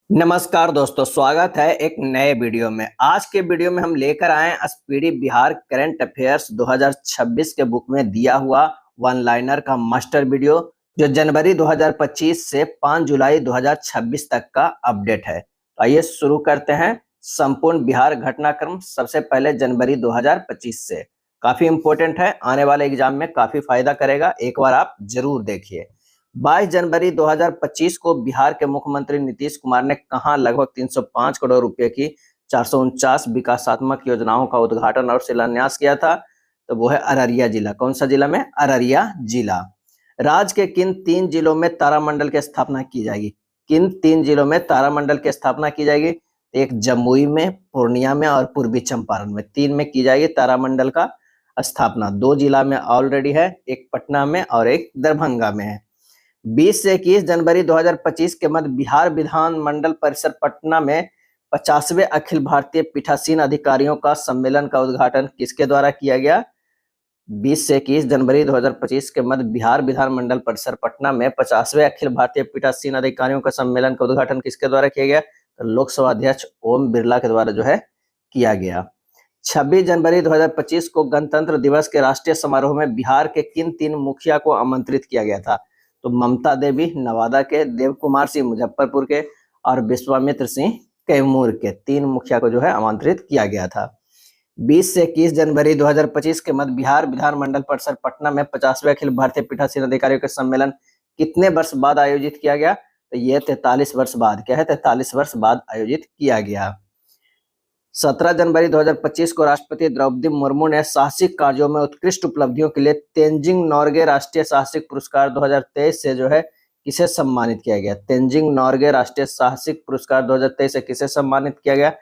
नमस्कार दोस्तों, स्वागत है एक नए वीडियो में। आज के वीडियो में हम लेकर आए हैं स्पीडी बिहार करंट अफेयर्स 2026 के बुक में दिया हुआ वन लाइनर का मास्टर वीडियो, जो जनवरी 2025 से 5 जुलाई 2026 तक का अपडेट है। तो आइए शुरू करते हैं संपूर्ण बिहार घटनाक्रम। सबसे पहले जनवरी 2025 से काफी इंपॉर्टेंट है, आने वाले एग्जाम में काफी फायदा करेगा, एक बार आप जरूर देखिए। 22 जनवरी 2025 को बिहार के मुख्यमंत्री नीतीश कुमार ने कहां लगभग 305 करोड़ रुपए की 449 विकासात्मक योजनाओं का उद्घाटन और शिलान्यास किया था? तो वो है अररिया जिला। कौन सा जिला में? अररिया जिला। राज्य के किन 3 जिलों में तारामंडल की स्थापना की जाएगी? किन 3 जिलों में तारामंडल की स्थापना की जाएगी? एक जमुई में, पूर्णिया में और पूर्वी चंपारण में, 3 में की जाएगी तारामंडल का स्थापना। 2 जिला में ऑलरेडी है, एक पटना में और एक दरभंगा में है। 20 से 21 जनवरी 2025 के मध्य बिहार विधानमंडल परिसर पटना में 50वें अखिल भारतीय पीठासीन अधिकारियों का सम्मेलन का उद्घाटन किसके द्वारा किया गया? 20 से 21 जनवरी 2025 के मध्य बिहार विधानमंडल परिसर पटना में 50वें अखिल भारतीय पीठासीन अधिकारियों का सम्मेलन का उद्घाटन किसके द्वारा किया गया? तो लोकसभा अध्यक्ष ओम बिरला के द्वारा जो है किया गया। 26 जनवरी 2025 को गणतंत्र दिवस के राष्ट्रीय समारोह में बिहार के किन 3 मुखिया को आमंत्रित किया गया था? तो ममता देवी नवादा के, देव कुमार सिंह मुजफ्फरपुर के और विश्वामित्र सिंह कैमूर के, 3 मुखिया को जो है आमंत्रित किया गया था। 20 से 21 जनवरी 2025 के मध्य बिहार विधानमंडल परिसर पटना में 50वें अखिल भारतीय पीठासीन अधिकारियों के सम्मेलन कितने वर्ष बाद आयोजित किया गया? तो ये 43 वर्ष बाद, क्या है, 43 वर्ष बाद आयोजित किया गया। 17 जनवरी 2025 को राष्ट्रपति द्रौपदी मुर्मू ने साहसिक कार्यों में उत्कृष्ट उपलब्धियों के लिए तेंजिंग नोर्गे राष्ट्रीय साहसिक पुरस्कार 2023 से जो है किसे सम्मानित किया गया? तेंजिंग नोर्गे राष्ट्रीय साहसिक पुरस्कार 2023 से किसे सम्मानित किया गया?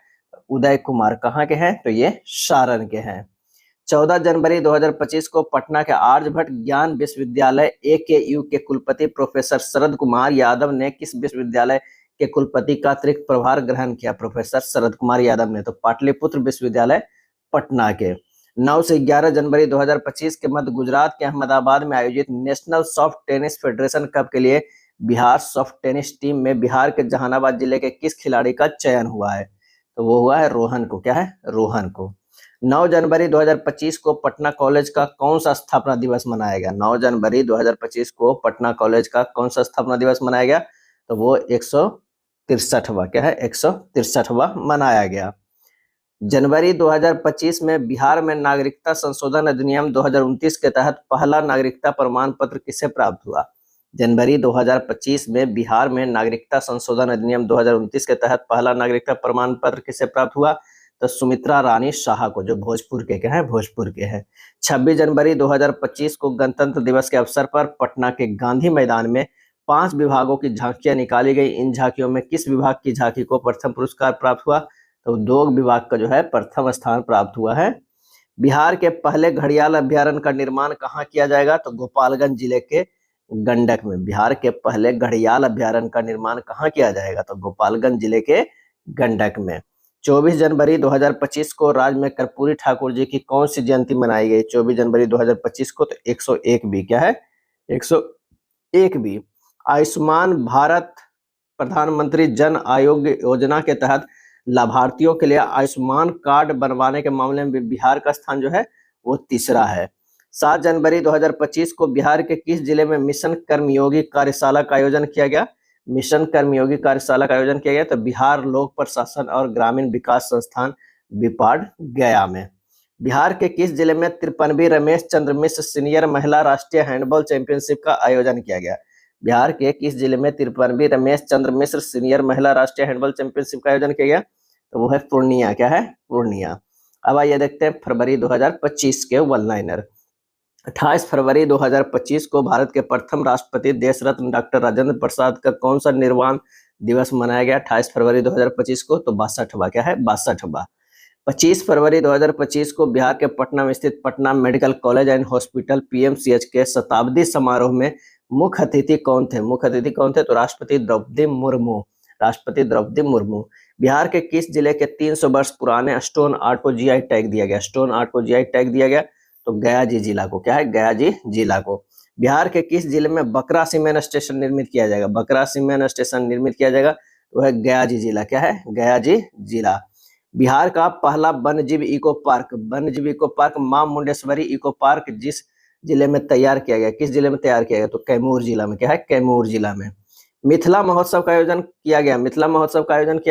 उदय कुमार। कहाँ के हैं? तो ये सारण के हैं। 14 जनवरी 2025 को पटना के आर्यभट्ट ज्ञान विश्वविद्यालय AKU के कुलपति प्रोफेसर शरद कुमार यादव ने किस विश्वविद्यालय के कुलपति का अतिरिक्त प्रभार ग्रहण किया? प्रोफेसर शरद कुमार यादव ने तो पाटलिपुत्र विश्वविद्यालय पटना के। 9 से 11 जनवरी 2025 के मध्य गुजरात के अहमदाबाद में आयोजित national soft tennis federation cup के लिए बिहार सॉफ्ट टेनिस टीम में बिहार के जहानाबाद जिले के किस खिलाड़ी का चयन हुआ है? तो वो हुआ है रोहन को। क्या है? रोहन को। 9 जनवरी 2025 को पटना कॉलेज का कौन सा स्थापना दिवस मनाया गया? 9 जनवरी 2025 को पटना कॉलेज का कौन सा स्थापना दिवस मनाया गया? तो वो 163वां, क्या है, 163वां मनाया गया। जनवरी 2025 में बिहार में नागरिकता संशोधन अधिनियम 2029 के तहत पहला नागरिकता प्रमाण पत्र किसे प्राप्त हुआ? जनवरी 2025 में बिहार में नागरिकता संशोधन अधिनियम 2029 के तहत पहला नागरिकता प्रमाण पत्र किसे प्राप्त हुआ? तो सुमित्रा रानी शाह को, जो भोजपुर के, क्या है, भोजपुर के हैं। 26 जनवरी 2025 को गणतंत्र दिवस के अवसर पर पटना के गांधी मैदान में 5 विभागों की झांकियां निकाली गई। इन झांकियों में किस विभाग की झांकी को प्रथम पुरस्कार प्राप्त हुआ? तो उद्योग विभाग का जो है प्रथम स्थान प्राप्त हुआ है। बिहार के पहले घड़ियाल अभ्यारण्य का निर्माण कहाँ किया जाएगा? तो गोपालगंज जिले के गंडक में बिहार के पहले घड़ियाल अभ्यारण्य का निर्माण कहाँ किया जाएगा? तो गोपालगंज जिले के गंडक में। 24 जनवरी 2025 को राज्य में कर्पूरी ठाकुर जी की कौन सी जयंती मनाई गई? 24 जनवरी 2025 को तो 101 भी, क्या है, 101 भी। आयुष्मान भारत प्रधानमंत्री जन आरोग्य योजना के तहत लाभार्थियों के लिए आयुष्मान कार्ड बनवाने के मामले में बिहार का स्थान जो है वो तीसरा है। 7 जनवरी 2025 को बिहार के किस जिले में मिशन कर्मयोगी कार्यशाला का आयोजन किया गया? मिशन कर्मयोगी कार्यशाला का आयोजन किया गया तो बिहार लोक प्रशासन और ग्रामीण विकास संस्थान बिपाड गया में। बिहार के किस जिले में 53वीं रमेश चंद्र मिश्र सीनियर महिला राष्ट्रीय हैंडबॉल चैंपियनशिप का आयोजन किया गया? बिहार के किस जिले में 53वीं रमेश चंद्र मिश्र सीनियर महिला राष्ट्रीय हैंडबॉल चैंपियनशिप का आयोजन किया गया? तो वो है पूर्णिया। क्या है? पूर्णिया। अब आइए देखते हैं फरवरी 2025 के वन लाइनर। 28 फरवरी 2025 को भारत के प्रथम राष्ट्रपति देश रत्न डॉक्टर राजेंद्र प्रसाद का कौन सा निर्वाण दिवस मनाया गया? 28 फरवरी 2025 को तो 62वां, क्या है, 62वां। 25 फरवरी 2025 को बिहार के पटना में स्थित Patna medical college and hospital PMCH के शताब्दी समारोह में मुख्य अतिथि कौन थे? मुख्य अतिथि कौन थे? तो राष्ट्रपति द्रौपदी मुर्मू। राष्ट्रपति द्रौपदी मुर्मू। बिहार के किस जिले के 300 वर्ष पुराने स्टोन आर्ट को GI टैग दिया गया? स्टोन आर्ट को GI टैग दिया गया तो गया जी जिला को। क्या है? गया जी जिला को। बिहार के किस जिले में बकरा सीमेंट स्टेशन निर्मित किया जाएगा? बकरा सीमेंट स्टेशन निर्मित किया जाएगा तो है गया जी जिला। क्या है? गया जी जिला। बिहार का पहला वन्यजीव इको पार्क मां मुंडेश्वरी इको पार्क जिस जिले में तैयार किया गया, किस जिले में तैयार किया गया? तो कैमूर जिला में। क्या है? कैमूर जिला में। मिथिला महोत्सव का आयोजन किया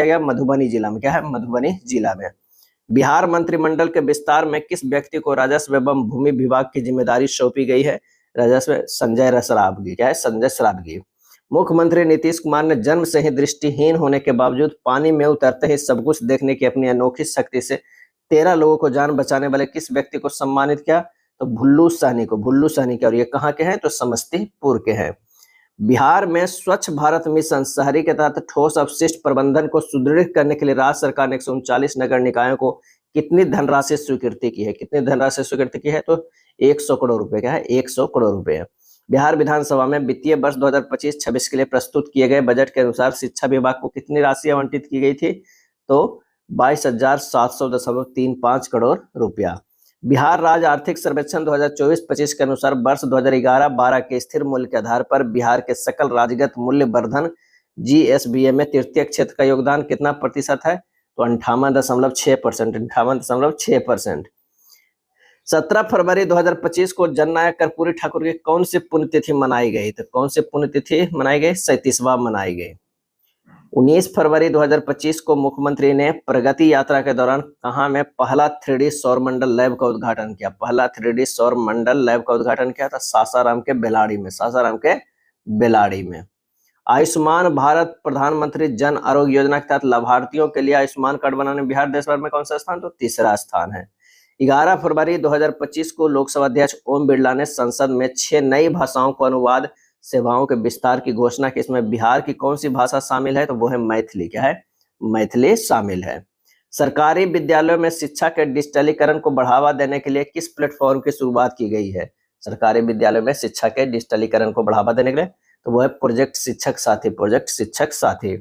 गया मधुबनी जिला में। क्या है? मधुबनी जिला में। बिहार मंत्रिमंडल के विस्तार में किस व्यक्ति को राजस्व एवं भूमि विभाग की जिम्मेदारी सौंपी गई है? राजस्व संजय रसरावगी। क्या है? संजय सरावगी। मुख्यमंत्री नीतीश कुमार ने जन्म से ही दृष्टिहीन होने के बावजूद पानी में उतरते ही सब कुछ देखने की अपनी अनोखी शक्ति से 13 लोगों को जान बचाने वाले किस व्यक्ति को सम्मानित किया? तो भुल्लू सहनी को। और ये कहाँ के हैं? तो समस्तीपुर के हैं। बिहार में स्वच्छ भारत मिशन शहरी के तहत ठोस अपशिष्ट प्रबंधन को सुदृढ़ करने के लिए राज्य सरकार ने 139 नगर निकायों को कितनी धनराशि स्वीकृति की है? कितनी धनराशि स्वीकृति की है? तो 100 करोड़ रुपए। क्या है? 100 करोड़ रुपए। बिहार विधानसभा में वित्तीय वर्ष 2025-26 के लिए प्रस्तुत किए गए बजट के अनुसार शिक्षा विभाग को कितनी राशि आवंटित की गई थी? तो 22,700.35 करोड़ रुपया। बिहार राज्य आर्थिक सर्वेक्षण 2024-25 के अनुसार वर्ष 2011-12 के स्थिर मूल्य के आधार पर बिहार के सकल राज्यगत मूल्य वर्धन जीएसबीए में तृतीय क्षेत्र का योगदान कितना प्रतिशत है? तो 58.6%। 17 फरवरी 2025 को जननायक कर्पूरी ठाकुर की कौन सी पुण्यतिथि मनाई गई? तो कौन सी पुण्यतिथि मनाई गई? 37वां मनाई गई। 19 फरवरी 2025 को मुख्यमंत्री ने प्रगति यात्रा के दौरान कहां में पहला 3D सौर मंडल लैब का उद्घाटन किया? पहला 3D सौर मंडल लैब का उद्घाटन किया था सासाराम के बेलाड़ी में। आयुष्मान भारत प्रधानमंत्री जन आरोग्य योजना के तहत लाभार्थियों के लिए आयुष्मान कार्ड बनाने में बिहार देश भर में कौन सा स्थान? तो तीसरा स्थान है। 11 फरवरी 2025 को लोकसभा अध्यक्ष ओम बिरला ने संसद में 6 नई भाषाओं को अनुवाद सेवाओं के विस्तार की घोषणा की। इसमें बिहार की कौन सी भाषा शामिल है? तो वो है मैथिली। क्या है? मैथिली शामिल है। सरकारी विद्यालयों में शिक्षा के डिजिटलीकरण को बढ़ावा देने के लिए किस प्लेटफॉर्म की शुरुआत की गई है? सरकारी विद्यालयों में शिक्षा के डिजिटलीकरण को बढ़ावा देने के लिए तो वो है प्रोजेक्ट शिक्षक साथी।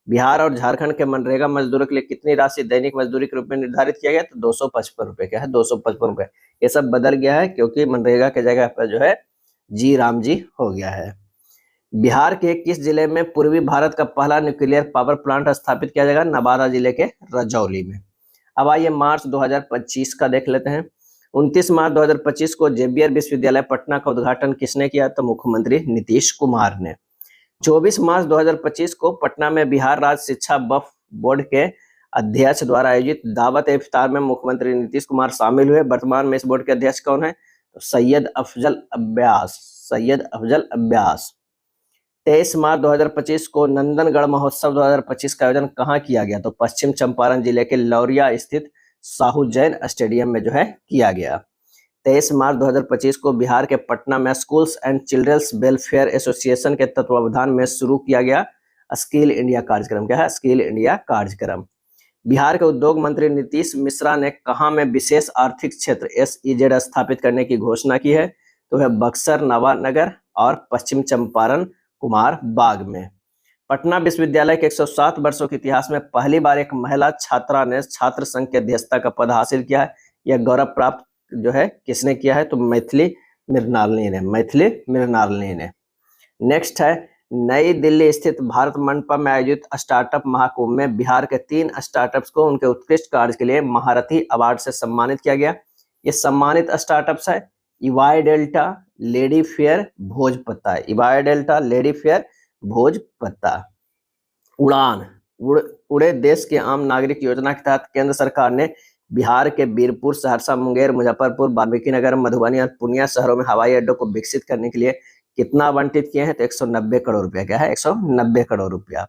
बिहार और झारखंड के मनरेगा मजदूरों के लिए कितनी राशि दैनिक मजदूरी के रूप में निर्धारित किया गया? तो 255 रुपए। क्या है? 255 रुपए। ये सब बदल गया है क्योंकि मनरेगा के जगह पर जो है जी राम जी हो गया है। बिहार के किस जिले में पूर्वी भारत का पहला न्यूक्लियर पावर प्लांट स्थापित किया जाएगा? नवादा जिले के रजौली में। अब आइए मार्च 2025 का देख लेते हैं। 29 मार्च 2025 को जेवियर विश्वविद्यालय पटना का उद्घाटन किसने किया? तो मुख्यमंत्री नीतीश कुमार ने। 24 मार्च 2025 को पटना में बिहार राज्य शिक्षा वक्फ बोर्ड के अध्यक्ष द्वारा आयोजित दावत ए इफ्तार में मुख्यमंत्री नीतीश कुमार शामिल हुए। वर्तमान में इस बोर्ड के अध्यक्ष कौन है? तो सैयद अफजल अब्बास। 23 मार्च 2025 को नंदनगढ़ महोत्सव 2025 का आयोजन कहाँ किया गया? तो पश्चिम चंपारण जिले के लौरिया स्थित साहू जैन स्टेडियम में जो है किया गया। 23 मार्च 2025 को बिहार के पटना में schools and children's welfare association के तत्वावधान में शुरू किया गया स्किल इंडिया कार्यक्रम। क्या है? स्किल इंडिया कार्यक्रम। बिहार के उद्योग मंत्री नीतीश मिश्रा ने कहां में विशेष आर्थिक क्षेत्र SEZ स्थापित करने की घोषणा की है? तो है बक्सर, नवानगर और पश्चिम चंपारण कुमार बाग में। पटना विश्वविद्यालय के 107 वर्षों के इतिहास में पहली बार एक महिला छात्रा ने छात्र संघ के अध्यक्षता का पद हासिल किया है। यह गौरव प्राप्त जो है किसने किया है? तो मैथिली मृणालिनी ने। नेक्स्ट है नई दिल्ली स्थित भारत मंडपम में आयोजित स्टार्टअप महाकुंभ में बिहार के 3 स्टार्टअप्स को उनके उत्कृष्ट कार्य के लिए महारथी अवार्ड से सम्मानित किया गया। ये सम्मानित स्टार्टअप्स है इवाई डेल्टा, लेडी फेयर, भोजपत्ता। उड़ान उड़े देश के आम नागरिक योजना के तहत केंद्र सरकार ने बिहार के बीरपुर, सहरसा, मुंगेर, मुजफ्फरपुर, वाल्मीकिनगर, मधुबनी और पूर्णिया शहरों में हवाई अड्डों को विकसित करने के लिए कितना आवंटित किए हैं? तो 190 करोड़ रुपया। क्या है? 190 करोड़ रुपया।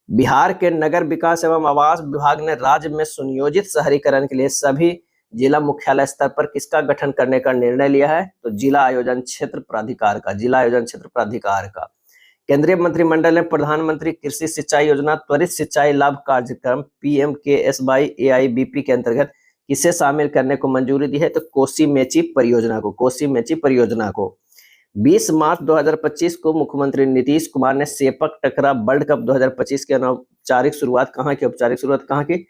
बिहार के नगर विकास एवं आवास विभाग ने राज्य में सुनियोजित शहरीकरण के लिए सभी जिला मुख्यालय स्तर पर किसका गठन करने का निर्णय लिया है? तो जिला आयोजन क्षेत्र प्राधिकार का। केंद्रीय मंत्रिमंडल ने प्रधानमंत्री कृषि सिंचाई योजना त्वरित सिंचाई लाभ कार्यक्रम PMKSY AIBP के अंतर्गत किसे शामिल करने को मंजूरी दी है? तो कोसी मेची परियोजना को। 20 मार्च 2025 को मुख्यमंत्री नीतीश कुमार ने सेपक टकरा वर्ल्ड कप 2025 की औपचारिक शुरुआत कहाँ की?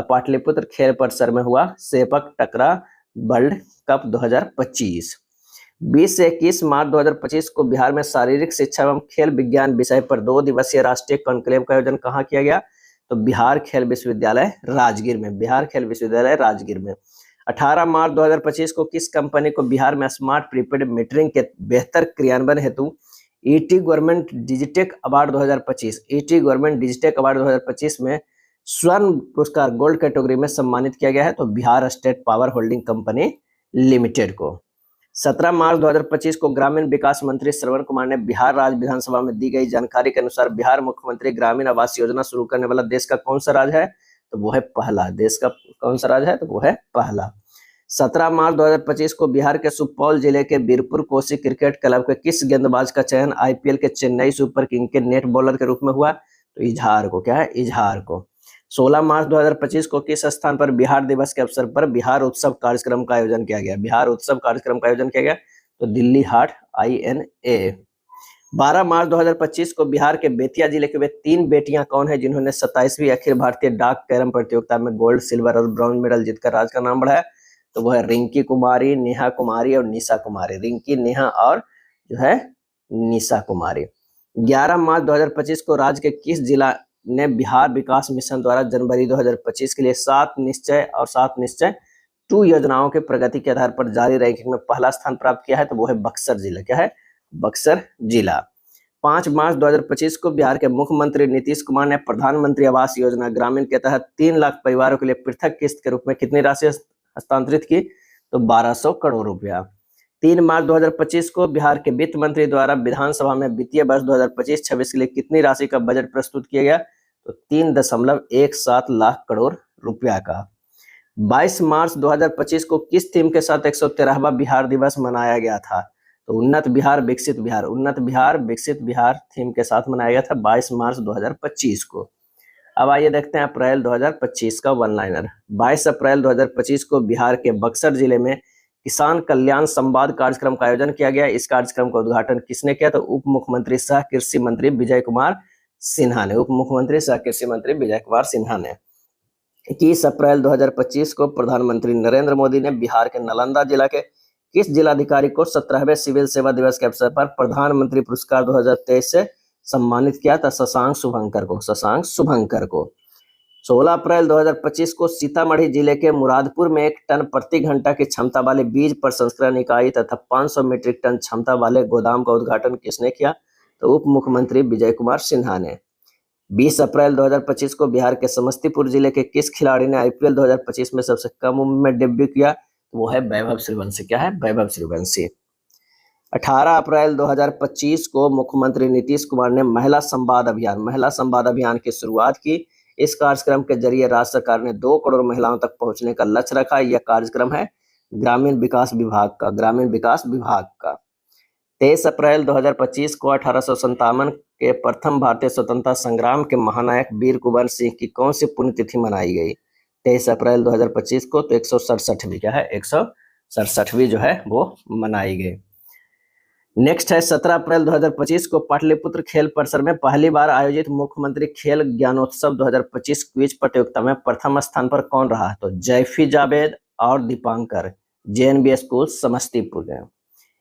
पाटलिपुत्र खेल परिसर में हुआ सेपक टकरा वर्ल्ड कप 2025। 20 से 21 मार्च 2025 को बिहार में शारीरिक शिक्षा एवं खेल विज्ञान विषय पर 2 दिवसीय राष्ट्रीय कॉन्क्लेव का आयोजन कहाँ किया गया? तो बिहार खेल विश्वविद्यालय राजगीर में, बिहार खेल विश्वविद्यालय राजगीर में। 18 मार्च 2025 को किस कंपनी को बिहार में स्मार्ट प्रीपेड मीटरिंग के बेहतर क्रियान्वयन हेतु ET government Digitek award 2025, ET government Digitek award 2025 में स्वर्ण पुरस्कार गोल्ड कैटेगरी में सम्मानित किया गया है? तो Bihar state power holding company limited को। 17 मार्च 2025 को ग्रामीण विकास मंत्री श्रवण कुमार ने बिहार राज्य विधानसभा में दी गई जानकारी के अनुसार बिहार मुख्यमंत्री ग्रामीण आवास योजना शुरू करने वाला देश का कौन सा राज्य है? तो वो है पहला। देश का कौन सा राज्य है? तो वो है पहला। 17 मार्च 2025 को बिहार के सुपौल जिले के बीरपुर कोसी क्रिकेट क्लब के किस गेंदबाज का चयन आईपीएल के चेन्नई सुपर किंग के नेट बॉलर के रूप में हुआ? तो इजहार को। क्या है? इजहार को। 16 मार्च 2025 को किस स्थान पर बिहार दिवस के अवसर पर बिहार उत्सव कार्यक्रम का आयोजन किया गया? बिहार उत्सव कार्यक्रम का आयोजन किया गया? तो दिल्ली हाट INA। 12 मार्च 2025 को बिहार के बेतिया जिले के वे 3 बेटियां कौन है जिन्होंने 27वीं अखिल भारतीय डाक कैरम प्रतियोगिता में गोल्ड, सिल्वर और ब्रॉन्ज मेडल जीतकर राज्य का नाम बढ़ाया? तो वो है रिंकी कुमारी, नेहा कुमारी और निशा कुमारी। रिंकी, नेहा और जो है निशा कुमारी। 11 मार्च 2025 को राज्य के किस जिला ने बिहार विकास मिशन द्वारा जनवरी 2025 के लिए 7 निश्चय और 7 निश्चय 2 योजनाओं के प्रगति के आधार पर जारी रैंकिंग में पहला स्थान प्राप्त किया है? तो वो है बक्सर जिला। क्या है? बक्सर जिला। 5 मार्च 2025 को बिहार के मुख्यमंत्री नीतीश कुमार ने प्रधानमंत्री आवास योजना ग्रामीण के तहत 3 लाख परिवारों के लिए पृथक किस्त के रूप में कितनी राशि हस्तांतरित की? तो 1200 करोड़ रुपया। 3 मार्च 2025 को बिहार के वित्त मंत्री द्वारा विधानसभा में वित्तीय वर्ष 2025-26 के लिए कितनी राशि का बजट प्रस्तुत किया गया? तो 3.17 लाख करोड़ रुपया का। 22 मार्च 2025 को किस थीम के साथ 113वां बिहार दिवस मनाया गया था? तो उन्नत बिहार विकसित बिहार, उन्नत बिहार विकसित बिहार थीम के साथ मनाया गया था 22 मार्च 2025 को। अब आइए देखते हैं अप्रैल 2025 का वन लाइनर। 22 अप्रैल 2025 को बिहार के बक्सर जिले में किसान कल्याण संवाद कार्यक्रम का आयोजन किया गया। इस कार्यक्रम का उद्घाटन किसने किया? तो उप मुख्यमंत्री सह कृषि मंत्री विजय कुमार सिन्हा ने। उप मुख्यमंत्री सह कृषि मंत्री विजय कुमार सिन्हा ने। 21 अप्रैल 2025 को प्रधानमंत्री नरेंद्र मोदी ने बिहार के नालंदा जिला के किस जिलाधिकारी को 17वें सिविल सेवा दिवस के अवसर पर प्रधानमंत्री पुरस्कार 2023 से सम्मानित किया था? शशांक शुभंकर को। शशांक शुभंकर को। 16 अप्रैल 2025 को सीतामढ़ी जिले के मुरादपुर में 1 टन प्रति घंटा की क्षमता वाले बीज प्रसंस्करण इकाई तथा 500 मीट्रिक टन क्षमता वाले गोदाम का उद्घाटन किसने किया? तो उप मुख्यमंत्री विजय कुमार सिन्हा ने। 20 अप्रैल 2025 को बिहार के समस्तीपुर जिले के किस खिलाड़ी ने IPL 2025 में सबसे कम उम्र में डेब्यू किया? वो है वैभव सूर्यवंशी। क्या है? वैभव सूर्यवंशी। 18 अप्रैल 2025 को मुख्यमंत्री नीतीश कुमार ने महिला संवाद अभियान की शुरुआत की। इस कार्यक्रम के जरिए राज्य सरकार ने 2 करोड़ महिलाओं तक पहुंचने का लक्ष्य रखा। यह कार्यक्रम है ग्रामीण विकास विभाग का। 23 अप्रैल 2025 को 1857 के प्रथम भारतीय स्वतंत्रता संग्राम के महानायक वीर कुंवर सिंह की कौन सी पुण्यतिथि मनाई गई? 23 अप्रैल 2025 को तो 167वीं। क्या है? 167वीं जो है वो मनाई गई। नेक्स्ट है 17 अप्रैल 2025 को पाटलिपुत्र खेल परिसर में पहली बार आयोजित मुख्यमंत्री खेल ज्ञानोत्सव 2025 क्विज प्रतियोगिता में प्रथम स्थान पर कौन रहा? तो जैफी जावेद और दीपांकर, JNB स्कूल समस्तीपुर के।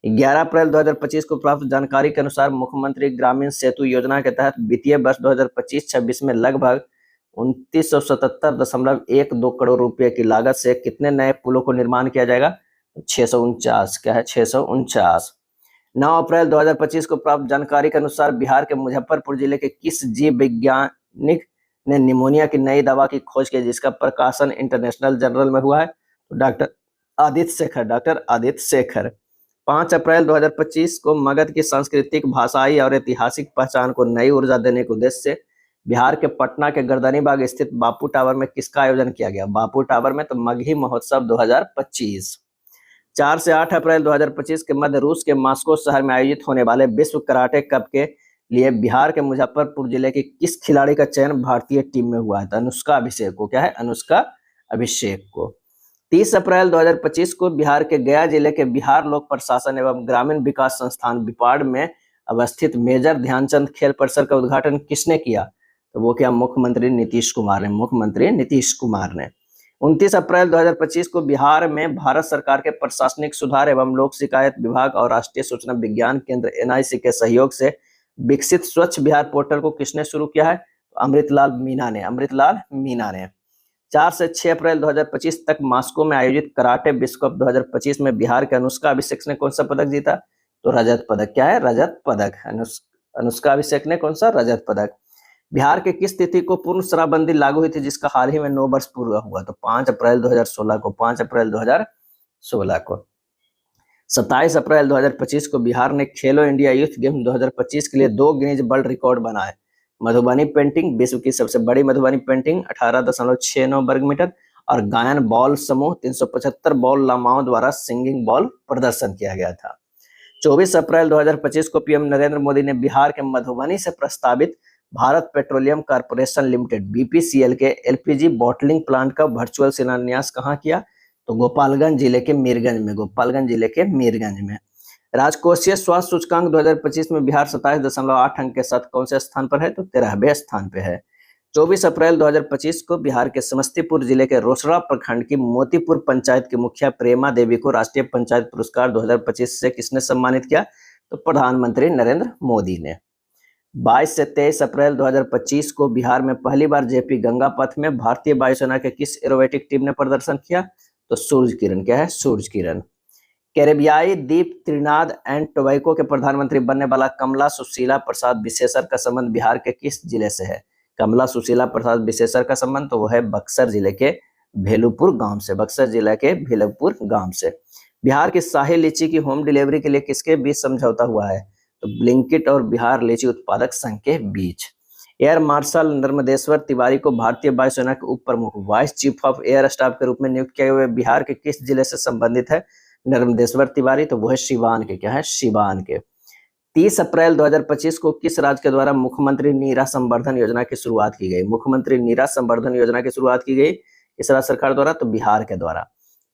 11 अप्रैल 2025 को प्राप्त जानकारी के अनुसार मुख्यमंत्री ग्रामीण सेतु योजना के तहत वित्तीय वर्ष 2025-26 में लगभग 2977.12 करोड़ रुपए की लागत से कितने नए पुलों को निर्माण किया जाएगा? 649। क्या है? 649। 9 अप्रैल 2025 को प्राप्त जानकारी के अनुसार बिहार के मुजफ्फरपुर जिले के किस जीव वैज्ञानिक ने निमोनिया की नई दवा की खोज की जिसका प्रकाशन इंटरनेशनल जर्नल में हुआ है? तो डॉक्टर आदित्य शेखर। 5 अप्रैल 2025 को मगध की सांस्कृतिक, भाषाई और ऐतिहासिक पहचान को नई ऊर्जा देने के उद्देश्य से बिहार के पटना के गर्दनीबाग स्थित बापू टावर में किसका आयोजन किया गया? बापू टावर में तो मगही महोत्सव 2025। 4 से 8 अप्रैल 2025 के मध्य रूस के मॉस्को शहर में आयोजित होने वाले विश्व कराटे कप के लिए बिहार के मुजफ्फरपुर जिले के किस खिलाड़ी का चयन भारतीय टीम में हुआ है? तो अनुष्का अभिषेक को। क्या है? अनुष्का अभिषेक को। 30 अप्रैल 2025 को बिहार के गया जिले के बिहार लोक प्रशासन एवं ग्रामीण विकास संस्थान बिपाड में अवस्थित मेजर ध्यानचंद खेल परिसर का उद्घाटन किसने किया? तो वो क्या? मुख्यमंत्री नीतीश कुमार ने। 29 अप्रैल 2025 को बिहार में भारत सरकार के प्रशासनिक सुधार एवं लोक शिकायत विभाग और राष्ट्रीय सूचना विज्ञान केंद्र एनआईसी के सहयोग से विकसित स्वच्छ बिहार पोर्टल को किसने शुरू किया है? तो अमृतलाल मीना ने 4 से 6 अप्रैल 2025 तक मॉस्को में आयोजित कराटे विश्व कप 2025 में बिहार के अनुष्का अभिषेक ने कौन सा पदक जीता? तो रजत पदक। क्या है? रजत पदक। अनुष्का अभिषेक ने कौन सा? रजत पदक। बिहार के किस तिथि को पूर्ण शराबबंदी लागू हुई थी जिसका हाल ही में 9 वर्ष पूरा हुआ? तो 5 अप्रैल 2016 को। 5 अप्रैल 2016 को। 27 अप्रैल 2025 को बिहार ने खेलो इंडिया यूथ गेम 2025 के लिए 2 गिनीज वर्ल्ड रिकॉर्ड बनाए। मधुबनी पेंटिंग, विश्व की सबसे बड़ी मधुबनी पेंटिंग 18.69 वर्ग मीटर, और गायन बॉल समूह 375 बॉल लामाओं द्वारा सिंगिंग बॉल प्रदर्शन किया गया था। 24 अप्रैल 2025 को पीएम नरेंद्र मोदी ने बिहार के मधुबनी से प्रस्तावित Bharat petroleum corporation limited BPCL के एलपीजी बॉटलिंग प्लांट का वर्चुअल शिलान्यास कहाँ किया? तो गोपालगंज जिले के मीरगंज में। राजकोषीय स्वास्थ्य सूचकांक 2025 में बिहार 27.8 अंक के साथ कौन से स्थान पर है? तो 13वें स्थान पे है। 24 अप्रैल 2025 को बिहार के समस्तीपुर जिले के रोसड़ा प्रखंड की मोतीपुर पंचायत की मुखिया प्रेमा देवी को राष्ट्रीय पंचायत पुरस्कार 2025 से किसने सम्मानित किया? तो प्रधानमंत्री नरेंद्र मोदी ने। 22 से 23 अप्रैल 2025 को बिहार में पहली बार जेपी गंगा पथ में भारतीय वायुसेना के किस एरोबेटिक टीम ने प्रदर्शन किया? तो सूरज किरण। क्या है? सूरज किरण। कैरेबियाई द्वीप त्रिनाद एंड टोबैको के प्रधानमंत्री बनने वाला कमला सुशीला प्रसाद विशेषर का संबंध बिहार के किस जिले से है? कमला सुशीला प्रसाद विशेषर का संबंध तो वो है बक्सर जिले के भेलुपुर गांव से। बिहार की शाही लीची की होम डिलीवरी के लिए किसके बीच समझौता हुआ है? तो ब्लिंकिट और बिहार लीची उत्पादक संघ के बीच। एयर मार्शल नर्मदेश्वर तिवारी को भारतीय वायुसेना के उप प्रमुख vice chief of air staff के रूप में नियुक्त किए हुए बिहार के किस जिले से संबंधित है? नर्मदेश्वर तिवारी तो वो है सिवान के। क्या है? सिवान के। 30 अप्रैल 2025 को किस राज्य के द्वारा मुख्यमंत्री नीरा संवर्धन योजना की शुरुआत की गई? मुख्यमंत्री नीरा संवर्धन योजना की शुरुआत की गई किस राज्य सरकार द्वारा? तो बिहार के द्वारा।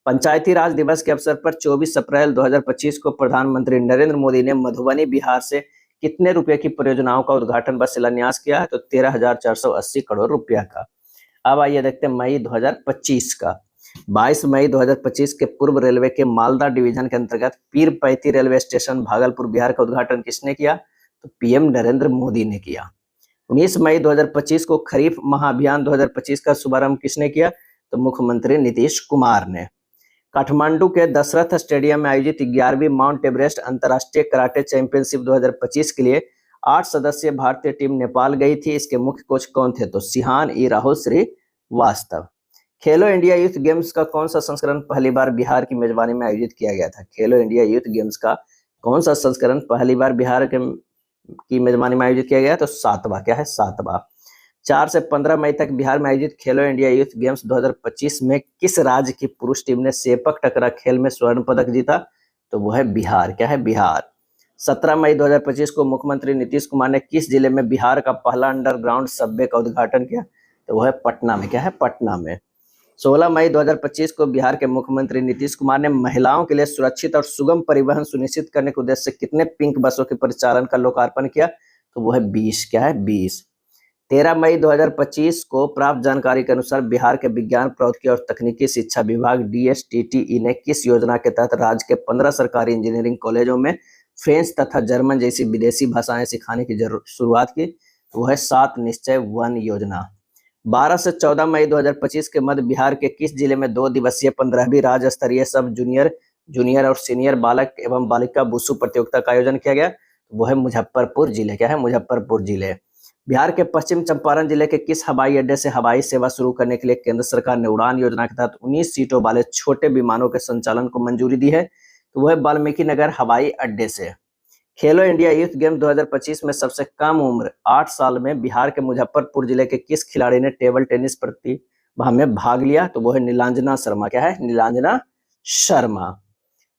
पंचायती राज दिवस के अवसर पर 24 अप्रैल 2025 को प्रधानमंत्री नरेंद्र मोदी ने मधुबनी बिहार से कितने रुपए की परियोजनाओं का उद्घाटन व शिलान्यास किया है? तो 13,480 करोड़ रुपया का। अब आइए देखते हैं मई 2025 का। 22 मई 2025 के पूर्व रेलवे के मालदा डिवीजन के अंतर्गत पीरपैती रेलवे स्टेशन भागलपुर बिहार का उद्घाटन किसने किया? तो पीएम नरेंद्र मोदी ने किया। 19 मई 2025 को खरीफ महाअभियान 2025 का शुभारंभ किसने किया? तो मुख्यमंत्री नीतीश कुमार ने। काठमांडू के दशरथ स्टेडियम में आयोजित 11वीं माउंट एवरेस्ट अंतर्राष्ट्रीय कराटे चैंपियनशिप 2025 के लिए 8 सदस्यीय भारतीय टीम नेपाल गई थी। इसके मुख्य कोच कौन थे? तो सिहान ई राहुल श्रीवास्तव। खेलो इंडिया यूथ गेम्स का कौन सा संस्करण पहली बार बिहार की मेजबानी में आयोजित किया गया था? खेलो इंडिया यूथ गेम्स का कौन सा संस्करण पहली बार बिहार की मेजबानी में आयोजित किया गया? तो 7वां। क्या है? 7वां। 4 से 15 मई तक बिहार में आयोजित खेलो इंडिया यूथ गेम्स 2025 में किस राज्य की पुरुष टीम ने सेपक टकरा खेल में स्वर्ण पदक जीता? तो वो है बिहार। क्या है? बिहार। 17 मई 2025 को मुख्यमंत्री नीतीश कुमार ने किस जिले में बिहार का पहला अंडरग्राउंड सबवे का उद्घाटन किया? तो वो है पटना में। क्या है? पटना में। 16 मई 2025 को बिहार के मुख्यमंत्री नीतीश कुमार ने महिलाओं के लिए सुरक्षित और सुगम परिवहन सुनिश्चित करने के उद्देश्य से कितने पिंक बसों के परिचालन का लोकार्पण किया? तो वो है 20। क्या है? 20। 13 मई 2025 को प्राप्त जानकारी के अनुसार बिहार के विज्ञान प्रौद्योगिकी और तकनीकी शिक्षा विभाग DSTTE ने किस योजना के तहत राज्य के 15 सरकारी इंजीनियरिंग कॉलेजों में फ्रेंच तथा जर्मन जैसी विदेशी भाषाएं सिखाने की शुरुआत की? वो है 7 निश्चय 1 योजना। 12 से 14 मई 2025 के मध्य बिहार के किस जिले में 2 दिवसीय 15वीं राज्य स्तरीय सब जूनियर और सीनियर बालक एवं बालिका वुशु प्रतियोगिता का आयोजन किया गया? वो है मुजफ्फरपुर जिले। क्या है? मुजफ्फरपुर जिले। बिहार के पश्चिम चंपारण जिले के किस हवाई अड्डे से हवाई सेवा शुरू करने के लिए केंद्र सरकार ने उड़ान योजना के तहत 19 सीटों वाले छोटे विमानों के संचालन को मंजूरी दी है? तो वह वाल्मीकि नगर हवाई अड्डे से। खेलो इंडिया यूथ गेम 2025 में सबसे कम उम्र 8 साल में बिहार के मुजफ्फरपुर जिले के किस खिलाड़ी ने टेबल टेनिस प्रतिभा में भाग लिया? तो वो है नीलांजना शर्मा। क्या है? नीलांजना शर्मा।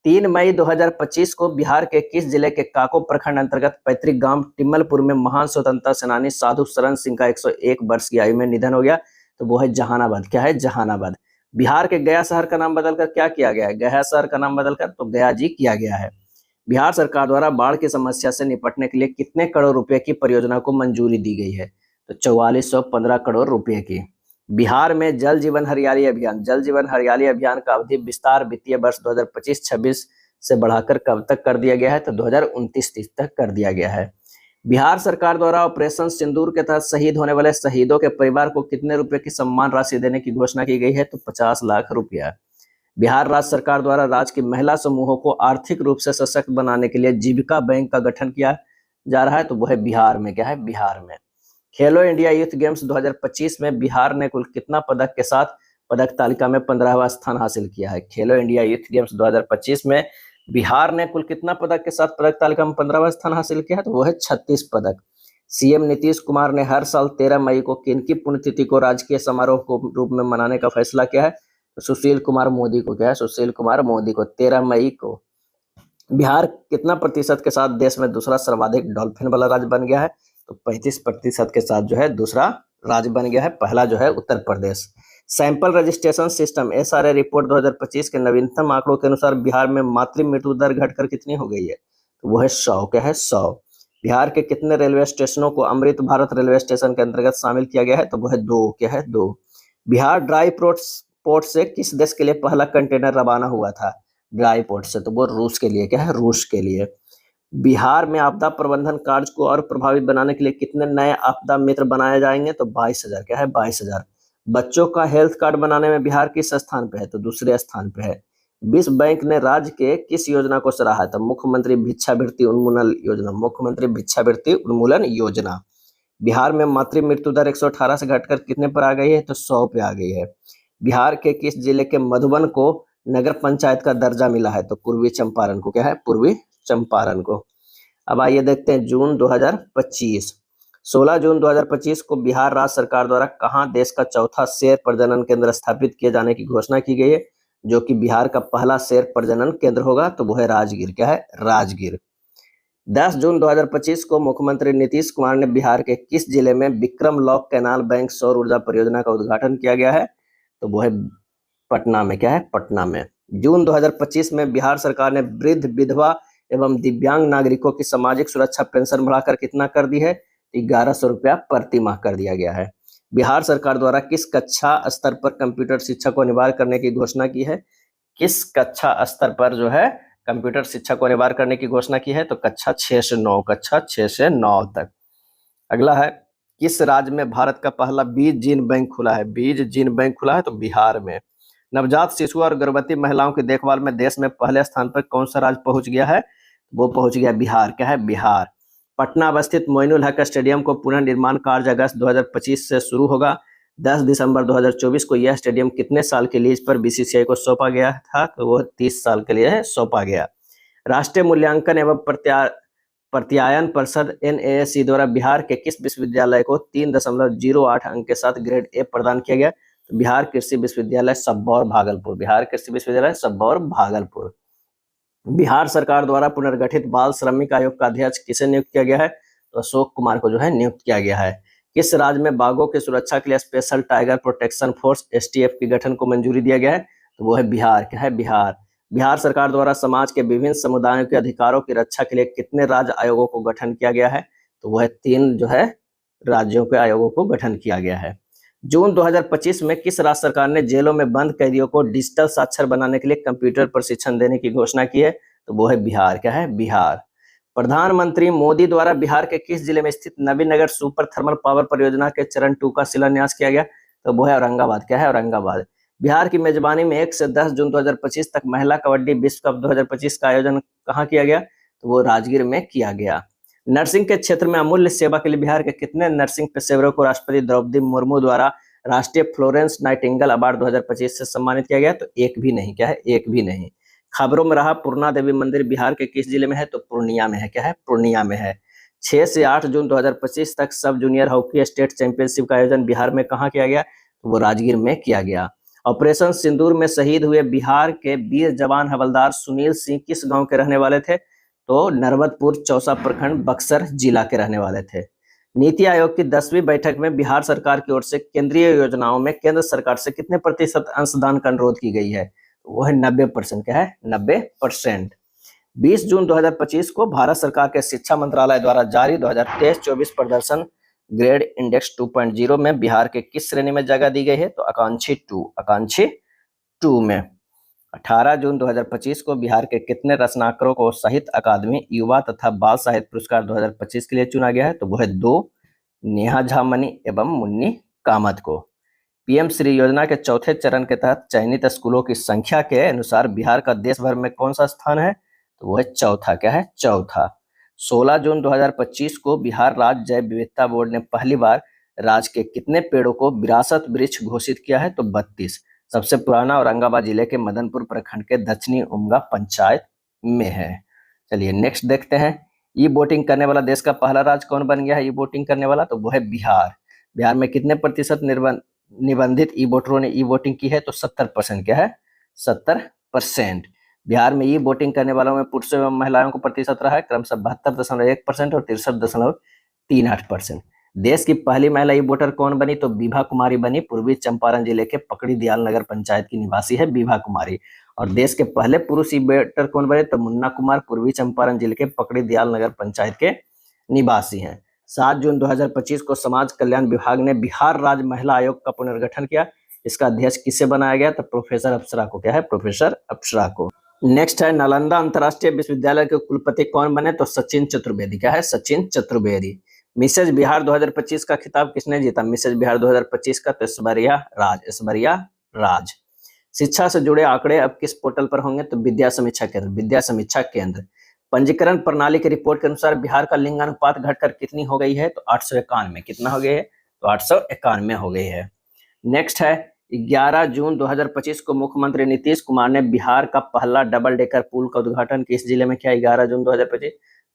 3 मई 2025 को बिहार के किस जिले के काको प्रखंड अंतर्गत पैतृक गांव टिम्मलपुर में महान स्वतंत्रता सेनानी साधु शरण सिंह का 101 वर्ष की आयु में निधन हो गया? तो वो है जहानाबाद। क्या है? जहानाबाद। बिहार के गया शहर का नाम बदलकर क्या किया गया है? गया शहर का नाम बदलकर तो गया जी किया गया है। बिहार सरकार द्वारा बाढ़ की समस्या से निपटने के लिए कितने करोड़ रुपए की परियोजना को मंजूरी दी गई है? तो 4415 करोड़ रुपए की। बिहार में जल जीवन हरियाली अभियान का अवधि विस्तार वित्तीय वर्ष 2025-26 से बढ़ाकर कब तक कर दिया गया है? तो 2029-30 तक कर दिया गया है। बिहार सरकार द्वारा ऑपरेशन सिंदूर के तहत शहीद होने वाले शहीदों के परिवार को कितने रुपए की सम्मान राशि देने की घोषणा की गई है? तो 50 लाख रुपया। बिहार राज्य सरकार द्वारा राज्य की महिला समूहों को आर्थिक रूप से सशक्त बनाने के लिए जीविका बैंक का गठन किया जा रहा है, तो वो है बिहार में। क्या है? बिहार में। खेलो इंडिया यूथ गेम्स 2025 में बिहार ने कुल कितना पदक के साथ पदक तालिका में 15वां स्थान हासिल किया है? खेलो इंडिया यूथ गेम्स 2025 में बिहार ने कुल कितना पदक के साथ पदक तालिका में 15वां स्थान हासिल किया है? तो वो है 36 पदक। सीएम नीतीश कुमार ने हर साल 13 मई को किनकी पुण्यतिथि को राजकीय समारोह के रूप में मनाने का फैसला किया है? तो सुशील कुमार मोदी को। क्या है? सुशील कुमार मोदी को 13 मई को। बिहार कितना प्रतिशत के साथ देश में दूसरा सर्वाधिक डॉल्फिन वाला राज्य बन गया है? तो 35% के साथ जो है दूसरा राज्य बन गया है। पहला जो है Uttar Pradesh. Sample registration system SRA report 2025 के नवीनतम आंकड़ों के अनुसार बिहार में मातृ मृत्यु दर घटकर कितनी हो गई है? तो वो है 100। क्या है? 100। बिहार के कितने रेलवे स्टेशनों को अमृत भारत रेलवे स्टेशन के अंतर्गत शामिल किया गया है? तो वो है 2। क्या है? 2। बिहार ड्राई पोर्ट से किस देश के लिए पहला कंटेनर रवाना हुआ था? ड्राई पोर्ट से, तो वो रूस के लिए। क्या है? रूस के लिए। बिहार में आपदा प्रबंधन कार्य को और प्रभावी बनाने के लिए कितने नए आपदा मित्र बनाए जाएंगे? तो 22,000। क्या है? 22,000। बच्चों का हेल्थ कार्ड बनाने में बिहार किस स्थान पे है? तो दूसरे स्थान पे है। विश्व बैंक ने राज्य के किस योजना को सराहा? तो मुख्यमंत्री भिक्षावृत्ति उन्मूलन योजना। मुख्यमंत्री भिक्षावृत्ति उन्मूलन योजना। बिहार में मातृ मृत्यु दर 118 से घटकर कितने पर आ गई है? तो 100 पे आ गई है। बिहार के किस जिले के मधुबन को नगर पंचायत का दर्जा मिला है? तो पूर्वी चंपारण को। क्या है? पूर्वी चंपारण को। अब आइए देखते हैं जून 2025। 16 जून 2025 को बिहार राज्य सरकार द्वारा कहां देश का चौथा शेर प्रजनन केंद्र स्थापित किए जाने की घोषणा की गई है, जो कि बिहार का पहला शेर प्रजनन केंद्र होगा? तो वो है राजगीर। क्या है? राजगीर। 10 जून 2025 को मुख्यमंत्री नीतीश कुमार ने बिहार के किस जिले में विक्रम लॉक कैनाल बैंक सौर ऊर्जा परियोजना का उद्घाटन किया गया है? तो वो है पटना में। क्या है? पटना में। जून 2025 में बिहार सरकार ने वृद्ध, विधवा एवं दिव्यांग नागरिकों की सामाजिक सुरक्षा पेंशन बढ़ाकर कितना कर दी है? 1100 रुपया प्रति माह कर दिया गया है। बिहार सरकार द्वारा किस कक्षा स्तर पर कंप्यूटर शिक्षा को अनिवार्य करने की घोषणा की है? किस कक्षा स्तर पर जो है कंप्यूटर शिक्षा को अनिवार्य करने की घोषणा की है? तो कक्षा 6 से 9। कक्षा 6 से 9 तक। अगला है, किस राज्य में भारत का पहला बीज जीन बैंक खुला है? बीज जीन बैंक खुला है? तो बिहार में। नवजात शिशु और गर्भवती महिलाओं की देखभाल में देश में पहले स्थान पर कौन सा राज्य पहुंच गया है? वो पहुंच गया बिहार। क्या है? बिहार। पटना अवस्थित मोइनुल हक स्टेडियम को पुनर्निर्माण कार्य अगस्त 2025 से शुरू होगा। 10 दिसंबर 2024 को यह स्टेडियम कितने साल के लीज पर बीसीसीआई को सौंपा गया था? तो वो 30 साल के लिए सौंपा गया। राष्ट्रीय मूल्यांकन एवं प्रत्यायन परिषद NAAC द्वारा बिहार के किस विश्वविद्यालय को 3.08 अंक के साथ ग्रेड A प्रदान किया गया? तो बिहार कृषि विश्वविद्यालय सबौर भागलपुर। बिहार कृषि विश्वविद्यालय सबौर भागलपुर। बिहार सरकार द्वारा पुनर्गठित बाल श्रमिक आयोग का अध्यक्ष किसे नियुक्त किया गया है? तो अशोक कुमार को जो है नियुक्त किया गया है। किस राज्य में बाघों की सुरक्षा के लिए special tiger protection force STF के गठन को मंजूरी दिया गया है? तो वो है बिहार। क्या है? बिहार। बिहार सरकार द्वारा समाज के विभिन्न समुदायों के अधिकारों की रक्षा के लिए कितने राज्य आयोगों को गठन किया गया है? तो वह 3 जो है राज्यों के आयोगों को गठन किया गया है। जून 2025 में किस राज्य सरकार ने जेलों में बंद कैदियों को डिजिटल साक्षर बनाने के लिए कंप्यूटर प्रशिक्षण देने की घोषणा की है? तो वो है बिहार। क्या है? बिहार। प्रधानमंत्री मोदी द्वारा बिहार के किस जिले में स्थित नवीनगर सुपर थर्मल पावर परियोजना के चरण 2 का शिलान्यास किया गया? तो वो है औरंगाबाद। क्या है? औरंगाबाद। बिहार की मेजबानी में 1 से 10 जून 2025 तक महिला कबड्डी विश्व कप 2025 का आयोजन कहाँ किया गया? तो वो राजगीर में किया गया। नर्सिंग के क्षेत्र में अमूल्य सेवा के लिए बिहार के कितने नर्सिंग पेशेवरों को राष्ट्रपति द्रौपदी मुर्मू द्वारा राष्ट्रीय फ्लोरेंस नाइटिंगेल अवार्ड 2025 से सम्मानित किया गया? तो एक भी नहीं। क्या है? एक भी नहीं। खबरों में रहा पूर्णा देवी मंदिर बिहार के किस जिले में है? तो पूर्णिया में है। क्या है? पूर्णिया में है। 6 से 8 जून 2025 तक सब जूनियर हॉकी स्टेट चैंपियनशिप का आयोजन बिहार में कहाँ किया गया? तो वो राजगीर में किया गया। ऑपरेशन सिंदूर में शहीद हुए बिहार के वीर जवान हवलदार सुनील सिंह किस गांव के रहने वाले थे? तो नरवतपुर चौसा प्रखंड बक्सर जिला के रहने वाले थे। नीति आयोग की 10वीं बैठक में बिहार सरकार की ओर से केंद्रीय योजनाओं में केंद्र सरकार से कितने प्रतिशत अंशदान का अनुरोध की गई है? वो है 90%। क्या है? 90%। 20 जून 2025 को भारत सरकार के शिक्षा मंत्रालय द्वारा जारी 2023-24 प्रदर्शन ग्रेड इंडेक्स 2.0 में बिहार के किस श्रेणी में जगह दी गई है? तो आकांक्षी 2 में। 18 जून 2025 को बिहार के कितने रचनाकारों को साहित्य अकादमी युवा तथा बाल साहित्य पुरस्कार 2025 के लिए चुना गया है? तो वो है 2, नेहा झा मनी एवं मुन्नी कामत को। पीएम श्री योजना के चौथे चरण के तहत चयनित स्कूलों की संख्या के अनुसार बिहार का देश भर में कौन सा स्थान है? तो वो है चौथा। क्या है? चौथा। 16 जून 2025 को बिहार राज्य जैव विविधता बोर्ड ने पहली बार राज्य के कितने पेड़ों को विरासत वृक्ष घोषित किया है? तो 32। सबसे पुराना औरंगाबाद जिले के मदनपुर प्रखंड के दक्षिणी उमगा पंचायत में है। चलिए नेक्स्ट देखते हैं। ई वोटिंग करने वाला देश का पहला राज्य कौन बन गया है ई वोटिंग करने वाला? तो वो है बिहार। बिहार में कितने प्रतिशत निबंधित ई वोटरों ने ई वोटिंग की है? तो 70%। क्या है? 70%। बिहार में ई वोटिंग करने वालों में पुरुषों एवं महिलाओं को प्रतिशत रहा है क्रमशः 72.1% और 63.38%। देश की पहली महिला ई वोटर कौन बनी? तो विभा कुमारी बनी। पूर्वी चंपारण जिले के पकड़ी दयाल नगर पंचायत की निवासी है विभा कुमारी। और देश के पहले पुरुष ई वोटर कौन बने? तो मुन्ना कुमार, पूर्वी चंपारण जिले के पकड़ी दयाल नगर पंचायत के निवासी हैं। 7 जून 2025 को समाज कल्याण विभाग ने बिहार राज्य महिला आयोग का पुनर्गठन किया। इसका अध्यक्ष किसे बनाया गया? तो प्रोफेसर अप्सरा को। क्या है? प्रोफेसर अप्सरा को। नेक्स्ट है नालंदा अंतरराष्ट्रीय विश्वविद्यालय के कुलपति कौन बने? तो सचिन चतुर्वेदी। क्या है? सचिन चतुर्वेदी। मिसेज बिहार 2025 का खिताब किसने जीता? मिसेज बिहार 2025 का? तो ऐश्वर्या राज। शिक्षा से जुड़े आंकड़े अब किस पोर्टल पर होंगे? तो विद्या समीक्षा केंद्र। पंजीकरण प्रणाली की रिपोर्ट के अनुसार बिहार का लिंगानुपात घटकर कितनी हो गई है? तो 891। कितना हो गई है? तो 891 हो गई है। नेक्स्ट है 11 जून 2025 को मुख्यमंत्री नीतीश कुमार ने बिहार का पहला डबल डेकर पुल का उद्घाटन किस जिले में किया? 11 जून 2025।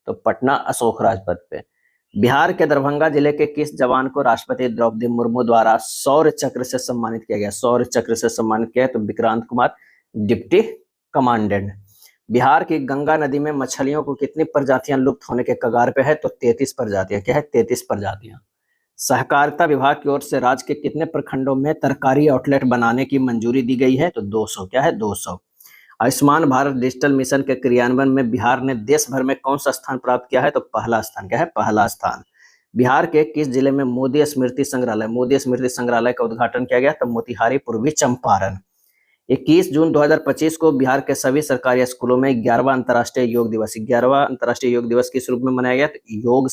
तो पटना अशोक राजपथ पे। बिहार के दरभंगा जिले के किस जवान को राष्ट्रपति द्रौपदी मुर्मू द्वारा शौर्य चक्र से सम्मानित किया गया? शौर्य चक्र से सम्मानित किया तो विक्रांत कुमार, डिप्टी कमांडेंट। बिहार की गंगा नदी में मछलियों को कितनी प्रजातियां लुप्त होने के कगार पे है? तो 33 प्रजातियां। क्या है? 33 प्रजातियां। सहकारिता विभाग की ओर से राज्य के कितने प्रखंडों में तरकारी आउटलेट बनाने की मंजूरी दी गई है? तो 200। क्या है? 200। आयुष्मान भारत डिजिटल मिशन के क्रियान्वयन में बिहार ने देश भर में कौन सा स्थान प्राप्त किया है? तो पहला स्थान। क्या है? पहला स्थान। बिहार के किस जिले में मोदी स्मृति संग्रहालय का उद्घाटन किया गया? तो मोतिहारी, पूर्वी चंपारण। 21 जून 2025 को बिहार के सभी सरकारी स्कूलों में 11वां अंतर्राष्ट्रीय योग दिवस किस रूप में मनाया गया? तो योग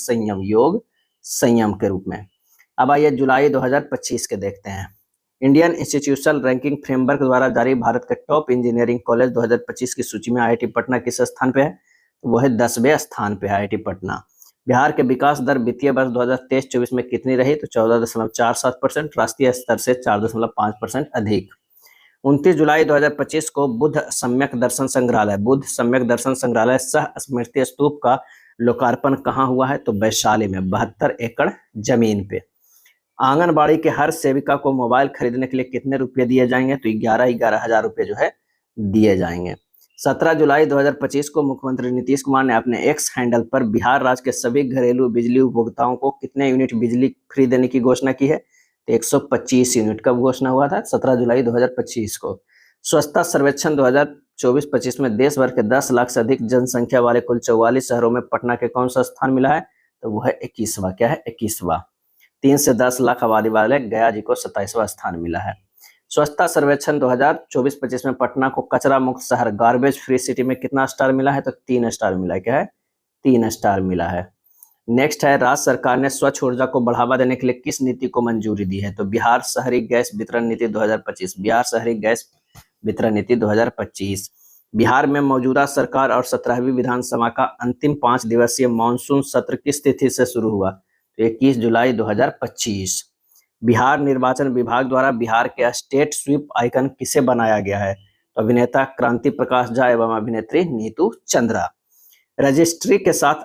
संयम के रूप में। अब आइए जुलाई 2025 के देखते हैं। इंडियन इंस्टीट्यूशनल रैंकिंग फ्रेमवर्क द्वारा जारी भारत के टॉप इंजीनियरिंग कॉलेज 2025 की सूची में आईआईटी पटना किस स्थान पे है? तो वो है 10वें स्थान पे है आईआईटी पटना। बिहार के विकास दर वित्तीय वर्ष 2023-24 में कितनी रही? तो 14.47%, राष्ट्रीय स्तर से 4.5% अधिक। 29 जुलाई 2025 को बुद्ध सम्यक दर्शन संग्रहालय सह स्मृति स्तूप का लोकार्पण कहाँ हुआ है? तो वैशाली में 72 एकड़ जमीन पे। आंगनबाड़ी के हर सेविका को मोबाइल खरीदने के लिए कितने रुपए दिए जाएंगे? तो 11,000 रुपए जो है दिए जाएंगे। 17 जुलाई 2025 को मुख्यमंत्री नीतीश कुमार ने अपने एक्स हैंडल पर बिहार राज्य के सभी घरेलू बिजली उपभोक्ताओं को कितने यूनिट बिजली फ्री देने की घोषणा की है? तो 125 यूनिट। कब घोषणा हुआ था? 17 जुलाई 2025 को। स्वच्छता सर्वेक्षण 2024-25 में देश भर के 10 लाख से अधिक जनसंख्या वाले कुल 44 शहरों में पटना के कौन सा स्थान मिला है? तो वो है 21वां। क्या है? 21वां। 3 से 10 लाख आबादी वाले गया जी को 27वां स्थान मिला है। स्वच्छता सर्वेक्षण 2024-25 में पटना को कचरा मुक्त शहर, गार्बेज फ्री सिटी में कितना स्टार मिला है? तो 3 स्टार मिला है। क्या है? 3 स्टार मिला है। नेक्स्ट है राज्य सरकार ने स्वच्छ ऊर्जा को बढ़ावा देने के लिए किस नीति को मंजूरी दी है? तो बिहार शहरी गैस वितरण नीति 2025। बिहार शहरी गैस वितरण नीति 2025। बिहार में मौजूदा सरकार और 17वीं विधानसभा का अंतिम 5 दिवसीय मानसून सत्र किस तिथि से शुरू हुआ? तो 21 जुलाई 2025। बिहार निर्वाचन विभाग द्वारा बिहार के स्टेट स्वीप आइकन किसे बनाया गया है? तो अभिनेता क्रांति प्रकाश झा एवं अभिनेत्री नीतू चंद्रा। रजिस्ट्री के साथ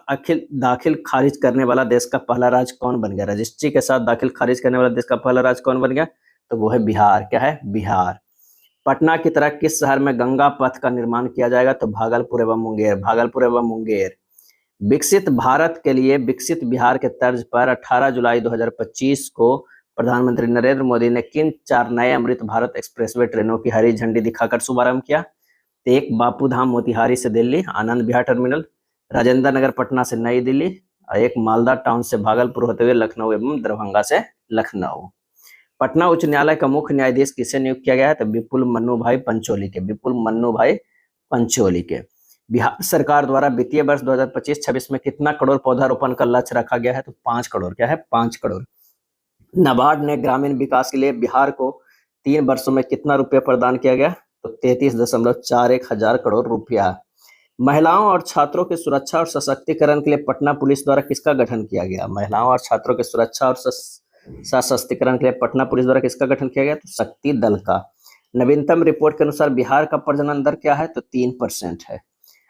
दाखिल खारिज करने वाला देश का पहला राज्य कौन बन गया? रजिस्ट्री के साथ दाखिल खारिज करने वाला देश का पहला राज्य कौन बन गया? तो वो है बिहार। क्या है? बिहार। पटना की तरह किस शहर में गंगा पथ का निर्माण किया जाएगा? तो भागलपुर एवं मुंगेर। विकसित भारत के लिए विकसित बिहार के तर्ज पर 18 जुलाई 2025 को प्रधानमंत्री नरेंद्र मोदी ने किन 4 नए अमृत भारत एक्सप्रेसवे ट्रेनों की हरी झंडी दिखाकर शुभारंभ किया? एक बापू धाम मोतिहारी से दिल्ली, आनंद विहार टर्मिनल, राजेंद्र नगर पटना से नई दिल्ली, एक मालदा टाउन से भागलपुर होते हुए लखनऊ एवं दरभंगा से लखनऊ। पटना उच्च न्यायालय का मुख्य न्यायाधीश किसे नियुक्त किया गया है? तो विपुल मन्नू भाई पंचोली के, विपुल मन्नू भाई पंचोली के। बिहार सरकार द्वारा वित्तीय वर्ष 2025-26 में कितना करोड़ पौधारोपण का लक्ष्य रखा गया है? तो 5 करोड़। क्या है? 5 करोड़। नाबार्ड ने ग्रामीण विकास के लिए बिहार को 3 वर्षों में कितना रुपया प्रदान किया गया? तो 33.41 हजार करोड़ रुपया। महिलाओं और छात्रों की सुरक्षा और सशक्तिकरण के लिए पटना पुलिस द्वारा किसका गठन किया गया? महिलाओं और छात्रों की सुरक्षा और सशक्तिकरण के लिए पटना पुलिस द्वारा किसका गठन किया गया? तो शक्ति दल का। नवीनतम रिपोर्ट के अनुसार बिहार का प्रजनन दर क्या है? तो 3% है।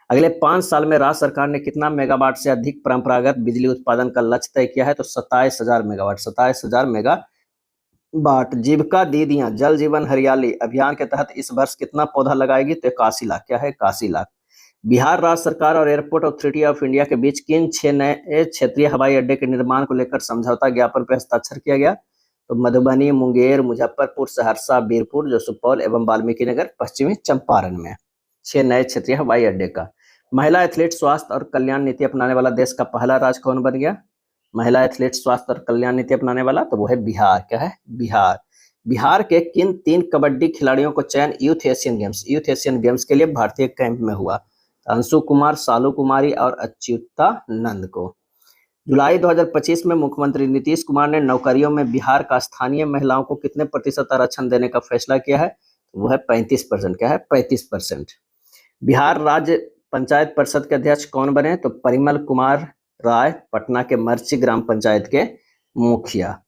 अगले 5 साल में राज्य सरकार ने कितना मेगावाट से अधिक परंपरागत बिजली उत्पादन का लक्ष्य तय किया है? तो 27,000 मेगावाट, 27,000 मेगावाट। जीविका दीदियां जल जीवन हरियाली अभियान के तहत इस वर्ष कितना पौधा लगाएगी? तो 81 लाख। क्या है? 81 लाख। बिहार राज्य सरकार और एयरपोर्ट अथॉरिटी ऑफ इंडिया के बीच किन 6 नए क्षेत्रीय हवाई अड्डे के निर्माण को लेकर समझौता ज्ञापन पर हस्ताक्षर किया गया? तो मधुबनी, मुंगेर, मुजफ्फरपुर, सहरसा, बीरपुर, जो सुपौल एवं वाल्मीकिनगर पश्चिमी चंपारण में। 6 नए क्षेत्रीय हवाई अड्डे का। महिला एथलीट स्वास्थ्य और कल्याण नीति अपनाने वाला देश का पहला राज्य कौन बन गया? महिला एथलीट स्वास्थ्य और कल्याण नीति अपनाने वाला, तो वो है बिहार। क्या है? बिहार। बिहार के किन 3 कबड्डी खिलाड़ियों को चयन यूथ एशियन गेम्स के लिए भारतीय कैंप में हुआ? अंशु कुमार, सालू कुमारी और अच्युता नंद को। जुलाई 2025 में मुख्यमंत्री नीतीश कुमार ने नौकरियों में बिहार का स्थानीय महिलाओं को कितने प्रतिशत आरक्षण देने का फैसला किया है? वो है 35%। क्या है? 35%। बिहार राज्य पंचायत परिषद के अध्यक्ष कौन बने? तो परिमल कुमार राय, पटना के मर्ची ग्राम पंचायत के मुखिया।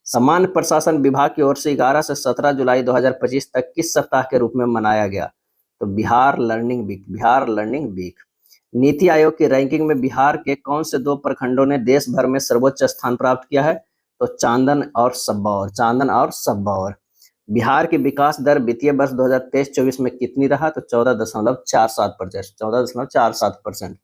सामान्य प्रशासन विभाग की ओर से 11 से 17 जुलाई 2025 तक किस सप्ताह के रूप में मनाया गया? तो Bihar learning week, Bihar learning week. NITI Aayog की रैंकिंग में बिहार के कौन से 2 प्रखंडों ने देश भर में सर्वोच्च स्थान प्राप्त किया है? तो चांदन और सबौर, चांदन और सबौर। बिहार की विकास दर वित्तीय वर्ष 2023-24 में कितनी रहा? तो 14.47%, 14.47%।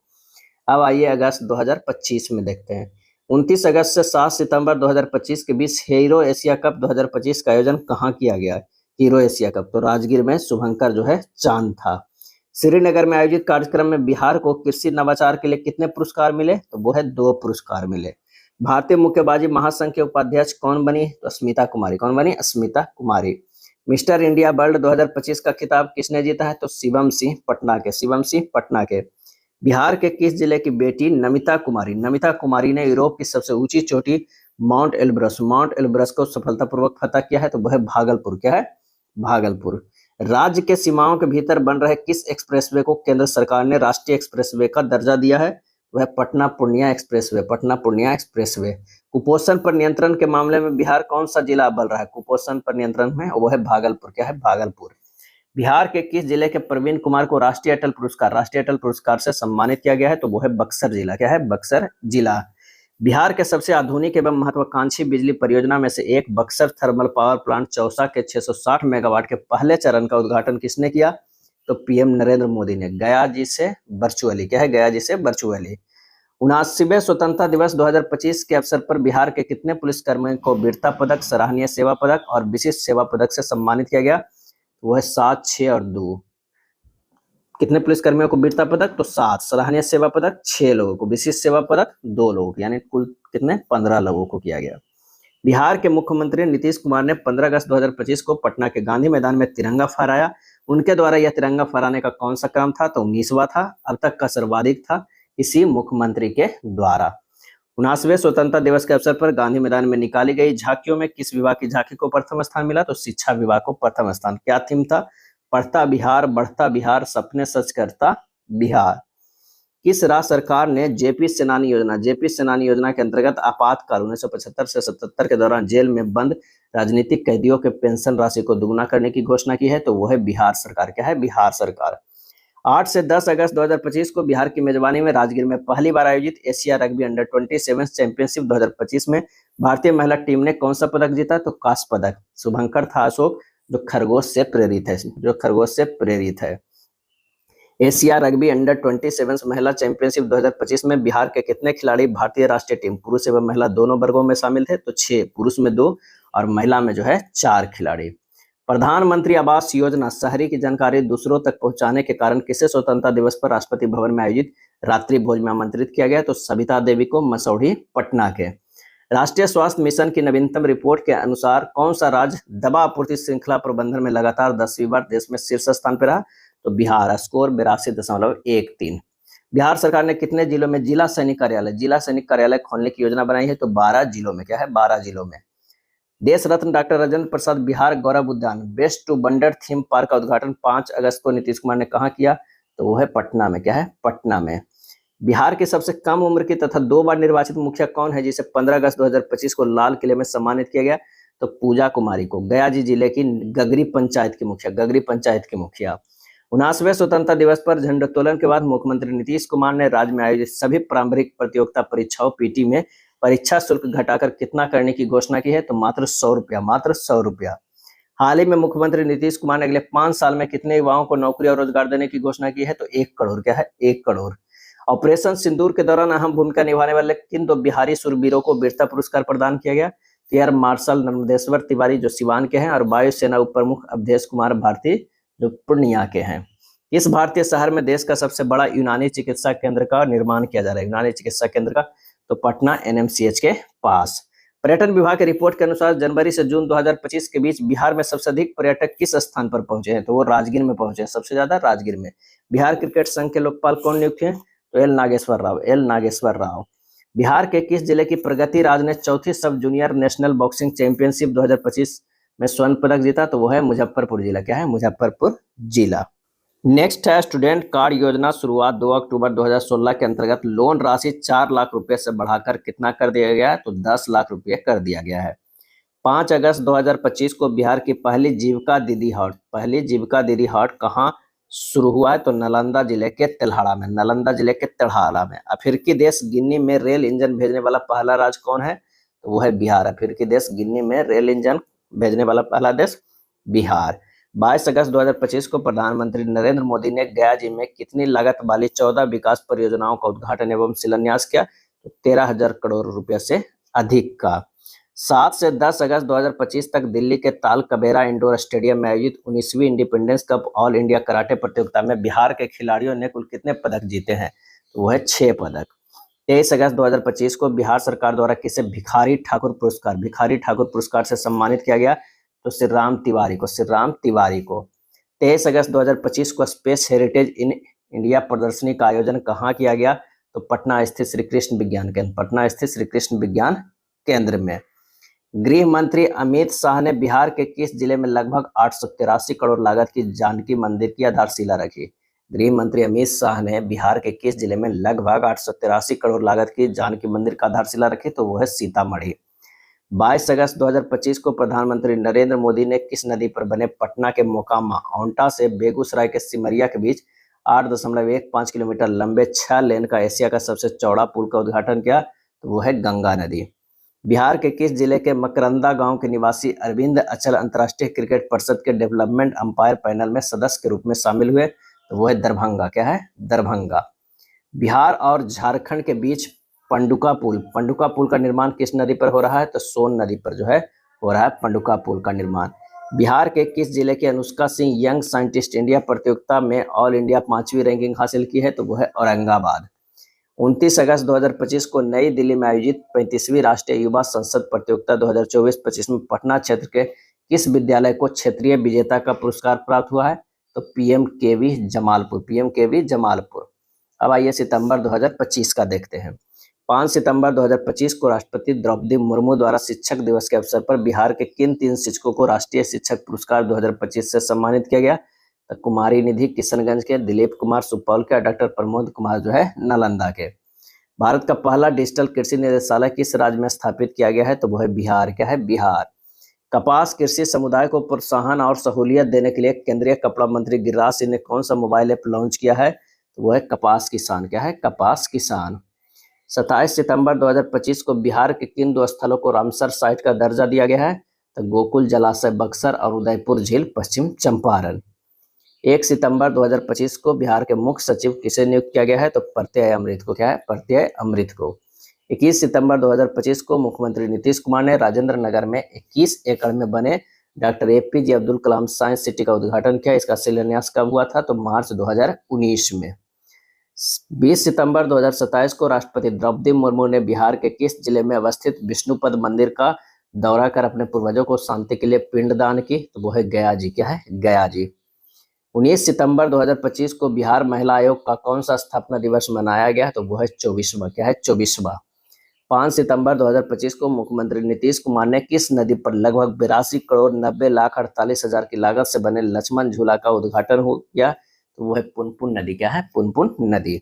अब आइए अगस्त 2025 में देखते हैं। 29 अगस्त से 7 सितंबर 2025 के बीच हीरो एशिया कप 2025 का आयोजन कहाँ किया गया? हीरो एशिया कप तो राजगीर में शुभंकर जो है चांद था। श्रीनगर में आयोजित कार्यक्रम में बिहार को कृषि नवाचार के लिए कितने पुरस्कार मिले? तो वो है 2 पुरस्कार मिले। भारतीय मुक्केबाजी महासंघ के उपाध्यक्ष कौन बनी? तो अस्मिता कुमारी। कौन बनी? अस्मिता कुमारी। मिस्टर इंडिया वर्ल्ड 2025 का खिताब किसने जीता है? तो शिवम सिंह पटना के, शिवम सिंह पटना के। बिहार के किस जिले की बेटी नमिता कुमारी ने यूरोप की सबसे ऊंची चोटी माउंट एल्ब्रस को सफलतापूर्वक फतह किया है? तो वह भागलपुर। क्या है? भागलपुर। राज्य के सीमाओं के भीतर बन रहे किस एक्सप्रेसवे को केंद्र सरकार ने राष्ट्रीय एक्सप्रेसवे का दर्जा दिया है? वह पटना पूर्णिया एक्सप्रेसवे, पटना पूर्णिया एक्सप्रेसवे। कुपोषण पर नियंत्रण के मामले में बिहार कौन सा जिला अव्वल रहा है? कुपोषण पर नियंत्रण में वो है भागलपुर। क्या है? भागलपुर। बिहार के किस जिले के प्रवीण कुमार को राष्ट्रीय अटल पुरस्कार से सम्मानित किया गया है? तो वो है बक्सर जिला। क्या है? बक्सर जिला। बिहार के सबसे आधुनिक एवं महत्वाकांक्षी बिजली परियोजना में से एक Buxar thermal power plant Chausa के 660 मेगावाट के पहले चरण का उद्घाटन किसने किया? तो पीएम नरेंद्र मोदी ने, गया जी से वर्चुअली। क्या है? गया जी से वर्चुअली। 79वें स्वतंत्रता दिवस 2025 के अवसर पर बिहार के कितने पुलिसकर्मियों को वीरता पदक, सराहनीय सेवा पदक और विशिष्ट सेवा पदक से सम्मानित किया गया? वो है 7, 6 और 2। कितने पुलिसकर्मियों को वीरता पदक? तो 7। सराहनीय सेवा पदक 6 लोगों को, विशिष्ट सेवा पदक 2 लोगों को, यानी कुल कितने? 15 लोगों को किया गया। बिहार के मुख्यमंत्री नीतीश कुमार ने 15 अगस्त 2025 को पटना के गांधी मैदान में तिरंगा फहराया। उनके द्वारा यह तिरंगा फहराने का कौन सा क्रम था? तो 19वां था। अब तक का सर्वाधिक था इसी मुख्यमंत्री के द्वारा। 79वें स्वतंत्रता दिवस के अवसर पर गांधी मैदान में निकाली गई झांकियों में किस विभाग की झांकी को प्रथम स्थान मिला? तो शिक्षा विभाग को प्रथम स्थान। क्या थीम था? पढ़ता बिहार, बढ़ता बिहार, सपने सच करता बिहार। किस राज्य सरकार ने जेपी सेनानी योजना के अंतर्गत आपातकाल 1975 से 77 के दौरान जेल में बंद राजनीतिक कैदियों के पेंशन राशि को दुगुना करने की घोषणा की है? तो वो है बिहार सरकार। क्या है? बिहार सरकार। 8 से 10 अगस्त 2025 को बिहार की मेजबानी में राजगीर में पहली बार आयोजित एशिया रग्बी अंडर 27 चैंपियनशिप 2025 में भारतीय महिला टीम ने कौन सा पदक जीता? तो कांस्य पदक। शुभंकर था अशोक, जो खरगोश से प्रेरित है। एशिया रग्बी अंडर 27 महिला चैंपियनशिप 2025 में बिहार के कितने खिलाड़ी भारतीय राष्ट्रीय टीम पुरुष एवं महिला दोनों वर्गों में शामिल थे? तो 6, पुरुष में 2 और महिला में जो है 4 खिलाड़ी। प्रधानमंत्री आवास योजना शहरी की जानकारी दूसरों तक पहुंचाने के कारण किसे स्वतंत्रता दिवस पर राष्ट्रपति भवन में आयोजित रात्रि भोज में आमंत्रित किया गया? तो सविता देवी को, मसौढ़ी, पटना के। राष्ट्रीय स्वास्थ्य मिशन की नवीनतम रिपोर्ट के अनुसार कौन सा राज्य दवा आपूर्ति श्रृंखला प्रबंधन में लगातार 10वीं बार देश में शीर्ष स्थान पर रहा? तो बिहार, स्कोर 82.13। बिहार सरकार ने कितने जिलों में जिला सैनिक कार्यालय खोलने की योजना बनाई है? तो 12 जिलों में। क्या है? 12 जिलों में। देश रत्न डॉक्टर राजेंद्र प्रसाद बिहार गौरव उद्यान best to wonder theme park का उद्घाटन 5 अगस्त को नीतीश कुमार ने कहाँ किया? तो वो है पटना में। क्या है? पटना में। बिहार के सबसे कम उम्र की तथा 2 बार निर्वाचित मुखिया कौन है जिसे 15 अगस्त 2025 को लाल किले में सम्मानित किया गया? तो पूजा कुमारी को, गया जी जिले की गगरी पंचायत की मुखिया। 79वें स्वतंत्रता दिवस पर झंडोत्तोलन के बाद मुख्यमंत्री नीतीश कुमार ने राज्य में आयोजित सभी प्रारंभिक प्रतियोगिता परीक्षाओं पीटी में परीक्षा शुल्क घटाकर कितना करने की घोषणा की है? तो मात्र 100 रुपया। हाल ही में मुख्यमंत्री नीतीश कुमार ने अगले 5 साल में कितने युवाओं को नौकरी और रोजगार देने की घोषणा की है? तो 1 करोड़। क्या है? 1 करोड़। ऑपरेशन सिंदूर के दौरान अहम भूमिका निभाने वाले किन 2 बिहारी शूरवीरों को वीरता पुरस्कार प्रदान किया गया? एयर मार्शल नर्मदेश्वर तिवारी जो सिवान के हैं और वायुसेना उप प्रमुख अवधेश कुमार भारती जो पूर्णिया के हैं। इस भारतीय शहर में देश का सबसे बड़ा यूनानी चिकित्सा केंद्र का निर्माण किया जा रहा है। यूनानी चिकित्सा केंद्र का तो पटना एनएमसीएच के पास। पर्यटन विभाग की रिपोर्ट के अनुसार जनवरी से जून 2025 के बीच बिहार में सबसे अधिक पर्यटक किस स्थान पर पहुंचे हैं? तो वो राजगीर में पहुंचे हैं, सबसे ज्यादा राजगीर में। बिहार क्रिकेट संघ के लोकपाल कौन नियुक्त हैं? तो एल नागेश्वर राव। बिहार के किस जिले की प्रगति राज ने चौथी सब जूनियर नेशनल बॉक्सिंग चैंपियनशिप 2025 में स्वर्ण पदक जीता? तो वो है मुजफ्फरपुर जिला। क्या है? मुजफ्फरपुर जिला। नेक्स्ट है स्टूडेंट कार्ड योजना शुरुआत 2 अक्टूबर 2016 के अंतर्गत लोन राशि 4 लाख रुपए से बढ़ाकर कितना कर दिया गया है? तो 10 लाख रुपए कर दिया गया है। 5 अगस्त 2025 को बिहार की पहली जीविका दीदी हट कहाँ शुरू हुआ है? तो नालंदा जिले के तेल्हाड़ा में। अफ्रीकी देश गिनी में रेल इंजन भेजने वाला पहला राज्य कौन है? तो वो है बिहार। अफ्रीकी देश गिनी में रेल इंजन भेजने वाला पहला देश बिहार। 22 अगस्त 2025 को प्रधानमंत्री नरेंद्र मोदी ने गया जी में कितनी लागत वाली 14 विकास परियोजनाओं का उद्घाटन एवं शिलान्यास किया? तो 13,000 करोड़ रुपए से अधिक का। 7 से 10 अगस्त 2025 तक दिल्ली के ताल कबेरा इंडोर स्टेडियम में आयोजित 19वीं independence cup all India karate प्रतियोगिता में बिहार के खिलाड़ियों ने कुल कितने पदक जीते हैं? तो वो है 6 पदक। 23 अगस्त 2025 को बिहार सरकार द्वारा किसे भिखारी ठाकुर पुरस्कार से सम्मानित किया गया? तो श्री राम तिवारी को। 23 अगस्त 2025 को स्पेस हेरिटेज इन इंडिया प्रदर्शनी का आयोजन कहाँ किया गया? तो पटना स्थित श्री कृष्ण विज्ञान केंद्र में। गृह मंत्री अमित शाह ने बिहार के किस जिले में लगभग 883 करोड़ लागत की जानकी मंदिर की आधारशिला रखी? गृह मंत्री अमित शाह ने बिहार के किस जिले में लगभग 883 करोड़ लागत की जानकी मंदिर का आधारशिला रखी? तो वो है सीतामढ़ी। 22 अगस्त 2025 को प्रधानमंत्री नरेंद्र मोदी ने किस नदी पर बने पटना के मोकामा औंटा से बेगूसराय के सिमरिया के बीच 8.15 किलोमीटर लंबे 6 लेन का एशिया का सबसे चौड़ा पुल का उद्घाटन किया? तो वो है गंगा नदी। बिहार के किस जिले के मकरंदा गांव के निवासी अरविंद अचल अंतर्राष्ट्रीय क्रिकेट परिषद के डेवलपमेंट अंपायर पैनल में सदस्य के रूप में शामिल हुए? तो वो है दरभंगा। क्या है? दरभंगा। बिहार और झारखंड के बीच पंडुका पुल का निर्माण किस नदी पर हो रहा है? तो सोन नदी पर जो है हो रहा है पंडुका पुल का निर्माण। बिहार के किस जिले की Anushka Singh young scientist India प्रतियोगिता में ऑल इंडिया 5वीं रैंकिंग हासिल की है? तो वो है औरंगाबाद। 29 अगस्त 2025 को नई दिल्ली में आयोजित 35वीं राष्ट्रीय युवा संसद प्रतियोगिता 2024-25 में पटना क्षेत्र के किस विद्यालय को क्षेत्रीय विजेता का पुरस्कार प्राप्त हुआ है? तो पीएमकेवी जमालपुर। अब आइए सितंबर 2025 का देखते हैं। 5 सितंबर 2025 को राष्ट्रपति द्रौपदी मुर्मू द्वारा शिक्षक दिवस के अवसर पर बिहार के किन 3 शिक्षकों को राष्ट्रीय शिक्षक पुरस्कार 2025 से सम्मानित किया गया? तो कुमारी निधि किशनगंज के, दिलीप कुमार सुपौल के, डॉक्टर प्रमोद कुमार जो है नालंदा के। भारत का पहला डिजिटल कृषि निदेशालय किस राज्य में स्थापित किया गया है? तो वो है बिहार। क्या है? बिहार। कपास कृषि समुदाय को प्रोत्साहन और सहूलियत देने के लिए केंद्रीय कपड़ा मंत्री गिरिराज सिंह ने कौन सा मोबाइल ऐप लॉन्च किया है? तो वो है कपास किसान। क्या है? कपास किसान। 27 सितंबर 2025 को बिहार के किन 2 स्थलों को रामसर साइट का दर्जा दिया गया है? तो गोकुल जलाशय बक्सर और उदयपुर झील पश्चिम चंपारण। 1 सितंबर 2025 को बिहार के मुख्य सचिव किसे नियुक्त किया गया है? तो प्रत्यय अमृत को। क्या है? प्रत्यय अमृत को। 21 सितंबर 2025 को मुख्यमंत्री नीतीश कुमार ने राजेंद्र नगर में 21 एकड़ में बने doctor APJ Abdul Kalam science city का उद्घाटन किया। इसका शिलान्यास कब हुआ था? तो मार्च 2019 में। 20 सितंबर 2027 को राष्ट्रपति द्रौपदी मुर्मू ने बिहार के किस जिले में अवस्थित विष्णुपद मंदिर का दौरा कर अपने पूर्वजों को शांति के लिए पिंडदान की? तो वो है गया जी। क्या है? गया जी। 19 सितंबर 2025 को बिहार महिला आयोग का कौन सा स्थापना दिवस मनाया गया? तो वो है 24वां। क्या है? 24वां। 5 सितंबर 2025 को मुख्यमंत्री नीतीश कुमार ने किस नदी पर लगभग 82 करोड़ 90 लाख 48 हजार की लागत से बने लक्ष्मण झूला का उद्घाटन हो गया? तो वो है पुनपुन नदी। क्या है? पुनपुन नदी।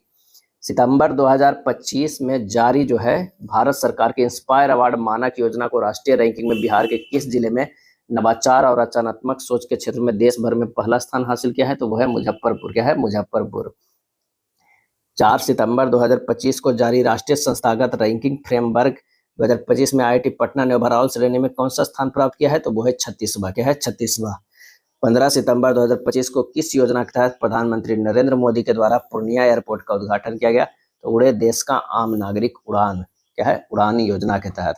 सितंबर 2025 में जारी जो है भारत सरकार के इंस्पायर अवार्ड मानक योजना को राष्ट्रीय रैंकिंग में बिहार के किस जिले में नवाचार और रचनात्मक सोच के क्षेत्र में देश भर में पहला स्थान हासिल किया है? तो वो है मुजफ्फरपुर। क्या है? मुजफ्फरपुर। 4 सितंबर 2025 को जारी राष्ट्रीय संस्थागत रैंकिंग फ्रेमवर्क 2025 में आईआईटी पटना ने ओवरऑल श्रेणी में कौन सा स्थान प्राप्त किया है? तो वो है 36वां। क्या है? 36वां। 15 सितंबर 2025 को किस योजना के तहत प्रधानमंत्री नरेंद्र मोदी के द्वारा पूर्णिया एयरपोर्ट का उद्घाटन किया गया? तो उड़े देश का आम नागरिक उड़ान। क्या है? उड़ान योजना के तहत।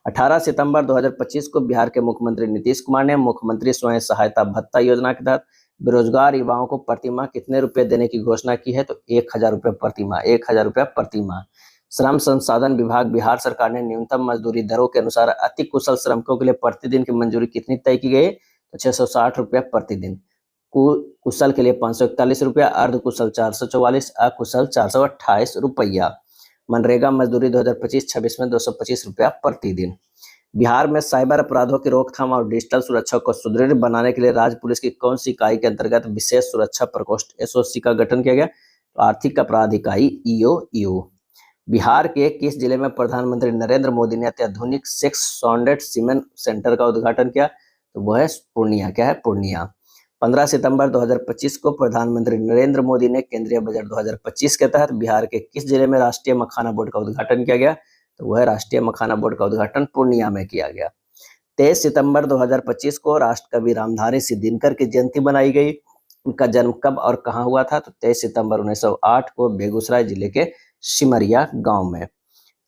18 सितंबर 2025 को बिहार के मुख्यमंत्री नीतीश कुमार ने मुख्यमंत्री स्वयं सहायता भत्ता योजना के तहत बेरोजगार युवाओं को प्रतिमाह कितने रुपए देने की घोषणा की है? तो 1000 रुपये प्रतिमाह। 1000 रुपये प्रतिमाह। श्रम संसाधन विभाग बिहार सरकार ने न्यूनतम मजदूरी दरों के अनुसार अति कुशल श्रमिकों के लिए प्रतिदिन की मंजूरी कितनी तय की गई? तो 660 रुपये प्रतिदिन। कुशल के लिए 541 रुपया, अर्ध कुशल 444, अकुशल 428 रुपया। मनरेगा मजदूरी 2025-26 में 225 रुपया प्रतिदिन। बिहार में साइबर अपराधों की रोकथाम और डिजिटल सुरक्षा को सुदृढ़ बनाने के लिए राज्य पुलिस की कौन सी इकाई के अंतर्गत विशेष सुरक्षा प्रकोष्ठ एसओसी का गठन किया गया? तो आर्थिक अपराध इकाई ईओ। बिहार के किस जिले में प्रधानमंत्री नरेंद्र मोदी ने अत्याधुनिक 6 सॉन्डेट सीमेंट सेंटर का उद्घाटन किया? तो वह है पूर्णिया। क्या है? पूर्णिया। 15 सितंबर 2025 को प्रधानमंत्री नरेंद्र मोदी ने केंद्रीय बजट 2025 के तहत बिहार के किस जिले में राष्ट्रीय मखाना बोर्ड का उद्घाटन किया गया? तो वह राष्ट्रीय मखाना बोर्ड का उद्घाटन पूर्णिया में किया गया। 23 सितंबर 2025 को राष्ट्र कवि रामधारी सिंह दिनकर की जयंती मनाई गई। उनका जन्म कब और कहाँ हुआ था? तो 23 सितंबर 1908 को बेगूसराय जिले के सिमरिया गांव में।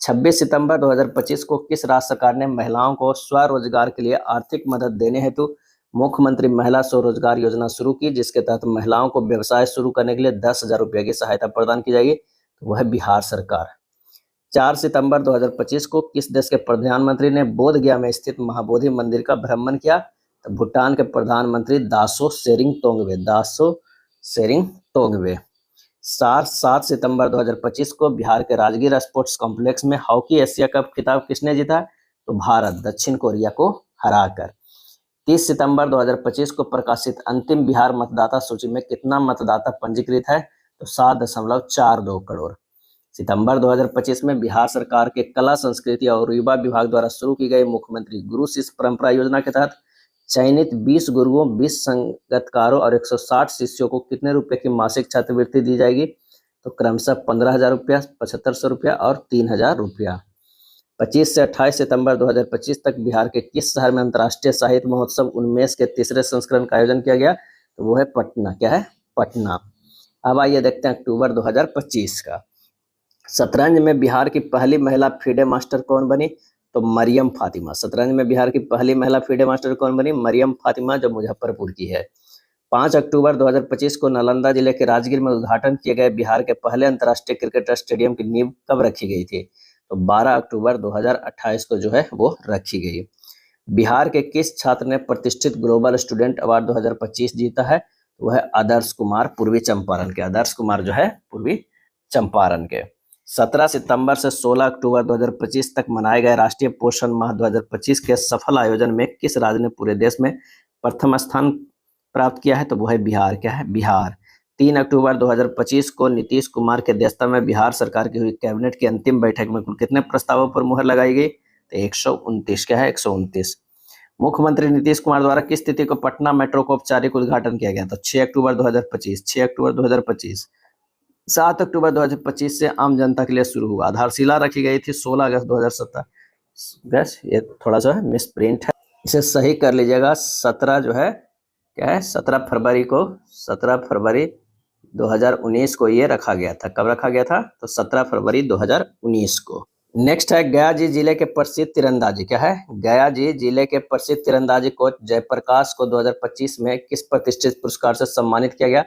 26 सितंबर 2025 को किस राज्य सरकार ने महिलाओं को स्वरोजगार के लिए आर्थिक मदद देने हेतु मुख्यमंत्री महिला स्वरोजगार योजना शुरू की, जिसके तहत महिलाओं को व्यवसाय शुरू करने के लिए 10,000 रुपये की सहायता प्रदान की जाएगी? तो वह बिहार सरकार। 4 सितंबर 2025 को किस देश के प्रधानमंत्री ने बोध गया में स्थित महाबोधि मंदिर का भ्रमण किया? तो भूटान के प्रधानमंत्री दासो सेरिंग तोंगवे। 7 सितंबर 2025 को बिहार के राजगीर स्पोर्ट्स कॉम्प्लेक्स में हॉकी एशिया कप खिताब किसने जीता? तो भारत, दक्षिण कोरिया को हराकर। 30 सितंबर 2025 को प्रकाशित अंतिम बिहार मतदाता सूची में कितना मतदाता पंजीकृत है? तो 7.42 करोड़। सितंबर 2025 में बिहार सरकार के कला संस्कृति और युवा विभाग द्वारा शुरू की गई मुख्यमंत्री गुरु शिष्य परंपरा योजना के तहत चयनित 20 गुरुओं, 20 संगतकारों और 160 शिष्यों को कितने रुपए की मासिक छात्रवृत्ति दी जाएगी? तो क्रमशः 15,000 रुपया, 7,500 रुपया और 3,000 रुपया। 25 से 28 सितंबर 2025 तक बिहार के किस शहर में अंतर्राष्ट्रीय साहित्य महोत्सव उन्मेष के तीसरे संस्करण का आयोजन किया गया? तो वो है पटना। क्या है? पटना। अब आइए देखते हैं अक्टूबर 2025 का। शतरंज में बिहार की पहली महिला फीडे मास्टर कौन बनी? तो मरियम फातिमा। शतरंज में बिहार की पहली महिला फीडे मास्टर कौन बनी? मरियम फातिमा, जो मुजफ्फरपुर की है। 5 अक्टूबर 2025 को नालंदा जिले के राजगीर में उद्घाटन किए गए बिहार के पहले अंतर्राष्ट्रीय क्रिकेट स्टेडियम की नींव कब रखी गई थी? तो 12 अक्टूबर 2028 को जो है वो रखी गई। बिहार के किस छात्र ने प्रतिष्ठित ग्लोबल स्टूडेंट अवार्ड 2025 जीता है? वह है आदर्श कुमार, पूर्वी चंपारण के। आदर्श कुमार जो है पूर्वी चंपारण के। 17 सितंबर से 16 अक्टूबर 2025 तक मनाए गए राष्ट्रीय पोषण माह 2025 के सफल आयोजन में किस राज्य ने पूरे देश में प्रथम स्थान प्राप्त किया है? तो वह है बिहार। क्या है? बिहार। 3 अक्टूबर 2025 को नीतीश कुमार के अध्यक्षता में बिहार सरकार की हुई कैबिनेट की अंतिम बैठक में कुल कितने प्रस्तावों पर मुहर लगाई गई? तो 129। क्या है? 129। मुख्यमंत्री नीतीश कुमार द्वारा किस तिथि को पटना मेट्रो को औपचारिक उद्घाटन किया गया? तो 6 अक्टूबर 2025। 6 अक्टूबर 2025। 7 अक्टूबर 2025 से आम जनता के लिए शुरू हुआ। आधारशिला रखी गई थी 16 अगस्त 2017। ये थोड़ा सा मिस प्रिंट है, इसे सही कर लीजिएगा। 17 जो है क्या है? 17 फरवरी 2019 को ये रखा गया था। कब रखा गया था? तो 17 फरवरी 2019 को। नेक्स्ट है गया जी जिले के प्रसिद्ध तीरंदाजी, क्या है, गया जी जिले के प्रसिद्ध तीरंदाजी कोच जयप्रकाश को 2025 में किस प्रतिष्ठित पुरस्कार से सम्मानित किया गया?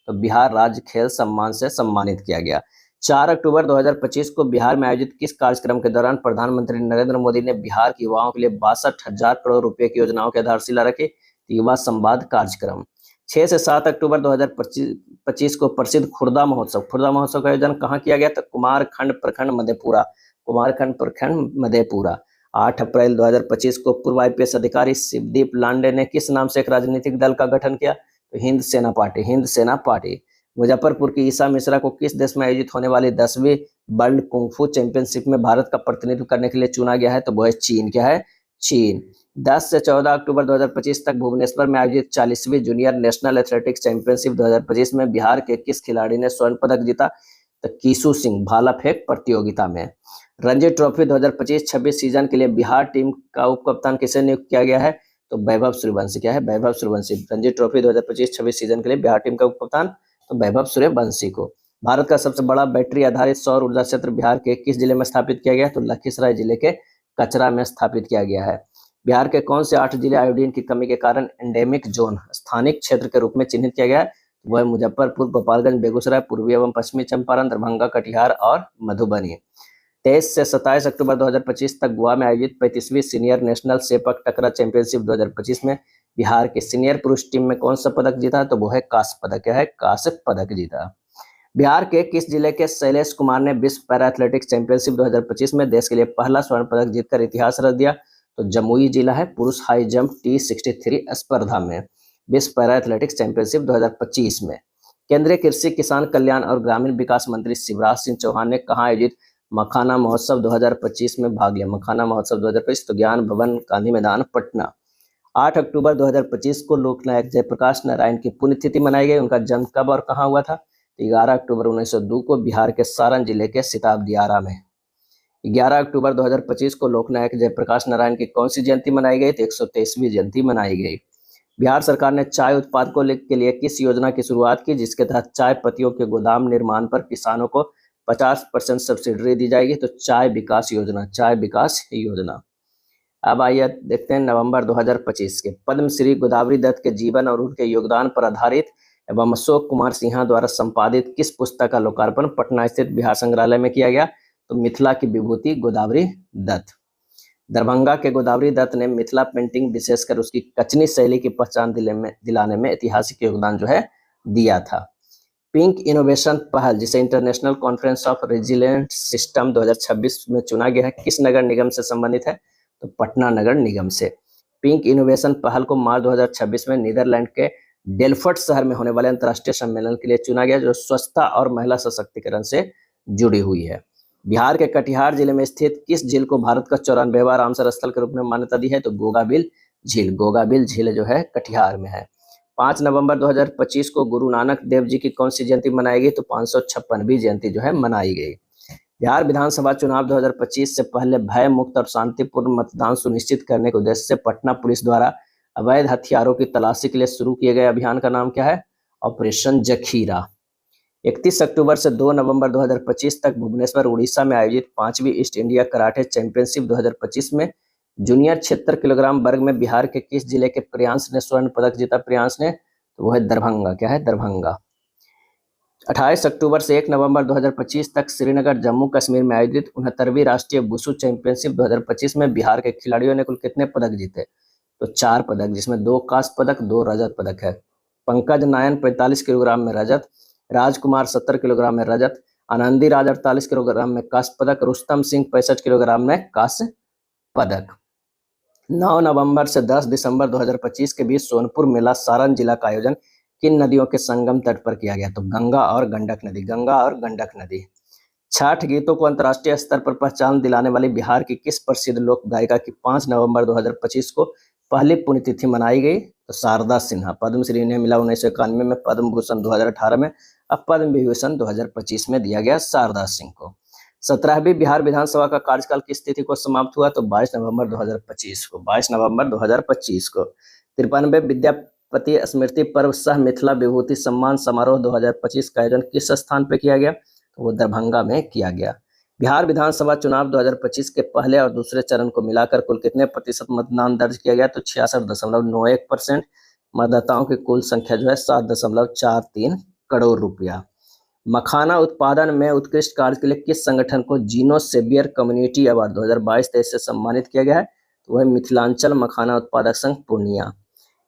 तो बिहार राज्य खेल सम्मान से सम्मानित किया गया। 4 अक्टूबर 2025 को बिहार में आयोजित किस कार्यक्रम के दौरान प्रधानमंत्री नरेंद्र मोदी ने बिहार के युवाओं के लिए 62,000 करोड़ रुपए की योजनाओं की आधारशिला रखी? युवा संवाद कार्यक्रम। 6 से 7 अक्टूबर 2025 को प्रसिद्ध खुर्दा महोत्सव का आयोजन कहाँ किया गया? तो कुमारखंड प्रखंड मधेपुरा, कुमारखंड प्रखंड मधेपुरा। 8 अप्रैल 2025 को पूर्व आईपीएस अधिकारी शिवदीप लांडे ने किस नाम से एक राजनीतिक दल का गठन किया? तो हिंद सेना पार्टी। मुजफ्फरपुर की ईसा मिश्रा को किस देश में आयोजित होने वाली 10वीं वर्ल्ड कुंफू चैंपियनशिप में भारत का प्रतिनिधित्व करने के लिए चुना गया है? तो वो है चीन, क्या है, चीन। 10 से 14 अक्टूबर 2025 तक भुवनेश्वर में आयोजित 40वीं जूनियर नेशनल एथलेटिक्स चैंपियनशिप 2025 में बिहार के किस खिलाड़ी ने स्वर्ण पदक जीता? तो कीसू सिंह भाला फेंक प्रतियोगिता में। रणजी ट्रॉफी 2025-26 सीजन के लिए बिहार टीम का उप कप्तान किसे नियुक्त किया गया है? तो वैभव सूर्यवंशी, क्या है, वैभव सूर्यवंशी। रणजी ट्रॉफी 2025-26 सीजन के लिए बिहार टीम का उप कप्तान तो वैभव सूर्यवंशी को। भारत का सबसे बड़ा बैटरी आधारित सौर ऊर्जा क्षेत्र बिहार के किस जिले में स्थापित किया गया? तो लखीसराय जिले के कचरा में स्थापित किया गया है। बिहार के कौन से 8 जिले आयोडीन की कमी के कारण एंडेमिक जोन स्थानिक क्षेत्र के रूप में चिन्हित किया गया है? वह मुजफ्फरपुर, गोपालगंज, बेगूसराय, पूर्वी एवं पश्चिमी चंपारण, दरभंगा, कटिहार और मधुबनी। 23 से 27 अक्टूबर 2025 तक गोवा में आयोजित 35वीं सीनियर नेशनल सेपक टकरा चैंपियनशिप 2025 में बिहार के सीनियर पुरुष टीम में कौन सा पदक जीता? तो वो है कांस्य पदक, क्या है, कांस्य पदक जीता। बिहार के किस जिले के शैलेश कुमार ने विश्व पैरा एथलेटिक्स चैंपियनशिप 2025 में देश के लिए पहला स्वर्ण पदक जीतकर इतिहास रच दिया? तो जमुई जिला है पुरुष हाई जंप T63 स्पर्धा में विश्व पैरा एथलेटिक्स चैंपियनशिप 2025 में। केंद्रीय कृषि किसान कल्याण और ग्रामीण विकास मंत्री शिवराज सिंह चौहान ने कहाँ आयोजित मखाना महोत्सव 2025 में भाग लिया? मखाना महोत्सव 2025 तो ज्ञान भवन गांधी मैदान पटना। 8 अक्टूबर 2025 को लोकनायक जयप्रकाश नारायण की पुण्यतिथि मनाई गई। उनका जन्म कब और कहाँ हुआ था? 11 अक्टूबर 1902 को बिहार के सारण जिले के सिताब दियारा में। 11 अक्टूबर 2025 को लोकनायक जयप्रकाश नारायण की कौन सी जयंती मनाई गई? तो 123वीं जयंती मनाई गई। बिहार सरकार ने चाय उत्पादकों के लिए किस योजना की शुरुआत की जिसके तहत चाय पत्तियों के गोदाम निर्माण पर किसानों को 50% सब्सिडी दी जाएगी? तो चाय विकास योजना। अब आइए देखते हैं नवंबर 2025 के पद्मश्री गोदावरी दत्त के जीवन और उनके योगदान पर आधारित एवं अशोक कुमार सिन्हा द्वारा संपादित किस पुस्तक का लोकार्पण पटना स्थित बिहार संग्रहालय में किया गया? तो मिथिला की विभूति गोदावरी दत्त। दरभंगा के गोदावरी दत्त ने मिथिला पेंटिंग विशेषकर उसकी कचनी शैली की पहचान दिलाने में ऐतिहासिक योगदान जो है दिया था। पिंक इनोवेशन पहल जिसे international conference of resilient system 2026 में चुना गया है किस नगर निगम से संबंधित है? तो पटना नगर निगम से। पिंक इनोवेशन पहल को मार्च 2026 में नीदरलैंड के डेल्फ्ट शहर में होने वाले अंतर्राष्ट्रीय सम्मेलन के लिए चुना गया जो स्वच्छता और महिला सशक्तिकरण से जुड़ी हुई है। बिहार के कटिहार जिले में स्थित किस झील को भारत का 94वां रामसर स्थल के रूप में मान्यता दी है? तो गोगाबिल झील जो है कटिहार में है। 5 नवंबर 2025 को गुरु नानक देव जी की कौन सी जयंती मनाई गई? तो 556वीं जयंती जो है मनाई गई। बिहार विधानसभा चुनाव 2025 से पहले भय मुक्त और शांतिपूर्ण मतदान सुनिश्चित करने के उद्देश्य से पटना पुलिस द्वारा अवैध हथियारों की तलाशी के लिए शुरू किए गए अभियान का नाम क्या है? ऑपरेशन जखीरा। 31 अक्टूबर से 2 नवंबर 2025 तक भुवनेश्वर उड़ीसा में आयोजित 5वीं ईस्ट इंडिया कराटे चैंपियनशिप 2025 में जूनियर 76 किलोग्राम वर्ग में बिहार के किस जिले के प्रियांश ने स्वर्ण पदक जीता? प्रियांश ने तो वो है दरभंगा, क्या है, दरभंगा। 28 अक्टूबर से 1 नवंबर 2025 तक श्रीनगर जम्मू कश्मीर में आयोजित 69वीं राष्ट्रीय वुशु चैंपियनशिप 2025 में बिहार के खिलाड़ियों ने कुल कितने पदक जीते? तो 4 पदक जिसमें 2 कांस्य पदक 2 रजत पदक है। पंकज नायन 45 किलोग्राम में रजत, राजकुमार 70 किलोग्राम में रजत, आनंदी राज 48 किलोग्राम में कांस्य पदक, रुस्तम सिंह 65 किलोग्राम में कांस्य पदक। 9 नवंबर से 10 दिसंबर 2025 के बीच सोनपुर मेला सारण जिला का आयोजन किन नदियों के संगम तट पर किया गया? तो गंगा और गंडक नदी। छठ गीतों को अंतर्राष्ट्रीय स्तर पर पहचान दिलाने वाली बिहार की किस प्रसिद्ध लोक गायिका की 5 नवंबर 2025 को पहली पुण्यतिथि मनाई गई? तो शारदा सिन्हा। पद्मश्री इन्हें मिला 1991 में, पद्म भूषण 2018 में, अब पद्म विभूषण 2025 में दिया गया शारदा सिंह को। 17वीं बिहार विधानसभा का कार्यकाल किस तिथि को समाप्त हुआ? तो 22 नवंबर 2025 को। 53वें विद्यापति स्मृति पर्व सह मिथिला विभूति सम्मान समारोह 2025 का आयोजन किस स्थान पर किया गया? तो वो दरभंगा में किया गया। बिहार विधानसभा चुनाव 2025 के पहले और दूसरे चरण को मिलाकर कुल कितने प्रतिशत मतदान दर्ज किया गया? तो 66.91%। मतदाताओं की कुल संख्या जो है 7.43 करोड़ रुपया। मखाना उत्पादन में उत्कृष्ट कार्य के लिए किस संगठन को जीनो सेवियर कम्युनिटी अवार्ड 2022-23 से सम्मानित किया गया है? तो वह मिथिलांचल मखाना उत्पादक संघ पूर्णिया।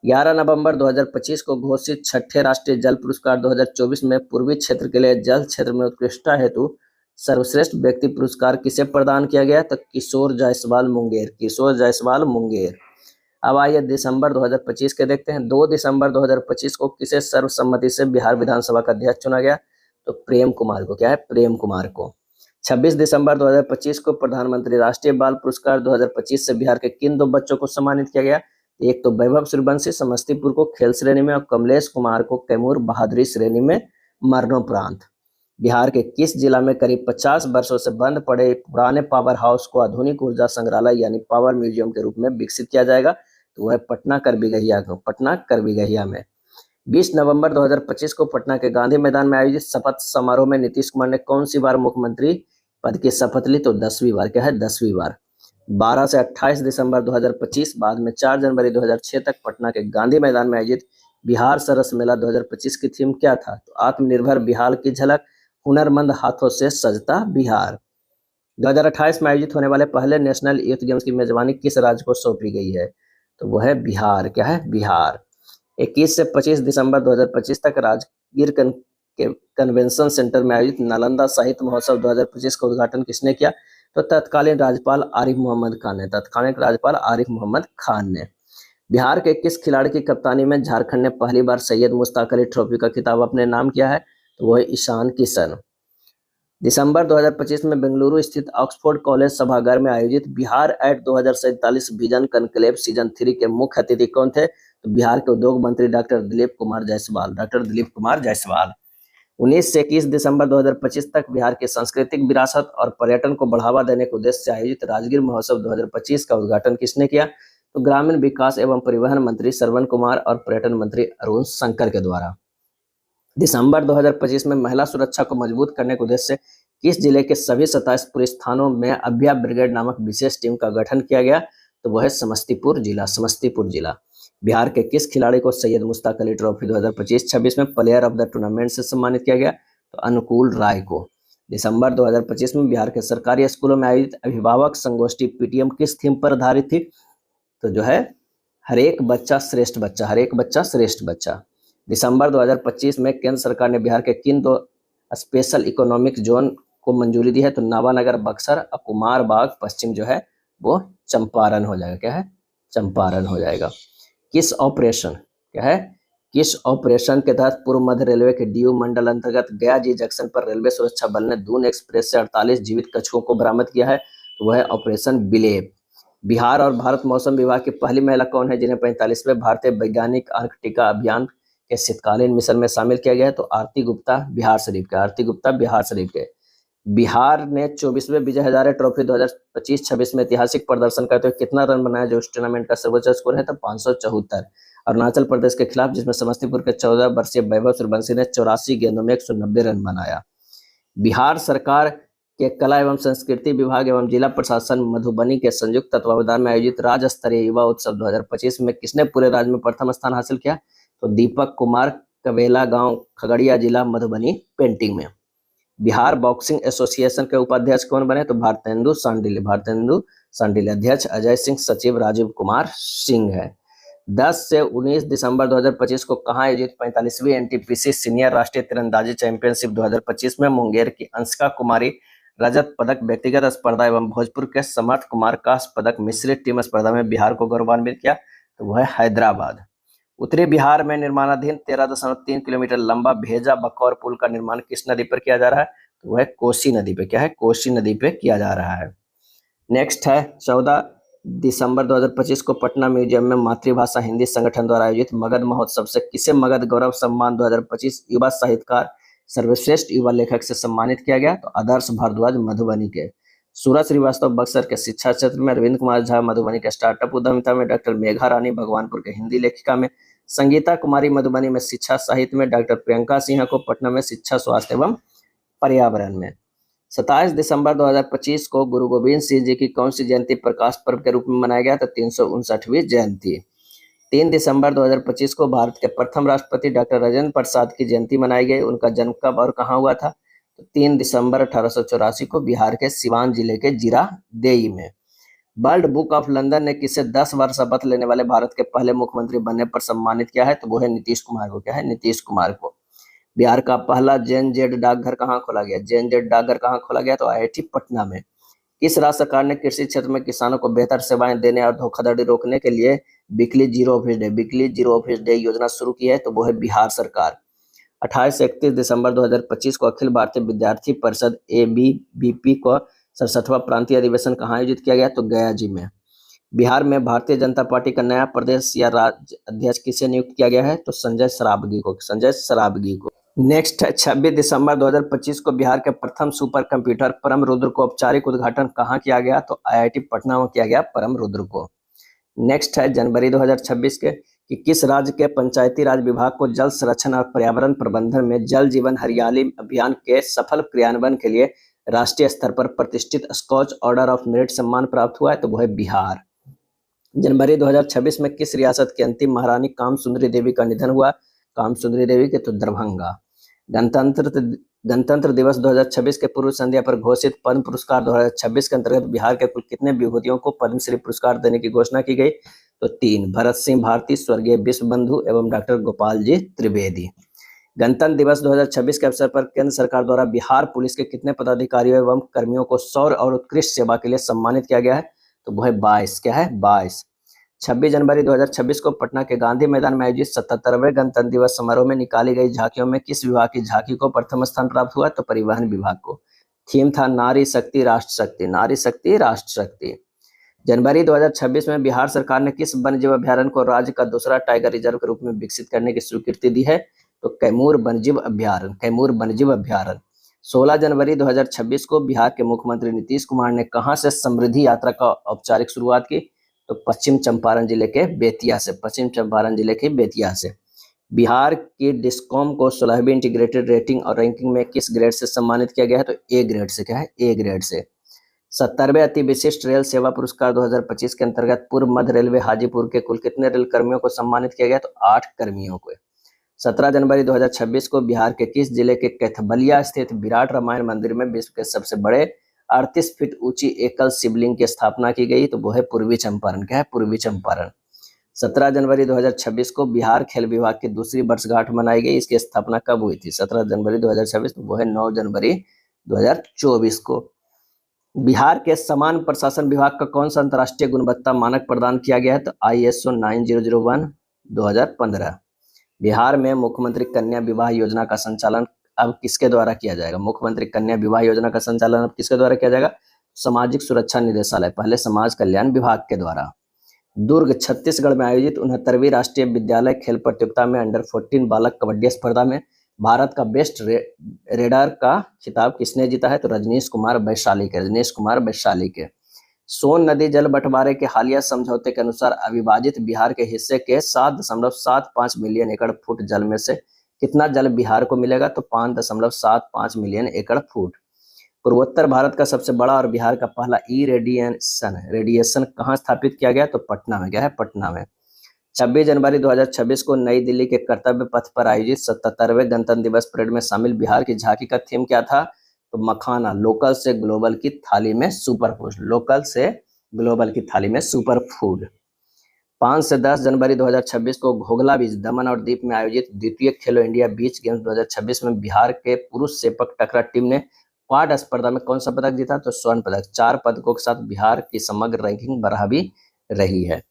11 नवंबर 2025 को घोषित छठे राष्ट्रीय जल पुरस्कार 2024 में पूर्वी क्षेत्र के लिए जल क्षेत्र में उत्कृष्टता हेतु सर्वश्रेष्ठ व्यक्ति पुरस्कार किसे प्रदान किया गया? तो किशोर जायसवाल मुंगेर। किशोर जायसवाल मुंगेर। अब आइए दिसंबर 2025 के देखते हैं। 2 दिसंबर 2025 को किसे सर्वसम्मति से बिहार विधानसभा का अध्यक्ष चुना गया? तो प्रेम कुमार को। क्या है? प्रेम कुमार को। 26 दिसंबर 2025 को प्रधानमंत्री राष्ट्रीय बाल पुरस्कार 2025 से बिहार के किन 2 बच्चों को सम्मानित किया गया? एक तो वैभव सूर्यवंशी समस्तीपुर को खेल श्रेणी में और कमलेश कुमार को कैमूर बहादुरी श्रेणी में मरणोपरांत। बिहार के किस जिला में करीब 50 वर्षों से बंद पड़े पुराने पावर हाउस को आधुनिक ऊर्जा संग्रहालय यानी पावर म्यूजियम के रूप में विकसित किया जाएगा? तो वह पटना करबिगहिया में। 20 नवंबर 2025 को पटना के गांधी मैदान में आयोजित शपथ समारोह में नीतीश कुमार ने कौन सी बार मुख्यमंत्री पद की शपथ ली? तो 10वीं बार। क्या है? 10वीं बार। 12 से 28 दिसंबर 2025 बाद में 4 जनवरी 2006 तक पटना के गांधी मैदान में आयोजित बिहार सरस मेला 2025 की थीम क्या था? तो आत्मनिर्भर बिहार की झलक, हुनरमंद हाथों से सजता बिहार। 2028 में आयोजित होने वाले पहले नेशनल यूथ गेम्स की मेजबानी किस राज्य को सौंपी गई है? तो वह है बिहार। क्या है? बिहार। 21 से 25 दिसंबर 2025 तक राजगीर कन्वेंशन सेंटर में आयोजित नालंदा साहित्य महोत्सव 2025 का उद्घाटन किसने किया? तो तत्कालीन राज्यपाल आरिफ मोहम्मद खान ने। तत्कालीन राज्यपाल आरिफ मोहम्मद खान ने। बिहार के किस खिलाड़ी की कप्तानी में झारखंड ने पहली बार सैयद मुश्ताक अली ट्रॉफी का खिताब अपने नाम किया है? तो वह ईशान किशन। दिसंबर 2025 में बेंगलुरु स्थित ऑक्सफोर्ड कॉलेज सभागार में आयोजित Bihar at 2047 vision conclave season 3 के मुख्य अतिथि कौन थे? तो बिहार के उद्योग मंत्री डॉक्टर दिलीप कुमार जायसवाल। डॉक्टर दिलीप कुमार जायसवाल। 19 से 21 दिसंबर 2025 तक बिहार की सांस्कृतिक विरासत और पर्यटन को बढ़ावा देने के उद्देश्य से आयोजित राजगीर महोत्सव 2025 का उद्घाटन किसने किया? तो ग्रामीण विकास एवं परिवहन मंत्री श्रवण कुमार और पर्यटन मंत्री अरुण शंकर के द्वारा। दिसंबर 2025 में महिला सुरक्षा को मजबूत करने के उद्देश्य से किस जिले के सभी 27 पुलिस थानों में अभया ब्रिगेड नामक विशेष टीम का गठन किया गया? तो वह है समस्तीपुर जिला। समस्तीपुर जिला। बिहार के किस खिलाड़ी को सैयद मुश्ताक अली ट्रॉफी 2025-26 में प्लेयर ऑफ द टूर्नामेंट से सम्मानित किया गया? तो अनुकूल राय को। दिसंबर 2025 में बिहार के सरकारी स्कूलों में आयोजित अभिभावक संगोष्ठी पीटीएम किस थीम पर आधारित थी? तो जो है हर एक बच्चा श्रेष्ठ बच्चा। हर एक बच्चा श्रेष्ठ बच्चा। दिसंबर 2025 में केंद्र सरकार ने बिहार के किन 2 स्पेशल इकोनॉमिक जोन को मंजूरी दी है? तो नावानगर बक्सर और कुमारबाग पश्चिम जो है वो चंपारण हो जाएगा। क्या है? चंपारण हो जाएगा। किस ऑपरेशन के तहत पूर्व मध्य रेलवे के डीयू मंडल अंतर्गत गया जी जंक्शन पर रेलवे सुरक्षा बल ने दून एक्सप्रेस से 48 जीवित कछुओं को बरामद किया है? तो वह है ऑपरेशन बिलेब। बिहार और भारत मौसम विभाग की पहली महिला कौन है जिन्हें 45वें भारतीय वैज्ञानिक आर्कटिका अभियान के शीतकालीन मिशन में शामिल किया गया है? तो आरती गुप्ता बिहार शरीफ के। आरती गुप्ता बिहार शरीफ के। बिहार ने 24वें विजय हजारे ट्रॉफी 2025-26 में ऐतिहासिक प्रदर्शन करते हुए कितना रन बनाया जो इस टूर्नामेंट का सर्वोच्च स्कोर है? तो 574। अरुणाचल प्रदेश के खिलाफ जिसमें समस्तीपुर के 14 वर्षीय वैभव सूर्यवंशी ने 84 गेंदों में 190 रन बनाया। बिहार सरकार के कला एवं संस्कृति विभाग एवं जिला प्रशासन मधुबनी के संयुक्त तत्वावधान में आयोजित राज्य स्तरीय युवा उत्सव 2025 में किसने पूरे राज्य में प्रथम स्थान हासिल किया? तो दीपक कुमार कबेला गांव खगड़िया जिला मधुबनी पेंटिंग में। बिहार बॉक्सिंग एसोसिएशन के उपाध्यक्ष कौन बने? तो भारतेंदु सांडिल्य। भारतेंदु सांडिल्य। अध्यक्ष अजय सिंह, सचिव राजीव कुमार सिंह है। 10 से 19 दिसंबर 2025 को कहां आयोजित 45वीं एनटीपीसी सीनियर राष्ट्रीय तीरंदाजी चैंपियनशिप 2025 में मुंगेर की अंशिका कुमारी रजत पदक व्यक्तिगत स्पर्धा एवं भोजपुर के समर्थ कुमार कांस्य पदक मिश्रित टीम स्पर्धा में बिहार को गौरवान्वित किया? तो वह हैदराबाद। उत्तरी बिहार में निर्माणाधीन 13.3 किलोमीटर लंबा भेजा बकौर पुल का निर्माण किस नदी पर किया जा रहा है? तो वह कोसी नदी पे। क्या है? कोसी नदी पे किया जा रहा है। नेक्स्ट है 14 दिसंबर 2025 को पटना म्यूजियम में मातृभाषा हिंदी संगठन द्वारा आयोजित मगध महोत्सव से किसे मगध गौरव सम्मान 2025 युवा साहित्यकार सर्वश्रेष्ठ युवा लेखक से सम्मानित किया गया? तो आदर्श भारद्वाज मधुबनी के। सूरज श्रीवास्तव बक्सर के शिक्षा क्षेत्र में, अरविंद कुमार झा मधुबनी के स्टार्टअप उद्यमिता में, डॉक्टर मेघा रानी भगवानपुर के हिंदी लेखिका में, संगीता कुमारी मधुबनी में शिक्षा साहित्य में, डॉक्टर प्रियंका सिन्हा को पटना में शिक्षा स्वास्थ्य एवं पर्यावरण में। 27 दिसंबर 2025 को गुरु गोविंद सिंह जी की कौन सी जयंती प्रकाश पर्व के रूप में मनाया गया? तो 359वीं जयंती। 3 दिसंबर 2025 को भारत के प्रथम राष्ट्रपति डॉक्टर राजेंद्र प्रसाद की जयंती मनाई गई। उनका जन्म कब और कहाँ हुआ था? तो 3 दिसंबर 1884 को बिहार के सिवान जिले के जीरादेई में। वर्ल्ड बुक ऑफ लंदन ने किसे 10 बार शपथ लेने वाले भारत के पहले मुख्यमंत्री बनने पर सम्मानित किया है? तो वो है नीतीश कुमार को। क्या है? नीतीश कुमार को। बिहार का पहला जेनजेड डाकघर कहाँ खोला गया? जेनजेड डाकघर कहाँ खोला गया? तो आईआईटी पटना में। किस राज्य सरकार ने कृषि क्षेत्र में किसानों को बेहतर सेवाएं देने और धोखाधड़ी रोकने के लिए वीकली जीरो ऑफिस डे योजना शुरू की है? तो वो है बिहार सरकार। 28 से 31 दिसंबर 2025 को अखिल भारतीय विद्यार्थी परिषद ABVP को 67वां प्रांतीय अधिवेशन कहाँ आयोजित किया गया? तो गया जी में। बिहार में भारतीय जनता पार्टी का नया प्रदेश या राज्य अध्यक्ष किसे नियुक्त किया गया है? तो संजय सरावगी को। संजय सरावगी को। नेक्स्ट है 26 दिसंबर 2025 को बिहार के प्रथम सुपर कंप्यूटर परम रुद्र को औपचारिक उद्घाटन कहाँ किया गया? तो IIT पटना में किया गया परम रुद्र को। नेक्स्ट है जनवरी 2026 के कि किस राज्य के पंचायती राज विभाग को जल संरक्षण और पर्यावरण प्रबंधन में जल जीवन हरियाली अभियान के सफल क्रियान्वयन के लिए राष्ट्रीय स्तर पर प्रतिष्ठित स्कॉच ऑर्डर ऑफ मेरिट सम्मान प्राप्त हुआ है? तो वो है बिहार। जनवरी 2026 में किस रियासत की अंतिम महारानी कामसुंदरी देवी का निधन हुआ? कामसुंदरी देवी के? तो दरभंगा। गणतंत्र दिवस 2026 के पूर्व संध्या पर घोषित पद्म पुरस्कार 2026 के अंतर्गत बिहार के कुल कितने विभूतियों को पद्मश्री पुरस्कार देने की घोषणा की गई? तो 3। भरत सिंह भारती, स्वर्गीय विश्व बंधु एवं डॉक्टर गोपाल जी त्रिवेदी। गणतंत्र दिवस 2026 के अवसर पर केंद्र सरकार द्वारा बिहार पुलिस के कितने पदाधिकारियों एवं कर्मियों को शौर्य और उत्कृष्ट सेवा के लिए सम्मानित किया गया है? तो वो है 22। क्या है? 22। 26 जनवरी 2026 को पटना के गांधी मैदान में आयोजित 77वें गणतंत्र दिवस समारोह में निकाली गई झांकियों में किस विभाग की झांकी को प्रथम स्थान प्राप्त हुआ? तो परिवहन विभाग को। थीम था नारी शक्ति राष्ट्र शक्ति। नारी शक्ति राष्ट्र शक्ति। जनवरी 2026 में बिहार सरकार ने किस वन्यजीव अभ्यारण्य को राज्य का दूसरा टाइगर रिजर्व के रूप में विकसित करने की स्वीकृति दी है? तो कैमूर वन्यजीव अभ्यारण्य। कैमूर वन्यजीव अभ्यारण्य। 16 जनवरी 2026 को बिहार के मुख्यमंत्री नीतीश कुमार ने कहां से समृद्धि यात्रा का औपचारिक शुरुआत की? तो पश्चिम चंपारण जिले के बेतिया से। पश्चिम चंपारण जिले के बेतिया से। बिहार की डिस्कॉम को 16वीं इंटीग्रेटेड रेटिंग और रैंकिंग में किस ग्रेड से सम्मानित किया गया है? तो A ग्रेड से। क्या है? A ग्रेड से। 70वें अति विशिष्ट रेल सेवा पुरस्कार 2025 के अंतर्गत पूर्व मध्य रेलवे हाजीपुर के कुल कितने रेल कर्मियों को सम्मानित किया गया? तो 8 कर्मियों को। 17 जनवरी 2026 को बिहार के किस जिले के कैथबलिया स्थित विराट रामायण मंदिर में विश्व के सबसे बड़े 38 फीट ऊंची एकल शिवलिंग की स्थापना की गई? तो वो है पूर्वी चंपारण। क्या है? पूर्वी चंपारण। 17 जनवरी 2026 को बिहार खेल विभाग की दूसरी वर्षगांठ मनाई गई। इसकी स्थापना कब हुई थी? 17 जनवरी 2026। तो वो है 9 जनवरी 2024 को। बिहार के समान प्रशासन विभाग का कौन सा अंतर्राष्ट्रीय गुणवत्ता मानक प्रदान किया गया है? तो ISO 9001 2015। बिहार में मुख्यमंत्री कन्या विवाह योजना का संचालन अब किसके द्वारा किया जाएगा? मुख्यमंत्री कन्या विवाह योजना का संचालन अब किसके द्वारा किया जाएगा? सामाजिक सुरक्षा निदेशालय, पहले समाज कल्याण विभाग के द्वारा। दुर्ग छत्तीसगढ़ में आयोजित 69वीं राष्ट्रीय विद्यालय खेल प्रतियोगिता में अंडर 14 बालक कबड्डी स्पर्धा में भारत का बेस्ट रेडर का खिताब किसने जीता है? तो रजनीश कुमार वैशाली के। रजनीश कुमार वैशाली के। सोन नदी जल बंटवारे के हालिया समझौते के अनुसार अविभाजित बिहार के हिस्से के 7.75 मिलियन एकड़ फुट जल में से कितना जल बिहार को मिलेगा? तो 5.75 मिलियन एकड़ फुट। पूर्वोत्तर भारत का सबसे बड़ा और बिहार का पहला रेडिएशन कहाँ स्थापित किया गया? तो पटना में। क्या है? पटना में। 26 जनवरी 2026 को नई दिल्ली के कर्तव्य पथ पर आयोजित 77वें गणतंत्र दिवस परेड में शामिल बिहार की झांकी का थीम क्या था? तो मखाना, लोकल से ग्लोबल की थाली में सुपर फूड। लोकल से ग्लोबल की थाली में सुपर फूड। 5 से 10 जनवरी 2026 को घोघला बीच, दमन और दीव में आयोजित द्वितीय खेलो इंडिया बीच गेम्स 2026 में बिहार के पुरुष सेपक टकरा टीम ने क्वाड स्पर्धा में कौन सा पदक जीता? तो स्वर्ण पदक। 4 पदकों के साथ बिहार की समग्र रैंकिंग बढ़ा भी रही है।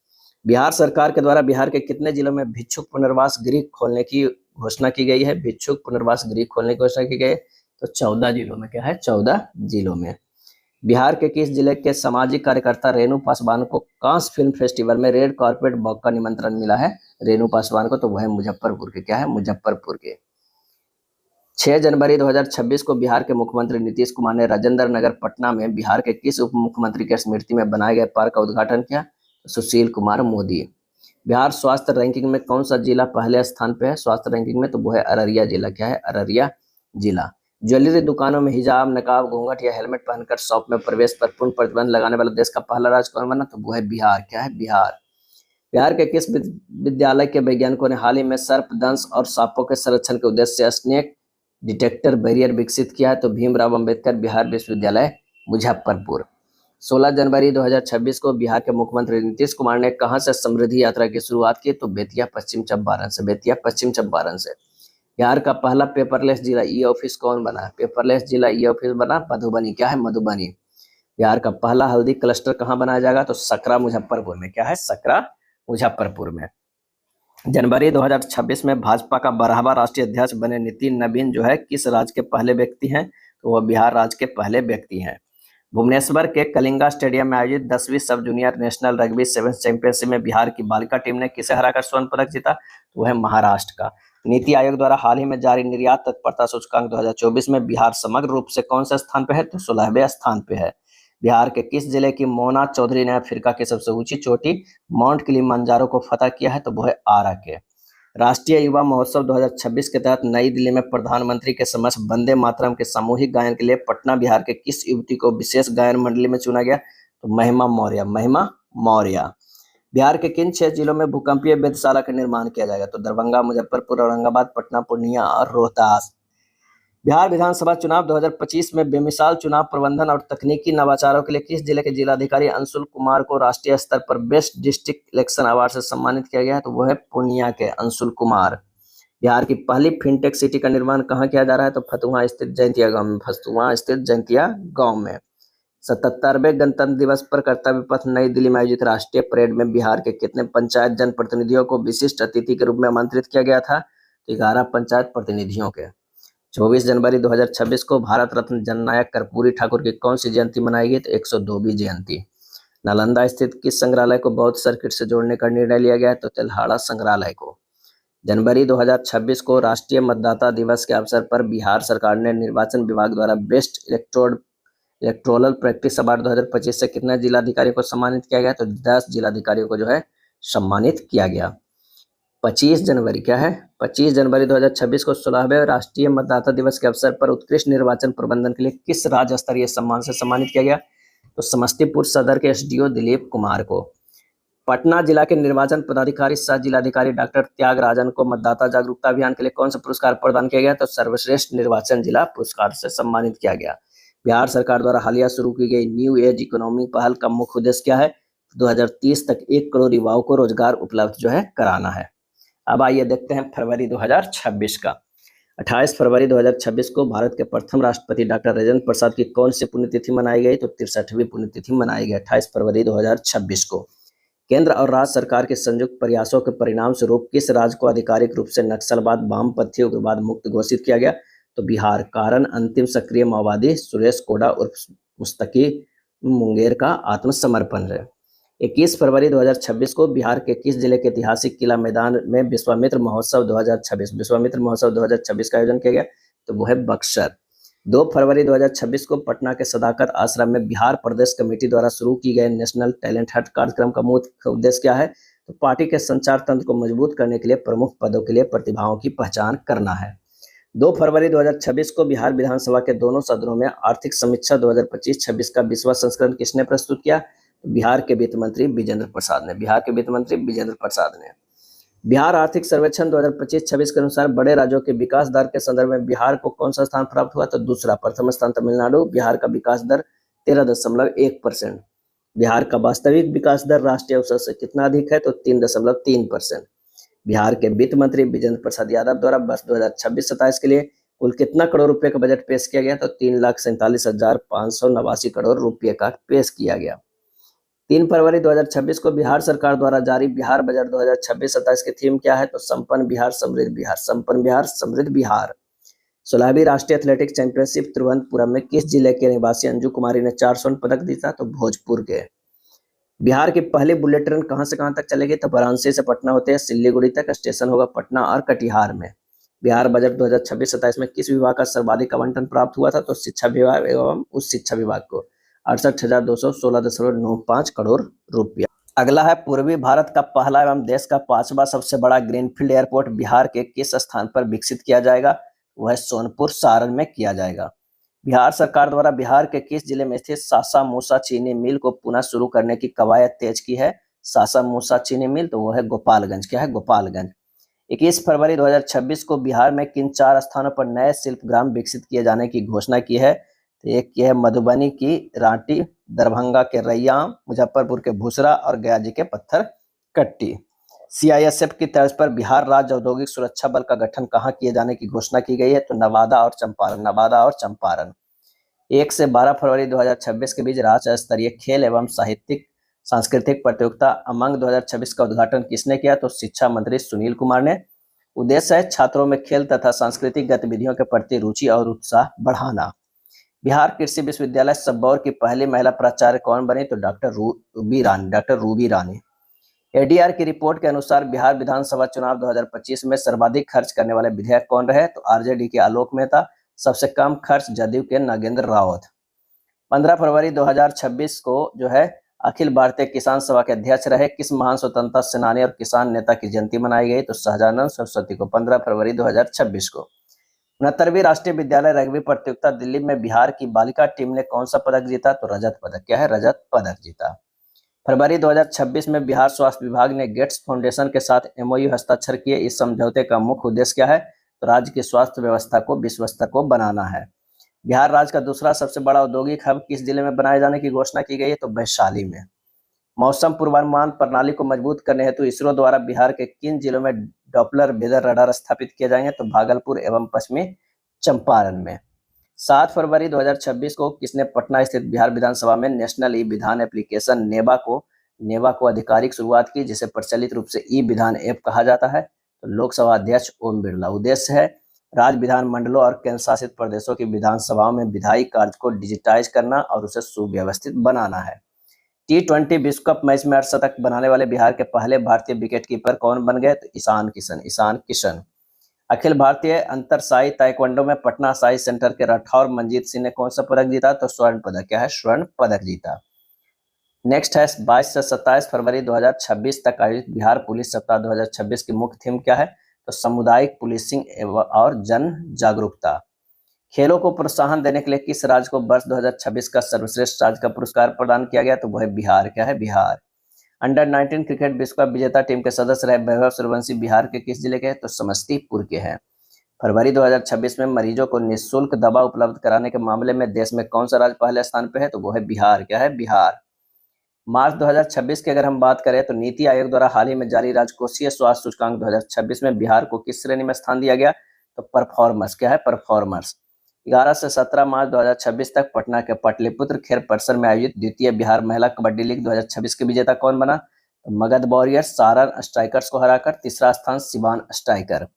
बिहार सरकार के द्वारा बिहार के कितने जिलों में भिक्षुक पुनर्वास गृह खोलने की घोषणा की गई है? भिक्षुक पुनर्वास गृह खोलने की घोषणा की गई है? तो 14 जिलों में। क्या है? 14 जिलों में। बिहार के किस जिले के सामाजिक कार्यकर्ता रेणु पासवान को कांस फिल्म फेस्टिवल में रेड कार्पेट वॉक का निमंत्रण मिला है? रेणु पासवान को। तो वह है मुजफ्फरपुर के। क्या है? मुजफ्फरपुर के। 6 जनवरी 2026 को बिहार के मुख्यमंत्री नीतीश कुमार ने राजेंद्र नगर पटना में बिहार के किस उप मुख्यमंत्री की स्मृति में बनाए गए पार्क का उद्घाटन किया? सुशील कुमार मोदी। बिहार स्वास्थ्य रैंकिंग में कौन सा जिला पहले स्थान पे है? स्वास्थ्य रैंकिंग में तो वो है अररिया जिला। क्या है? अररिया जिला। ज्वेलरी दुकानों में हिजाब, नकाब, घूंघट या हेलमेट पहनकर शॉप में प्रवेश पर पूर्ण प्रतिबंध लगाने वाला देश का पहला राज्य कौन बना? तो वो है बिहार। क्या है? बिहार। बिहार के किस विद्यालय के वैज्ञानिकों ने हाल ही में सर्पदंश और सांपों के संरक्षण के उद्देश्य से स्नेक डिटेक्टर बैरियर विकसित किया है? तो भीमराव अंबेडकर बिहार विश्वविद्यालय, मुजफ्फरपुर। 16 जनवरी 2026 को बिहार के मुख्यमंत्री नीतीश कुमार ने कहां से समृद्धि यात्रा की शुरुआत की? तो बेतिया पश्चिम चंपारण से। बेतिया पश्चिम चंपारण से। बिहार का पहला पेपरलेस जिला ई ऑफिस कौन बना? पेपरलेस जिला ई ऑफिस बना मधुबनी। क्या है? मधुबनी। बिहार का पहला हल्दी क्लस्टर कहाँ बनाया जाएगा? तो सकरा, मुजफ्फरपुर में। क्या है? सकरा, मुजफ्फरपुर में। जनवरी 2026 में भाजपा का 12वां राष्ट्रीय अध्यक्ष बने नितिन नवीन जो है किस राज्य के पहले व्यक्ति हैं? तो वह बिहार राज्य के पहले व्यक्ति हैं। भुवनेश्वर के कलिंगा स्टेडियम में आयोजित 10वीं सब junior national rugby sevens championship में बिहार की बालिका टीम ने किसे हराकर स्वर्ण पदक जीता? तो वह महाराष्ट्र का। नीति आयोग द्वारा हाल ही में जारी निर्यात तत्परता सूचकांक 2024 में बिहार समग्र रूप से कौन से स्थान पे है? तो 16वें स्थान पे है। बिहार के किस जिले की मोना चौधरी ने अफ्रीका की सबसे ऊंची चोटी माउंट किलिमंजारो को फतह किया है? तो वो है आरा के। राष्ट्रीय युवा महोत्सव 2026 के तहत नई दिल्ली में प्रधानमंत्री के समक्ष वंदे मातरम के सामूहिक गायन के लिए पटना बिहार के किस युवती को विशेष गायन मंडली में चुना गया? तो महिमा मौर्य। महिमा मौर्य। बिहार के किन 6 जिलों में भूकंपीय वेधशाला का निर्माण किया जाएगा? तो दरभंगा, मुजफ्फरपुर, औरंगाबाद, पटना, पूर्णिया और रोहतास। बिहार विधानसभा चुनाव 2025 में बेमिसाल चुनाव प्रबंधन और तकनीकी नवाचारों के लिए किस जिले के जिलाधिकारी अंशुल कुमार को राष्ट्रीय स्तर पर बेस्ट डिस्ट्रिक्ट इलेक्शन अवार्ड से सम्मानित किया गया है? तो वो है पूर्णिया के अंशुल कुमार। बिहार की पहली फिनटेक सिटी का निर्माण कहाँ किया जा रहा है? तो फतुहा स्थित जैंतिया गांव में। फतुहा स्थित जैंतिया गांव में। 77वें गणतंत्र दिवस पर कर्तव्य पथ नई दिल्ली में आयोजित राष्ट्रीय परेड में बिहार के कितने पंचायत जनप्रतिनिधियों को विशिष्ट अतिथि के रूप में आमंत्रित किया गया था? 11 पंचायत प्रतिनिधियों के। 24 जनवरी 2026 को भारत रत्न जननायक कर्पूरी ठाकुर की कौन सी जयंती मनाई गई? तो 102वीं जयंती। नालंदा स्थित किस संग्रहालय को बौद्ध सर्किट से जोड़ने का निर्णय लिया गया है? तो तेल्हाड़ा संग्रहालय को। जनवरी 2026 को राष्ट्रीय मतदाता दिवस के अवसर पर बिहार सरकार ने निर्वाचन विभाग द्वारा बेस्ट इलेक्टोरल प्रैक्टिस अवार्ड 2025 से कितने जिलाधिकारियों को सम्मानित किया गया? तो 10 जिलाधिकारियों को जो है सम्मानित किया गया। 25 जनवरी। क्या है? 25 जनवरी 2026 को 16वें राष्ट्रीय मतदाता दिवस के अवसर पर उत्कृष्ट निर्वाचन प्रबंधन के लिए किस राज्य स्तरीय सम्मान से सम्मानित किया गया? तो समस्तीपुर सदर के एसडीओ दिलीप कुमार को। पटना जिला के निर्वाचन पदाधिकारी सह जिलाधिकारी डॉक्टर त्यागराजन को मतदाता जागरूकता अभियान के लिए कौन सा पुरस्कार प्रदान किया गया? तो सर्वश्रेष्ठ निर्वाचन जिला पुरस्कार से सम्मानित किया गया। बिहार सरकार द्वारा हालिया शुरू की गई न्यू एज इकोनॉमी पहल का मुख्य उद्देश्य क्या है? 2030 तक 1 करोड़ युवाओं को रोजगार उपलब्ध जो है कराना है। अब आइए देखते हैं फरवरी 2026 का। 28 फरवरी 2026 को भारत के प्रथम राष्ट्रपति डॉक्टर राजेंद्र प्रसाद की कौन सी पुण्यतिथि मनाई गई? तो 63वीं पुण्यतिथि मनाई गई 28 फरवरी 2026 को। केंद्र और राज्य सरकार के संयुक्त प्रयासों के परिणाम स्वरूप किस राज्य को आधिकारिक रूप से नक्सलवाद वामपंथी उग्रवाद मुक्त घोषित किया गया? तो बिहार। कारण अंतिम सक्रिय माओवादी सुरेश कोड़ा उर्फ मुस्तकी मुंगेर का आत्मसमर्पण है। 21 फरवरी 2026 को बिहार के किस जिले के ऐतिहासिक किला मैदान में विश्वामित्र महोत्सव 2026 का आयोजन किया गया? तो वो है बक्सर। 2 फरवरी 2026 को पटना के सदाकत आश्रम में बिहार प्रदेश कमेटी द्वारा शुरू की गई नेशनल टैलेंट हंट कार्यक्रम का मुख्य उद्देश्य क्या है? तो पार्टी के संचार तंत्र को मजबूत करने के लिए प्रमुख पदों के लिए प्रतिभाओं की पहचान करना है। 2 फरवरी 2026 को बिहार विधानसभा के दोनों सदनों में आर्थिक समीक्षा 2025-26 का 20वां संस्करण किसने प्रस्तुत किया? बिहार के वित्त मंत्री विजेंद्र प्रसाद ने। बिहार के वित्त मंत्री विजेंद्र प्रसाद ने। बिहार आर्थिक सर्वेक्षण 2025-26 के अनुसार बड़े राज्यों के विकास दर के संदर्भ में बिहार को कौन सा स्थान प्राप्त हुआ? तो दूसरा। प्रथम स्थान तमिलनाडु। बिहार का विकास दर 13.1%। बिहार का वास्तविक विकास दर राष्ट्रीय औसत से कितना अधिक है? तो 3.3%। बिहार के वित्त मंत्री विजेंद्र प्रसाद यादव द्वारा वर्ष 2026-27 के लिए कुल कितना करोड़ रुपए का बजट पेश किया गया? तो 3,47,589 करोड़ रुपए का पेश किया गया। 3 फरवरी 2026 को बिहार सरकार द्वारा जारी बिहार बजट 2026-27 की थीम क्या है? तो संपन्न बिहार समृद्ध बिहार। संपन्न बिहार समृद्ध बिहार। 16वीं राष्ट्रीय एथलेटिक्स चैंपियनशिप तिरुवनंतपुरम में किस जिले के निवासी अंजू कुमारी ने 4 स्वर्ण पदक जीता? तो भोजपुर के। बिहार की पहली बुलेट ट्रेन कहां से कहां तक चलेगी? तो वाराणसी से पटना होते हैं सिल्लीगुड़ी तक। स्टेशन होगा पटना और कटिहार में। बिहार बजट 2026-27 में किस विभाग का सर्वाधिक आवंटन प्राप्त हुआ था? तो शिक्षा विभाग एवं उच्च शिक्षा विभाग को 68,216.95 करोड़ रुपया। अगला है पूर्वी भारत का पहला एवं देश का 5वां सबसे बड़ा ग्रीनफील्ड एयरपोर्ट बिहार के किस स्थान पर विकसित किया जाएगा? वह सोनपुर सारण में किया जाएगा। बिहार सरकार द्वारा बिहार के किस जिले में स्थित सासा मूसा चीनी मिल को पुनः शुरू करने की कवायद तेज की है? सासा मूसा चीनी मिल, तो वो है गोपालगंज। क्या है? गोपालगंज। 21 फरवरी 2026 को बिहार में किन 4 स्थानों पर नए शिल्पग्राम विकसित किए जाने की घोषणा की है? तो एक ये है मधुबनी की रांटी, दरभंगा के रैयाम, मुजफ्फरपुर के भूसरा और गया जी के पत्थर कट्टी। सीआईएसएफ की तर्ज पर बिहार राज्य औद्योगिक सुरक्षा बल का गठन कहाँ किए जाने की घोषणा की गई है? तो नवादा और चंपारण। नवादा और चंपारण। 1 से 12 फरवरी 2026 के बीच राज्य स्तरीय खेल एवं सांस्कृतिक प्रतियोगिता अमंग 2026 का उद्घाटन किसने किया? तो शिक्षा मंत्री सुनील कुमार ने। उद्देश्य है छात्रों में खेल तथा सांस्कृतिक गतिविधियों के प्रति रुचि और उत्साह बढ़ाना। बिहार कृषि विश्वविद्यालय सबौर की पहली महिला प्राचार्य कौन बनी? तो डॉक्टर रूबी रानी। एडीआर की रिपोर्ट के अनुसार बिहार विधानसभा चुनाव 2025 में सर्वाधिक खर्च करने वाले विधायक कौन रहे? तो आरजेडी के आलोक मेहता। सबसे कम खर्च जदयू के नागेंद्र रावत। 15 फरवरी 2026 को जो है अखिल भारतीय किसान सभा के अध्यक्ष रहे किस महान स्वतंत्रता सेनानी और किसान नेता की जयंती मनाई गई? तो सहजानंद सरस्वती को 15 फरवरी 2026 को। 69वीं राष्ट्रीय विद्यालय रग्बी प्रतियोगिता दिल्ली में बिहार की बालिका टीम ने कौन सा पदक जीता? तो रजत पदक। क्या है? रजत पदक जीता। फरवरी 2026 में बिहार स्वास्थ्य विभाग ने गेट्स फाउंडेशन के साथ एमओयू हस्ताक्षर किए। इस समझौते का मुख्य उद्देश्य क्या है? तो राज्य की स्वास्थ्य व्यवस्था को विश्व स्तर को बनाना है। बिहार राज्य का दूसरा सबसे बड़ा औद्योगिक हब किस जिले में बनाए जाने की घोषणा की गई है? तो वैशाली में। मौसम पूर्वानुमान प्रणाली को मजबूत करने हेतु इसरो द्वारा बिहार के किन जिलों में डॉपलर वेदर रडार स्थापित किए जाएंगे? तो भागलपुर एवं पश्चिमी चंपारण में। 7 फरवरी 2026 को किसने पटना स्थित बिहार विधानसभा में नेशनल ई विधान एप्लीकेशन नेवा को आधिकारिक शुरुआत की, जिसे प्रचलित रूप से ई विधान ऐप कहा जाता है? तो लोकसभा अध्यक्ष ओम बिरला। उद्देश्य है राज्य विधान मंडलों और केंद्र शासित प्रदेशों की विधानसभाओं में विधायी कार्य को डिजिटाइज करना और उसे सुव्यवस्थित बनाना है। T20 विश्व कप मैच में अर्धशतक बनाने वाले बिहार के पहले भारतीय विकेटकीपर कौन बन गए? तो ईशान किशन। अखिल भारतीय अंतर साई ताइक्वांडो में पटना साई सेंटर के राठौर मंजीत सिंह ने कौन सा पदक जीता? तो स्वर्ण पदक। क्या है? स्वर्ण पदक जीता। नेक्स्ट है 22 से 27 फरवरी 2026 तक आयोजित बिहार पुलिस सप्ताह 2026 की मुख्य थीम क्या है? तो सामुदायिक पुलिसिंग और जन जागरूकता। खेलों को प्रोत्साहन देने के लिए किस राज्य को वर्ष 2026 का सर्वश्रेष्ठ राज्य का पुरस्कार प्रदान किया गया? तो वह है बिहार। क्या है? बिहार। अंडर 19 क्रिकेट विश्व कप विजेता टीम के सदस्य रहे वैभव सूर्यवंशी बिहार के किस जिले के? तो समस्तीपुर के हैं। फरवरी 2026 में मरीजों को निःशुल्क दवा उपलब्ध कराने के मामले में देश में कौन सा राज्य पहले स्थान पे है? तो वो है बिहार। क्या है? बिहार। मार्च 2026 की अगर हम बात करें तो नीति आयोग द्वारा हाल ही में जारी राजकोषीय स्वास्थ्य सूचकांक 2026 में बिहार को किस श्रेणी में स्थान दिया गया? तो परफॉर्मर्स। क्या है? परफॉर्मर्स। 11 से 17 मार्च 2026 तक पटना के पाटलिपुत्र खेल परिसर में आयोजित द्वितीय बिहार महिला कबड्डी लीग 2026 के विजेता कौन बना? तो मगध वॉरियर्स सारण स्ट्राइकर्स को हराकर तीसरा स्थान सिवान स्ट्राइकर।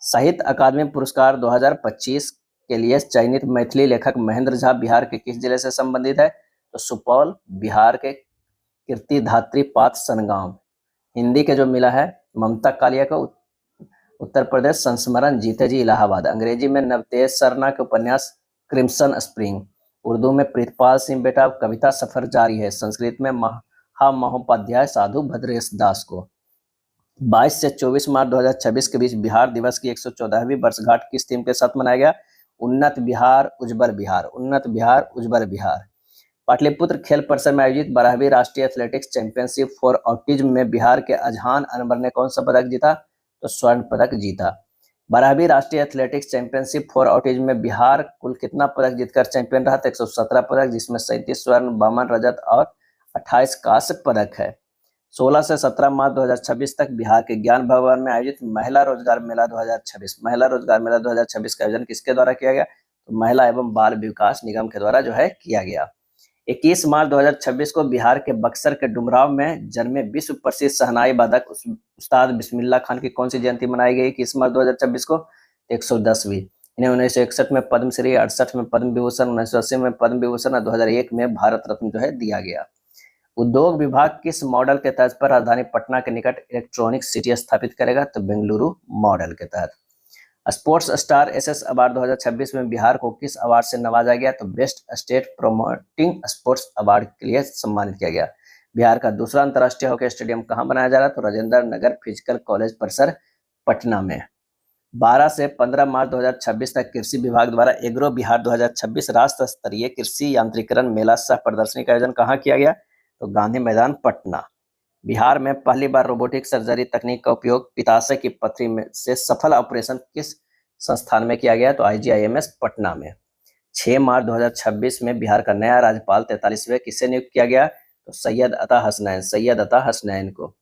साहित्य अकादमी पुरस्कार 2025 के लिए चयनित मैथिली लेखक महेंद्र झा बिहार के किस जिले से संबंधित है? तो सुपौल। बिहार के कीर्तिधात्री पात्र सनगांव। हिंदी के जो मिला है ममता कालिया को उत्तर प्रदेश संस्मरण जीते जी इलाहाबाद। अंग्रेजी में नवतेज सरना के उपन्यास क्रिम्सन स्प्रिंग। उर्दू में प्रीतपाल सिंह बेटा कविता सफर जारी है। संस्कृत में महोपाध्याय साधु भद्रेश दास को। 22 से 24 मार्च 2026 के बीच बिहार दिवस की 114वीं वर्षगांठ किस थीम के साथ मनाया गया? उन्नत बिहार उज्जवल बिहार। उन्नत बिहार उज्जवल बिहार। पाटलिपुत्र खेल परिसर में आयोजित 12वीं राष्ट्रीय एथलेटिक्स चैंपियनशिप फॉर ऑटिज्म में बिहार के अजहान अनवर ने कौन सा पदक जीता? तो स्वर्ण पदक जीता। 12वीं राष्ट्रीय एथलेटिक्स चैंपियनशिप फॉर ऑटिज्म में बिहार कुल कितना पदक जीतकर चैंपियन रहा? तो 117 पदक, जिसमें 37 स्वर्ण, 52 रजत और 28 कांस्य पदक है। 16 से 17 मार्च 2026 तक बिहार के ज्ञान भवन में आयोजित महिला रोजगार मेला 2026 का आयोजन किसके द्वारा किया गया? तो महिला एवं बाल विकास निगम के द्वारा जो है किया गया। 21 मार्च 2026 को बिहार के बक्सर के डुमराव में जन्मे विश्व प्रसिद्ध शहनाई वादक उस्ताद बिस्मिल्लाह खान की कौन सी जयंती मनाई गई? 21 मार्च 2026 को 110वीं। इन्हें 1961 में पद्मश्री, 68 में पद्म विभूषण, 1980 में पद्म विभूषण और 2001 में भारत रत्न जो है दिया गया। उद्योग विभाग किस मॉडल के तर्ज पर राजधानी पटना के निकट इलेक्ट्रॉनिक सिटी स्थापित करेगा? तो बेंगलुरु मॉडल के तहत। स्पोर्ट्स स्टार एसएस अवार्ड 2026 में बिहार को किस अवार्ड से नवाजा गया? तो best state promoting sports award के लिए सम्मानित किया गया। बिहार का दूसरा अंतर्राष्ट्रीय हॉकी स्टेडियम कहां बनाया जा रहा है? तो राजेंद्र नगर फिजिकल कॉलेज परिसर पटना में। 12 से 15 मार्च 2026 तक कृषि विभाग द्वारा एग्रो बिहार 2026 राष्ट्र स्तरीय कृषि यांत्रिकरण मेला सह प्रदर्शनी का आयोजन कहाँ किया गया? तो गांधी मैदान पटना। बिहार में पहली बार रोबोटिक सर्जरी तकनीक का उपयोग पित्ताशय की पथरी में से सफल ऑपरेशन किस संस्थान में किया गया? तो IGIMS पटना में। 6 मार्च 2026 में बिहार का नया राज्यपाल 43वें किसे नियुक्त किया गया? तो सैयद अता हसनैन को।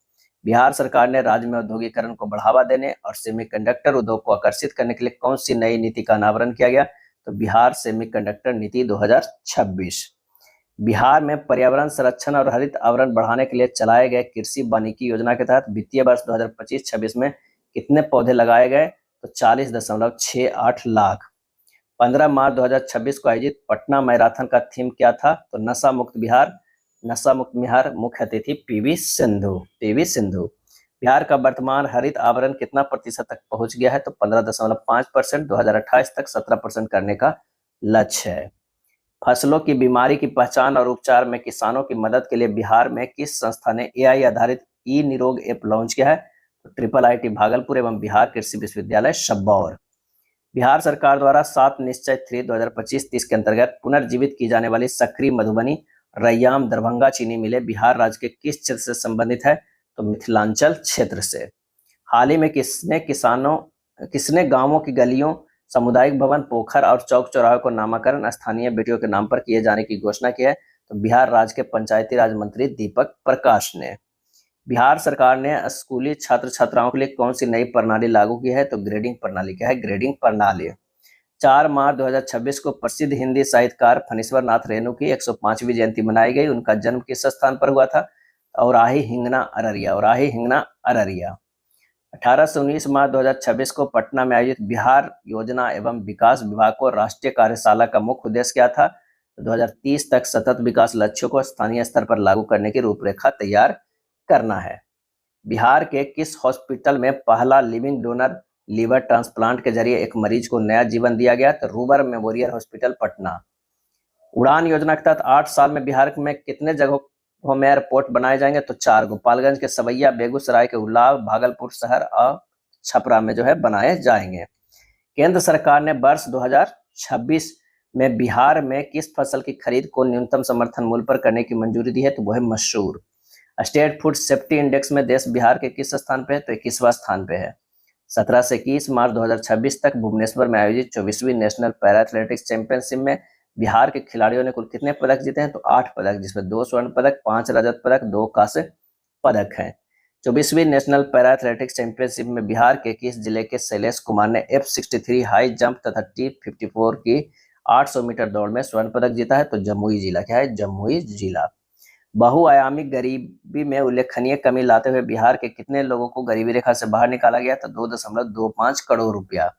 बिहार सरकार ने राज्य में औद्योगिकरण को बढ़ावा देने और सेमीकंडक्टर उद्योग को आकर्षित करने के लिए कौन सी नई नीति का अनावरण किया गया? तो बिहार सेमीकंडक्टर नीति 2026। बिहार में पर्यावरण संरक्षण और हरित आवरण बढ़ाने के लिए चलाए गए कृषि वानिकी योजना के तहत वित्तीय वर्ष 2025-26 में कितने पौधे लगाए गए? तो 40.68 लाख। 15 मार्च 2026 को आयोजित पटना मैराथन का थीम क्या था? तो नशा मुक्त बिहार। मुख्य अतिथि पीवी सिंधु। बिहार का वर्तमान हरित आवरण कितना प्रतिशत तक पहुंच गया है? तो 15.5%। 2028 तक 17% करने का लक्ष्य है। फसलों की बीमारी की पहचान और उपचार में किसानों की मदद के लिए बिहार में किस संस्था ने AI आधारित ई निरोग ऐप लॉन्च किया है? तो IIIT भागलपुर एवं बिहार कृषि विश्वविद्यालय सबौर। बिहार सरकार द्वारा 7 निश्चय 3 2025-30 के अंतर्गत पुनर्जीवित की जाने वाली सक्रिय मधुबनी, रैयाम, दरभंगा चीनी मिलें बिहार राज्य के किस क्षेत्र से संबंधित है? तो मिथिलांचल क्षेत्र से। हाल ही में किसने गांवों की गलियों, सामुदायिक भवन, पोखर और चौक चौराहे को नामकरण स्थानीय बेटियों के नाम पर किए जाने की घोषणा की है? तो बिहार राज्य के पंचायती राज मंत्री दीपक प्रकाश ने। बिहार सरकार ने स्कूली छात्र छात्राओं के लिए कौन सी नई प्रणाली लागू की है? तो ग्रेडिंग प्रणाली। क्या है? ग्रेडिंग प्रणाली। 4 मार्च 2026 को प्रसिद्ध हिंदी साहित्यकार फणीश्वर नाथ रेणु की 105वीं जयंती मनाई गई। उनका जन्म किस स्थान पर हुआ था? औराही हिंगना अररिया। 18 से 19 मार्च 2026 को पटना में आयोजित बिहार योजना एवं विकास विभाग को राष्ट्रीय कार्यशाला का मुख्य उद्देश्य क्या था? 2030 तक सतत विकास लक्ष्यों को स्थानीय स्तर पर लागू करने की रूपरेखा तैयार करना है। बिहार के किस हॉस्पिटल में पहला लिविंग डोनर लीवर ट्रांसप्लांट के जरिए एक मरीज को नया जीवन दिया गया? तो रूबर मेमोरियल हॉस्पिटल पटना। उड़ान योजना के तहत 8 साल में बिहार में कितने जगहों में एयरपोर्ट बनाए जाएंगे? तो 4। गोपालगंज के सवैया, बेगूसराय के उलाव, भागलपुर शहर और छपरा में जो है बनाए जाएंगे। केंद्र सरकार ने वर्ष 2026 में बिहार में किस फसल की खरीद को न्यूनतम समर्थन मूल्य पर करने की मंजूरी दी है? तो वो है मसूर। स्टेट फूड सेफ्टी इंडेक्स में देश बिहार के किस स्थान पे है? तो 21वां स्थान पे है। 17 से 21 मार्च 2026 तक भुवनेश्वर में आयोजित 24वीं नेशनल पैरा एथलेटिक्स चैंपियनशिप में बिहार के खिलाड़ियों ने कुल कितने पदक जीते हैं? तो 8 पदक, जिसमें 2 स्वर्ण पदक, 5 रजत पदक, 2 कांस्य पदक हैं। 24वीं नेशनल पैरा एथलेटिक्स चैंपियनशिप में बिहार के किस जिले के शैलेश कुमार ने F63 हाई जंप तथा T54 की 800 मीटर दौड़ में स्वर्ण पदक जीता है? तो जमुई जिला। क्या है? जमुई जिला। बहुआयामी गरीबी में उल्लेखनीय कमी लाते हुए बिहार के कितने लोगों को गरीबी रेखा से बाहर निकाला गया? तो 2.25 करोड़ रुपया।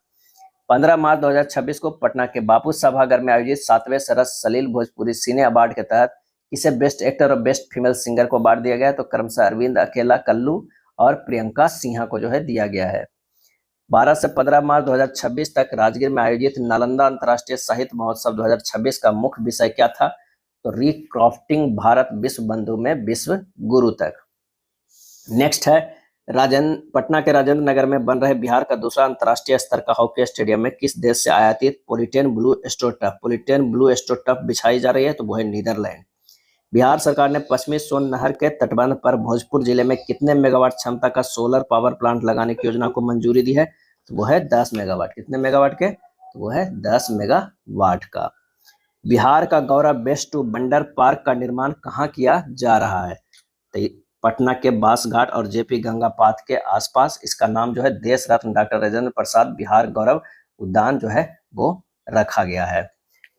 15 मार्च 2026 को पटना के बापू सभागार में आयोजित 7वें सरस सलील भोजपुरी सिने अवार्ड के तहत किसे बेस्ट एक्टर और बेस्ट फीमेल सिंगर को अवार्ड दिया गया? तो क्रमशः अरविंद अकेला कल्लू और प्रियंका सिन्हा को जो है दिया गया है। 12 से 15 मार्च 2026 तक राजगीर में आयोजित नालंदा अंतर्राष्ट्रीय साहित्य महोत्सव 2026 का मुख्य विषय क्या था? तो रिक्राफ्टिंग भारत विश्व बंधु में विश्व गुरु तक। नेक्स्ट है पटना के राजेंद्र नगर में बन रहे बिहार का दूसरा अंतर्राष्ट्रीय स्तर का हॉकी स्टेडियम में किस देश से आयातित पॉलीटेन ब्लू एस्ट्रोटर्फ बिछाई जा रही है? तो वो है नीदरलैंड। बिहार सरकार ने पश्चिमी सोन नहर के तटबंध पर भोजपुर जिले में कितने मेगावाट क्षमता का सोलर पावर प्लांट लगाने की योजना को मंजूरी दी है? तो वो है 10 मेगावाट। कितने मेगावाट के? तो वो है 10 मेगावाट का। बिहार का गौरव बेस्ट टू बंडर पार्क का निर्माण कहाँ किया जा रहा है? तो पटना के बासघाट और जेपी गंगा पाथ के आसपास। इसका नाम जो है देश रत्न डॉक्टर राजेंद्र प्रसाद बिहार गौरव उद्यान जो है वो रखा गया है।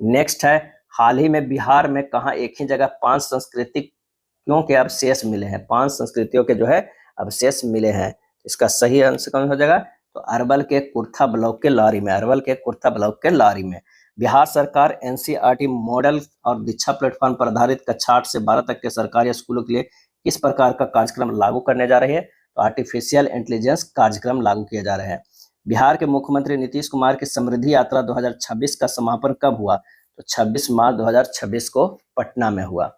नेक्स्ट है हाल ही में बिहार में कहाँ एक ही जगह 5 संस्कृतियों के अवशेष मिले हैं? 5 संस्कृतियों के जो है अवशेष मिले हैं। इसका सही आंसर कौन हो जाएगा? तो अरवल के कुर्था ब्लॉक के लारी में। बिहार सरकार NCERT मॉडल और दीक्षा प्लेटफॉर्म पर आधारित कक्षा 8 से 12 तक के सरकारी स्कूलों के लिए किस प्रकार का कार्यक्रम लागू करने जा रही है? तो आर्टिफिशियल इंटेलिजेंस कार्यक्रम लागू किए जा रहे हैं। बिहार के मुख्यमंत्री नीतीश कुमार की समृद्धि यात्रा 2026 का समापन कब हुआ? तो 26 मार्च 2026 को पटना में हुआ।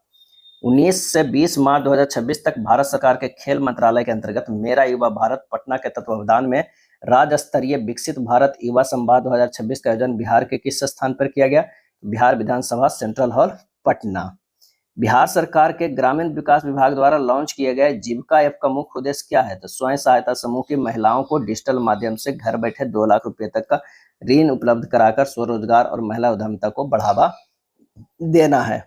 19 से 20 मार्च 2026 तक भारत सरकार के खेल मंत्रालय के अंतर्गत मेरा युवा भारत पटना के तत्वावधान में राज्य स्तरीय विकसित भारत युवा संवाद 2026 का आयोजन बिहार के किस स्थान पर किया गया? बिहार विधानसभा सेंट्रल हॉल पटना। बिहार सरकार के ग्रामीण विकास विभाग द्वारा लॉन्च किए गए जीविका ऐप का मुख्य उद्देश्य क्या है? तो स्वयं सहायता समूह की महिलाओं को डिजिटल माध्यम से घर बैठे 2 लाख रुपए तक का ऋण उपलब्ध कराकर स्वरोजगार और महिला उद्यमिता को बढ़ावा देना है।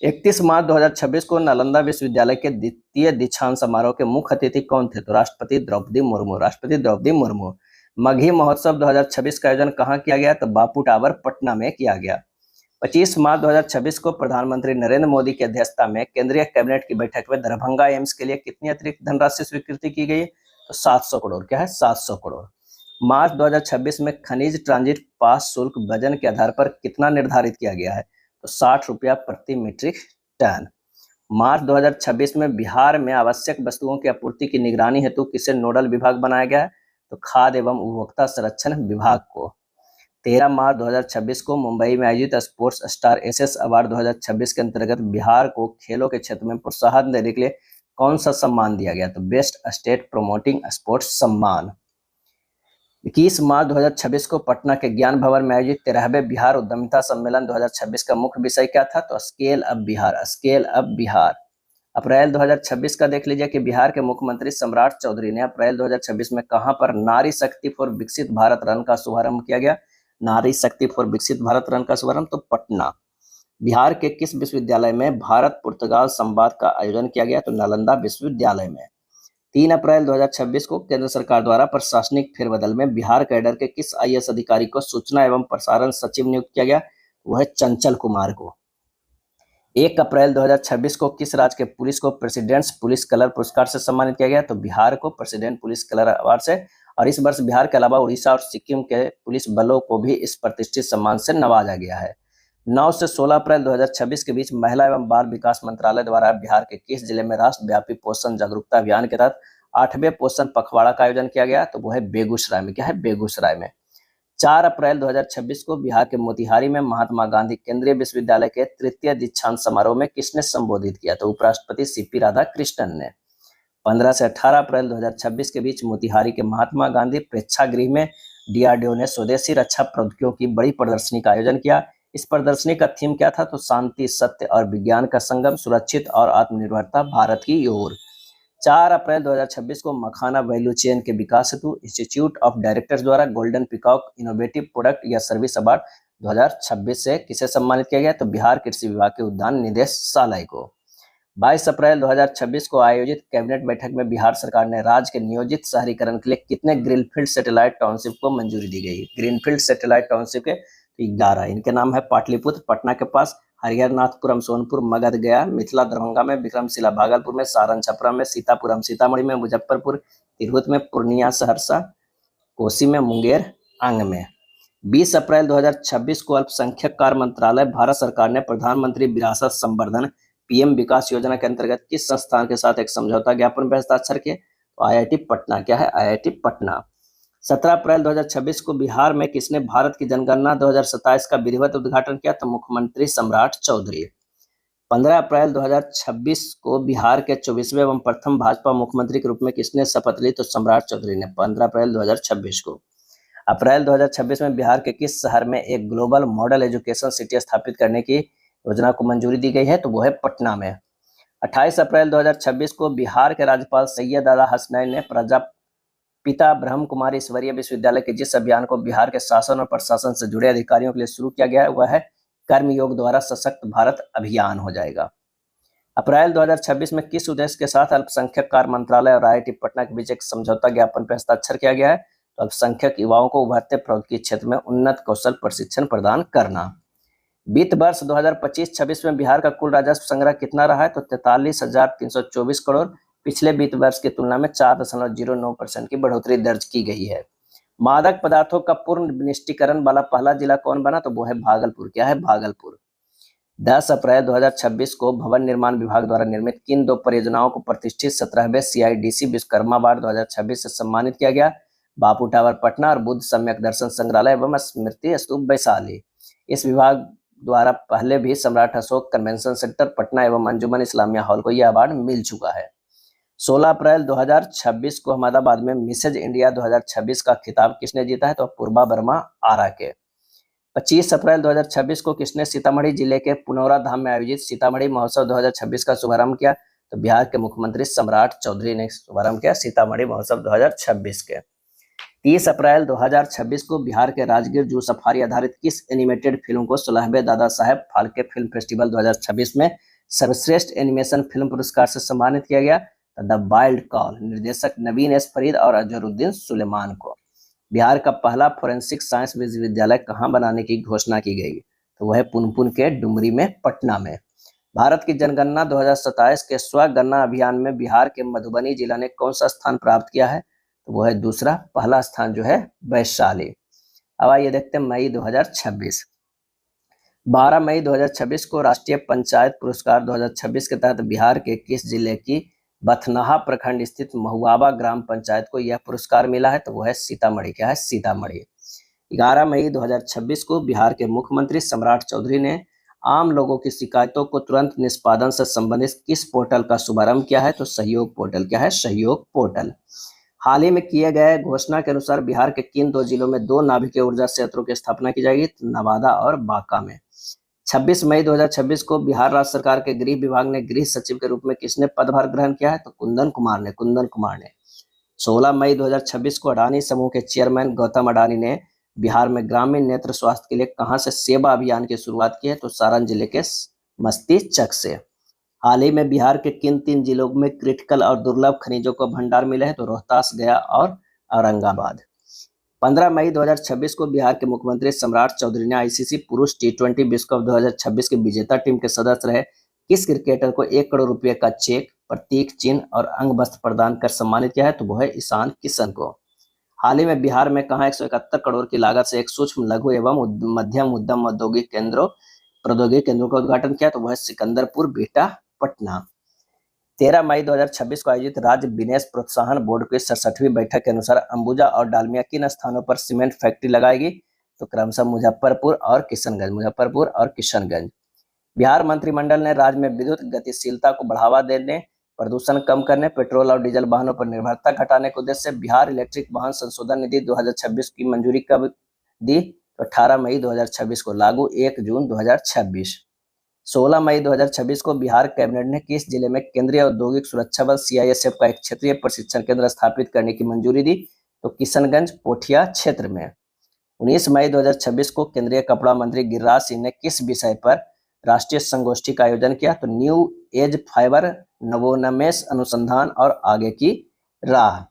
31 मार्च 2026 को नालंदा विश्वविद्यालय के द्वितीय दीक्षांत समारोह के मुख्य अतिथि कौन थे? तो राष्ट्रपति द्रौपदी मुर्मू। राष्ट्रपति द्रौपदी मुर्मू। मगही महोत्सव 2026 का आयोजन कहाँ किया गया? तो बापू टावर पटना में किया गया। 25 मार्च 2026 को प्रधानमंत्री नरेंद्र मोदी की अध्यक्षता में केंद्रीय कैबिनेट की बैठक में दरभंगा एम्स के लिए कितनी अतिरिक्त धनराशि स्वीकृति की गई? तो 700 करोड़। क्या है? 700 करोड़। मार्च 2026 में खनिज ट्रांजिट पास शुल्क वजन के आधार पर कितना निर्धारित किया गया है? तो 60 रुपया प्रति मीट्रिक टन। मार्च 2026 में बिहार में आवश्यक वस्तुओं की आपूर्ति की निगरानी हेतु किसे नोडल विभाग बनाया गया है? तो खाद्य एवं उपभोक्ता संरक्षण विभाग को। 13 मार्च 2026 को मुंबई में आयोजित स्पोर्ट्स स्टार एसएस अवार्ड 2026 के अंतर्गत बिहार को खेलों के क्षेत्र में प्रोत्साहन देने के लिए कौन सा सम्मान दिया गया? तो बेस्ट स्टेट प्रोमोटिंग स्पोर्ट्स सम्मान। 21 मार्च 2026 को पटना के ज्ञान भवन में आयोजित 13वें बिहार उद्यमिता सम्मेलन 2026 का मुख्य विषय क्या था? तो scale up Bihar. Scale up Bihar. अप्रैल 2026 का देख लीजिए कि बिहार के मुख्यमंत्री सम्राट चौधरी ने अप्रैल 2026 में कहां पर नारी शक्ति फॉर विकसित भारत रन का शुभारंभ किया गया? नारी शक्ति फॉर विकसित भारत रन का शुभारंभ तो पटना। बिहार के किस विश्वविद्यालय में भारत पुर्तगाल संवाद का आयोजन किया गया? तो नालंदा विश्वविद्यालय में। 3 अप्रैल 2026 को केंद्र सरकार द्वारा प्रशासनिक फेरबदल में बिहार कैडर के किस आईएएस अधिकारी को सूचना एवं प्रसारण सचिव नियुक्त किया गया? वह है चंचल कुमार को। 1 अप्रैल 2026 को किस राज्य के पुलिस को प्रेसिडेंट्स पुलिस कलर पुरस्कार से सम्मानित किया गया? तो बिहार को प्रेसिडेंट पुलिस कलर अवार्ड से। और इस वर्ष बिहार के अलावा उड़ीसा और सिक्किम के पुलिस बलों को भी इस प्रतिष्ठित सम्मान से नवाजा गया है। 9 से 16 अप्रैल 2026 के बीच महिला एवं बाल विकास मंत्रालय द्वारा बिहार के किस जिले में राष्ट्रव्यापी पोषण जागरूकता अभियान के तहत 8वें पोषण पखवाड़ा का आयोजन किया गया? तो वो है बेगूसराय में। क्या है? बेगूसराय में। 4 अप्रैल 2026 को बिहार के मोतिहारी में महात्मा गांधी केंद्रीय विश्वविद्यालय के तृतीय दीक्षांत समारोह में किसने संबोधित किया? तो उपराष्ट्रपति सीपी राधाकृष्णन ने। 15 से 18 अप्रैल 2026 के बीच मोतिहारी के महात्मा गांधी प्रेक्षागृह में डीआरडीओ ने स्वदेशी रक्षा प्रौद्योगिकियों की बड़ी प्रदर्शनी का आयोजन किया। इस प्रदर्शनी का थीम क्या था? तो शांति, सत्य और विज्ञान का संगम, सुरक्षित और आत्मनिर्भरता भारत की ओर। 4 अप्रैल 2026 को मखाना वैल्यू चेन के विकास हेतु इंस्टीट्यूट ऑफ डायरेक्टर्स द्वारा गोल्डन पिकॉक इनोवेटिव प्रोडक्ट या सर्विस अवार्ड 2026 से किसे सम्मानित किया गया? तो बिहार कृषि विभाग के उद्यान निदेशालय को। 22 अप्रैल 2026 को आयोजित कैबिनेट बैठक में बिहार सरकार ने राज्य के नियोजित शहरीकरण के लिए कितने ग्रीनफील्ड सैटेलाइट टाउनशिप को मंजूरी दी गई? ग्रीनफील्ड सैटेलाइट टाउनशिप के 11। इनके नाम है पाटलिपुत्र पटना के पास, हरिहरनाथपुरम सोनपुर, मगध गया, मिथिला दरभंगा में, विक्रमशिला भागलपुर में, सारण छपरा में, सीतापुरम सीतामढ़ी में, मुजफ्फरपुर तिरहुत में, पूर्णिया सहरसा, कोसी में, मुंगेर आंग में। 20 अप्रैल 2026 को अल्पसंख्यक कार्य मंत्रालय भारत सरकार ने प्रधानमंत्री विरासत संवर्धन पीएम विकास योजना के अंतर्गत किस संस्थान के साथ एक समझौता ज्ञापन पर हस्ताक्षर किए? तो आईआईटी पटना। क्या है? आईआईटी पटना। 17 अप्रैल 2026 को बिहार में किसने भारत की जनगणना 2027 का विधिवत उद्घाटन किया? तो मुख्यमंत्री सम्राट चौधरी। 15 अप्रैल 2026 को बिहार के 24वें एवं प्रथम भाजपा मुख्यमंत्री के रूप में किसने शपथ ली? तो सम्राट चौधरी ने। 15 अप्रैल 2026 को। अप्रैल 2026 में बिहार के किस शहर में एक ग्लोबल मॉडल एजुकेशन सिटी स्थापित करने की योजना को मंजूरी दी गई है? तो वो है पटना में। 28 अप्रैल 2026 को बिहार के राज्यपाल सैयद अला हसनैन ने प्रजापिता ब्रह्म कुमारी ईश्वरीय विश्वविद्यालय के जिस अभियान को बिहार के शासन और प्रशासन से जुड़े अधिकारियों के लिए शुरू किया गया है वह है कर्मयोग द्वारा सशक्त भारत अभियान हो जाएगा। अप्रैल 2026 में किस उद्देश्य के साथ अल्पसंख्यक कार्य मंत्रालय और आईआईटी पटना के बीच एक समझौता ज्ञापन पर हस्ताक्षर किया गया है? तो अल्पसंख्यक युवाओं को उभरते प्रौद्योगिकी क्षेत्र में उन्नत कौशल प्रशिक्षण प्रदान करना। वित्त वर्ष 2025-26 में बिहार का कुल राजस्व संग्रह कितना रहा है? तो 43,324 करोड़। पिछले वित्त वर्ष की तुलना में 4.09% की बढ़ोतरी दर्ज की गई है। मादक पदार्थों का पूर्ण निष्टीकरण वाला पहला जिला कौन बना? तो वो है भागलपुर। क्या है? भागलपुर। 10 अप्रैल 2026 को भवन निर्माण विभाग द्वारा निर्मित किन 2 परियोजनाओं को प्रतिष्ठित 17वें CIDC विश्वकर्मा अवार्ड 2026 से सम्मानित किया गया? बापू टावर पटना और बुद्ध सम्यक दर्शन संग्रहालय एवं स्मृति स्तूप वैशाली। इस विभाग द्वारा पहले भी सम्राट अशोक कन्वेंशन सेंटर पटना एवं अंजुमन इस्लामिया हॉल को यह अवार्ड मिल चुका है। 16 अप्रैल 2026 को अहमदाबाद में मिसेज इंडिया 2026 का खिताब किसने जीता है? तो अपूर्वा वर्मा आरा के। 25 अप्रैल 2026 को किसने सीतामढ़ी जिले के पुनौरा धाम में आयोजित सीतामढ़ी महोत्सव 2026 का शुभारंभ किया? तो बिहार के मुख्यमंत्री सम्राट चौधरी ने शुभारंभ किया सीतामढ़ी महोत्सव 2026 के। 30 अप्रैल 2026 को बिहार के राजगीर जू सफारी आधारित किस एनिमेटेड फिल्म को 16वें दादा साहेब फाल्के फिल्म फेस्टिवल 2026 में सर्वश्रेष्ठ एनिमेशन फिल्म पुरस्कार से सम्मानित किया गया? The wild call. निर्देशक नवीन एस फरीद और अजहरुद्दीन सुलेमान को। बिहार का पहला फोरेंसिक साइंस विश्वविद्यालय कहाँ बनाने की घोषणा की गई? तो वह पुनपुन के डुमरी में, पटना में। भारत की जनगणना 2027 के स्वगणना अभियान में बिहार के मधुबनी जिला ने कौन सा स्थान प्राप्त किया है? तो वो है दूसरा। पहला स्थान जो है वैशाली। अब आइए देखते हैं मई 2026। 12 मई 2026 को राष्ट्रीय पंचायत पुरस्कार 2026 के तहत बिहार के किस जिले की बथनाहा प्रखंड स्थित महुआवा ग्राम पंचायत को यह पुरस्कार मिला है? तो वो है सीतामढ़ी। क्या है? सीतामढ़ी। 11 मई 2026 को बिहार के मुख्यमंत्री सम्राट चौधरी ने आम लोगों की शिकायतों को तुरंत निष्पादन से संबंधित किस पोर्टल का शुभारंभ किया है? तो सहयोग पोर्टल। क्या है? सहयोग पोर्टल। हाल ही में किए गए घोषणा के अनुसार बिहार के किन 2 जिलों में 2 नाभिकीय ऊर्जा संयंत्रों की स्थापना की जाएगी? नवादा और बांका में। 26 मई 2026 को बिहार राज्य सरकार के गृह विभाग ने गृह सचिव के रूप में किसने पदभार ग्रहण किया है? तो कुंदन कुमार ने। 16 मई 2026 को अडानी समूह के चेयरमैन गौतम अडानी ने बिहार में ग्रामीण नेत्र स्वास्थ्य के लिए कहां से सेवा अभियान की शुरुआत की है? तो सारण जिले के मस्तीचक से। हाल ही में बिहार के किन 3 जिलों में क्रिटिकल और दुर्लभ खनिजों का भंडार मिला है? तो रोहतास, गया और औरंगाबाद। 15 मई 2026 को बिहार के मुख्यमंत्री सम्राट चौधरी ने आईसीसी पुरुष T20 विश्व कप 2026 के विजेता टीम के सदस्य रहे किस क्रिकेटर को 1 करोड़ रुपए का चेक, प्रतीक चिन्ह और अंग वस्त्र प्रदान कर सम्मानित किया है? तो वो है ईशान किशन को। हाल ही में बिहार में कहां 171 करोड़ की लागत से एक सूक्ष्म, लघु एवं मध्यम उद्यम औद्योगिक प्रौद्योगिक केंद्रों का उद्घाटन किया? तो वह सिकंदरपुर, बिहटा, पटना। 13 मई 2026 को आयोजित राज्य बिजनेस प्रोत्साहन बोर्ड की 67वीं बैठक के अनुसार अंबुजा और डालमिया किन स्थानों पर सीमेंट फैक्ट्री लगाएगी? तो क्रमशः मुजफ्फरपुर और किशनगंज। बिहार मंत्रिमंडल ने राज्य में विद्युत गतिशीलता को बढ़ावा देने, प्रदूषण कम करने, पेट्रोल और डीजल वाहनों पर निर्भरता घटाने के उद्देश्य से बिहार इलेक्ट्रिक वाहन संशोधन निधि 2026 की मंजूरी कब दी? तो 18 मई 2026 को। लागू 1 जून 2026। 16 मई 2026 को बिहार कैबिनेट ने किस जिले में केंद्रीय औद्योगिक सुरक्षा बल CISF का एक क्षेत्रीय प्रशिक्षण केंद्र स्थापित करने की मंजूरी दी? तो किशनगंज, पोठिया क्षेत्र में। 19 मई 2026 को केंद्रीय कपड़ा मंत्री गिरिराज सिंह ने किस विषय पर राष्ट्रीय संगोष्ठी का आयोजन किया? तो न्यू एज फाइबर, नवोन्मेष अनुसंधान और आगे की राह।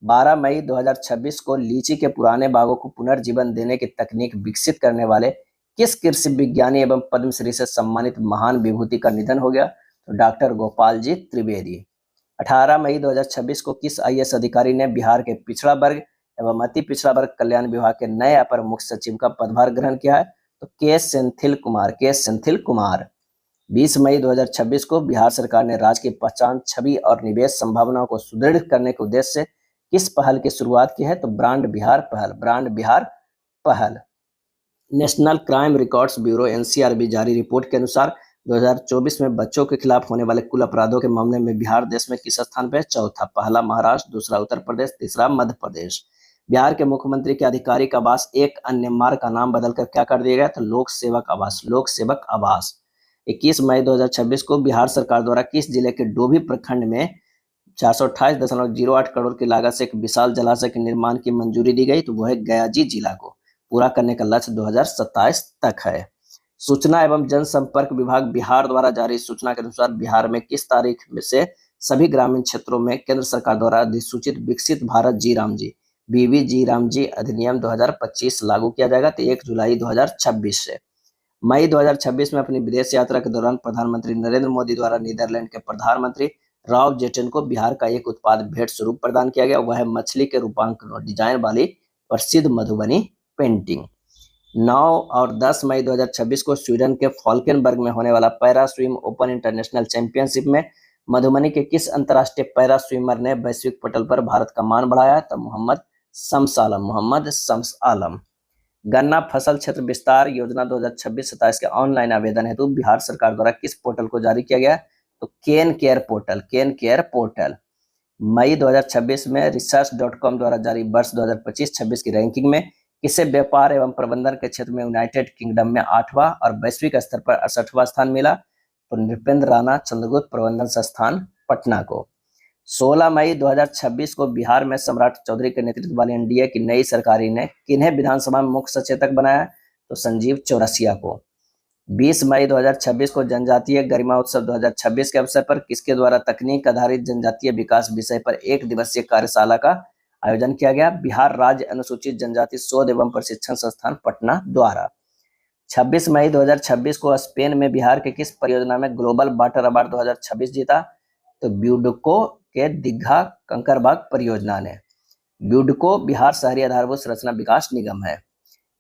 12 मई 2026 को लीची के पुराने बागों को पुनर्जीवन देने की तकनीक विकसित करने वाले किस कृषि विज्ञानी एवं पद्मश्री से सम्मानित महान विभूति का निधन हो गया? तो डॉक्टर गोपाल जी त्रिवेदी। 18 मई 2026 को किस IAS अधिकारी ने बिहार के पिछड़ा वर्ग एवं अति पिछड़ा वर्ग कल्याण विभाग के नए अपर मुख्य सचिव का पदभार ग्रहण किया है? तो के सेंथिल कुमार। 20 मई 2026 को बिहार सरकार ने राज्य की पहचान, छवि और निवेश संभावनाओं को सुदृढ़ करने के उद्देश्य से किस पहल की शुरुआत की है? तो ब्रांड बिहार पहल। National crime records bureau NCRB जारी रिपोर्ट के अनुसार 2024 में बच्चों के खिलाफ होने वाले कुल अपराधों के मामले में बिहार देश में किस स्थान पर है? चौथा। पहला महाराष्ट्र, दूसरा उत्तर प्रदेश, तीसरा मध्य प्रदेश। बिहार के मुख्यमंत्री के आधिकारिक आवास एक अन्य मार्ग का नाम बदलकर क्या कर दिया गया? तो लोक सेवक आवास। 21 मई 2026 को बिहार सरकार द्वारा किस जिले के डोभी प्रखंड में 428.08 करोड़ की लागत से एक विशाल जलाशय के निर्माण की मंजूरी दी गई? तो वह है गयाजी जिला को। पूरा करने का लक्ष्य 2027 तक है। सूचना एवं जनसंपर्क विभाग बिहार द्वारा जारी सूचना के अनुसार बिहार में किस तारीख में से सभी ग्रामीण क्षेत्रों में केंद्र सरकार द्वारा अधिसूचित विकसित भारत BVG रामजी अधिनियम 2025 लागू किया जाएगा? तो 1 जुलाई 2026 से। मई 2026 में अपनी विदेश यात्रा के दौरान प्रधानमंत्री नरेंद्र मोदी द्वारा नीदरलैंड के प्रधानमंत्री राव जेटन को बिहार का एक उत्पाद भेंट स्वरूप प्रदान किया गया। वह है मछली के रूपांकन और डिजाइन वाली प्रसिद्ध मधुबनी पेंटिंग। 9 और 10 मई 2026 को स्वीडन के फॉल्केनबर्ग में होने वाला para swim open international championship में मधुबनी के किस अंतर्राष्ट्रीय पैरा स्विमर ने वैश्विक पटल पर भारत का मान बढ़ाया? तो मोहम्मद शम्स आलम। गन्ना फसल क्षेत्र विस्तार योजना 2026-27 के ऑनलाइन आवेदन हेतु बिहार सरकार द्वारा किस पोर्टल को जारी किया गया? तो केन केयर पोर्टल। मई 2026 में research.com द्वारा जारी वर्ष 2025-26 की रैंकिंग में किसे व्यापार एवं प्रबंधन के क्षेत्र में यूनाइटेड किंगडम में 8वां और वैश्विक स्तर पर 68वां स्थान मिला? तो नृपेंद्र राणा चंद्रगुप्त प्रबंधन संस्थान पटना को। 16 मई 2026 को बिहार में सम्राट चौधरी के नेतृत्व वाली एनडीए की नई सरकारी ने किन्हें विधानसभा में मुख्य सचेतक बनाया? तो संजीव चौरसिया को। 20 मई 2026 को जनजातीय गरिमा उत्सव 2026 के अवसर पर किसके द्वारा तकनीक आधारित जनजातीय विकास विषय पर 1 दिवसीय कार्यशाला का आयोजन किया गया? बिहार राज्य अनुसूचित जनजाति शोध एवं प्रशिक्षण संस्थान पटना द्वारा। 26 मई 2026 को स्पेन में बिहार के किस परियोजना में ग्लोबल वाटर अवार्ड 2026 जीता? तो ब्यूडको के दीघा कंकरबाग परियोजना ने। ब्यूडको बिहार शहरी आधारभूत संरचना विकास निगम है।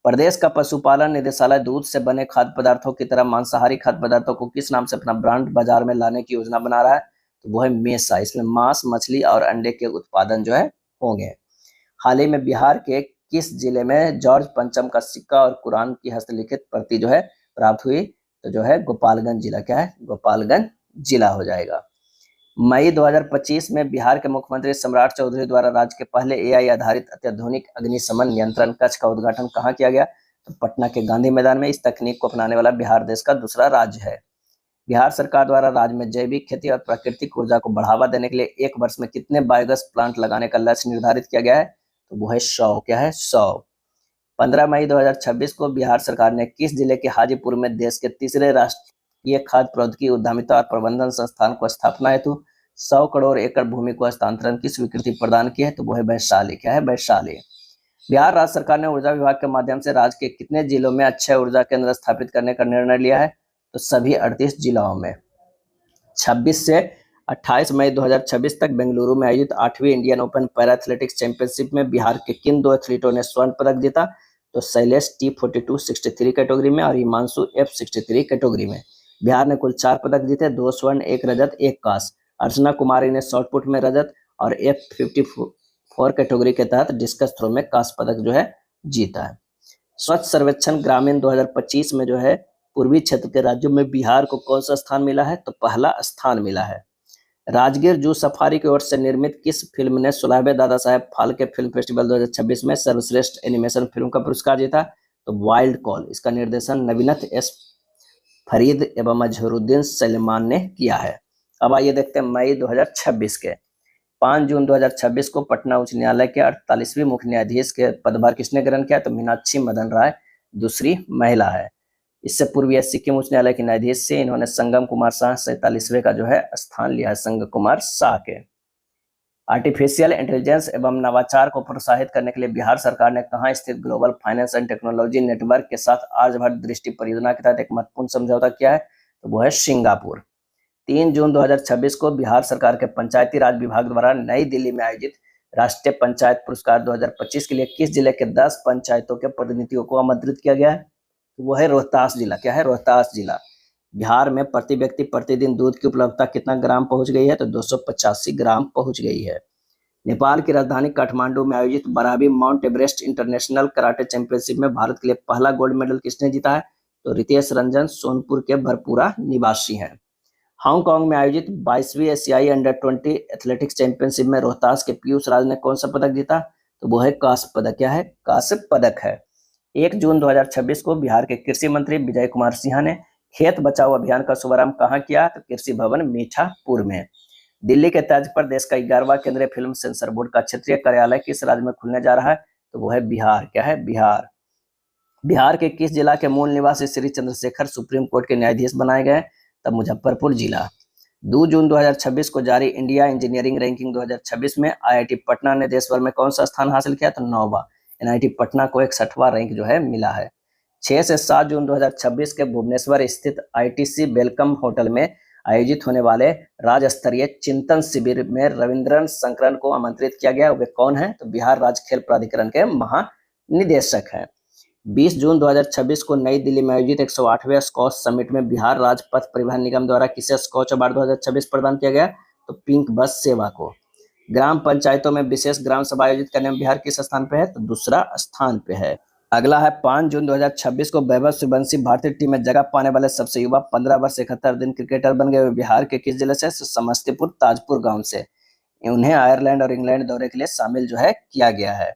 प्रदेश का पशुपालन निदेशालय दूध से बने खाद्य पदार्थों की तरह मांसाहारी खाद्य पदार्थों को किस नाम से अपना ब्रांड बाजार में लाने की योजना बना रहा है? तो वो है मेसा। इसमें मांस, मछली और अंडे के उत्पादन जो है होंगे। हाल ही में बिहार के किस जिले में जॉर्ज पंचम का सिक्का और कुरान की हस्तलिखित प्रति जो है प्राप्त हुई? तो जो है गोपालगंज जिला। क्या है? गोपालगंज जिला हो जाएगा। मई 2025 में बिहार के मुख्यमंत्री सम्राट चौधरी द्वारा राज्य के पहले एआई आधारित अत्याधुनिक अग्निशमन नियंत्रण कक्ष का उद्घाटन कहाँ किया गया? तो पटना के गांधी मैदान में। इस तकनीक को अपनाने वाला बिहार देश का दूसरा राज्य है। बिहार सरकार द्वारा राज्य में जैविक खेती और प्राकृतिक ऊर्जा को बढ़ावा देने के लिए 1 वर्ष में कितने बायोगैस प्लांट लगाने का लक्ष्य निर्धारित किया गया है? तो वो है 100। क्या है? 100। 15 मई 2026 को बिहार सरकार ने किस जिले के हाजीपुर में देश के तीसरे राष्ट्रीय खाद्य प्रौद्योगिकी उद्यमिता और प्रबंधन संस्थान को स्थापना हेतु 100 करोड़ एकड़ भूमि को हस्तांतरण की स्वीकृति प्रदान की है? तो वो है वैशाली। क्या है? वैशाली। बिहार राज्य सरकार ने ऊर्जा विभाग के माध्यम से राज्य के कितने जिलों में अक्षय ऊर्जा केंद्र स्थापित करने का निर्णय लिया है? तो सभी 38 जिलों में। 26 से 28 मई 2026 तक बेंगलुरु में आयोजित 8वीं Indian open para athletics championship में बिहार के किन 2 एथलीटों ने स्वर्ण पदक जीता? तो शैलेश T42 63 कैटेगरी में और हिमांशु F63 कैटेगरी में। बिहार ने कुल 4 पदक जीते, 2 स्वर्ण, 1 रजत, 1 कांस्य। अर्चना कुमारी ने शॉट पुट में रजत और F54 कैटेगरी के तहत डिस्कस थ्रो में कांस्य पदक जो है जीता है। स्वच्छ सर्वेक्षण ग्रामीण 2025 में जो है पूर्वी क्षेत्र के राज्यों में बिहार को कौन सा स्थान मिला है? तो पहला स्थान मिला है। राजगीर जू सफारी की ओर से निर्मित किस फिल्म ने 16वें दादा साहेब फाल्के फिल्म फेस्टिवल 2026 में सर्वश्रेष्ठ एनिमेशन फिल्म का पुरस्कार जीता? तो वाइल्ड कॉल। इसका निर्देशन नवीनत एस फरीद एवं अजहरुद्दीन सलमान ने किया है। अब आइए देखते हैं मई 2026 के। 5 जून 2026 को पटना उच्च न्यायालय के 48वें मुख्य न्यायाधीश के पदभार किसने ग्रहण किया? तो मीनाक्षी मदन राय दूसरी महिला है। इससे पूर्व यह सिक्किम उच्च न्यायालय के न्यायाधीश से इन्होंने संगम कुमार शाह 47वें का जो है स्थान लिया है, संगम कुमार शाह के। आर्टिफिशियल इंटेलिजेंस एवं नवाचार को प्रोत्साहित करने के लिए बिहार सरकार ने कहां स्थित global finance and technology network के साथ आर्यभट्ट दृष्टि परियोजना के तहत एक महत्वपूर्ण समझौता किया है? तो वो है सिंगापुर। 3 जून 2026 को बिहार सरकार के पंचायती राज विभाग द्वारा नई दिल्ली में आयोजित राष्ट्रीय पंचायत पुरस्कार 2025 के लिए किस जिले के 10 पंचायतों के प्रतिनिधियों को आमंत्रित किया गया है? वो है रोहतास जिला। क्या है? रोहतास जिला। बिहार में प्रति व्यक्ति प्रतिदिन दूध की उपलब्धता कितना ग्राम पहुंच गई है? तो 285 ग्राम पहुंच गई है। नेपाल की राजधानी काठमांडू में आयोजित 12वीं mount Everest international karate championship में भारत के लिए पहला गोल्ड मेडल किसने जीता है? तो रितेश रंजन सोनपुर के भरपूरा निवासी हैं। हांगकांग में आयोजित 22वीं एशियाई अंडर-20 एथलेटिक्स चैंपियनशिप में रोहतास के पीयूष राज ने कौन सा पदक जीता? तो वो है कांस्य पदक। क्या है? कांस्य पदक है। 1 जून 2026 को बिहार के कृषि मंत्री विजय कुमार सिन्हा ने खेत बचाओ अभियान का शुभारंभ कहां किया? तो कृषि भवन मीठापुर में। दिल्ली के तर्ज पर देश का 11वां केंद्रीय फिल्म सेंसर बोर्ड का क्षेत्रीय कार्यालय किस राज्य में खुलने जा रहा है? तो वो है बिहार। क्या है? बिहार। बिहार के किस जिला के मूल निवासी श्री चंद्रशेखर सुप्रीम कोर्ट के न्यायाधीश बनाए गए? तब मुजफ्फरपुर जिला। 2 जून 2026 को जारी इंडिया इंजीनियरिंग रैंकिंग 2026 में आईआईटी पटना ने देश भर में कौन सा स्थान हासिल किया? तो 9वां। एनआईटी पटना को 61वां रैंक जो है मिला है। 6 से 7 जून 2026 के भुवनेश्वर स्थित आईटीसी वेलकम होटल में आयोजित होने वाले राज्य स्तरीय चिंतन शिविर में रविंद्रन शंकरन को आमंत्रित किया गया। वे कौन है? तो बिहार राज्य खेल प्राधिकरण के महानिदेशक हैं। 20 जून 2026 को नई दिल्ली में आयोजित 108वें स्कॉच समिट में बिहार राज्य पथ परिवहन निगम द्वारा किसे स्कॉच अवार्ड 2026 प्रदान किया गया? तो पिंक बस सेवा को। ग्राम पंचायतों में विशेष ग्राम सभा आयोजित करने में बिहार किस स्थान पे है? तो दूसरा स्थान पे है। अगला है 5 जून 2026 को वैभव सूर्यवंशी भारतीय टीम में जगह पाने वाले सबसे युवा 15 वर्ष 71 दिन क्रिकेटर बन गए। बिहार के किस जिले से? समस्तीपुर ताजपुर गांव से। उन्हें आयरलैंड और इंग्लैंड दौरे के लिए शामिल जो है किया गया है।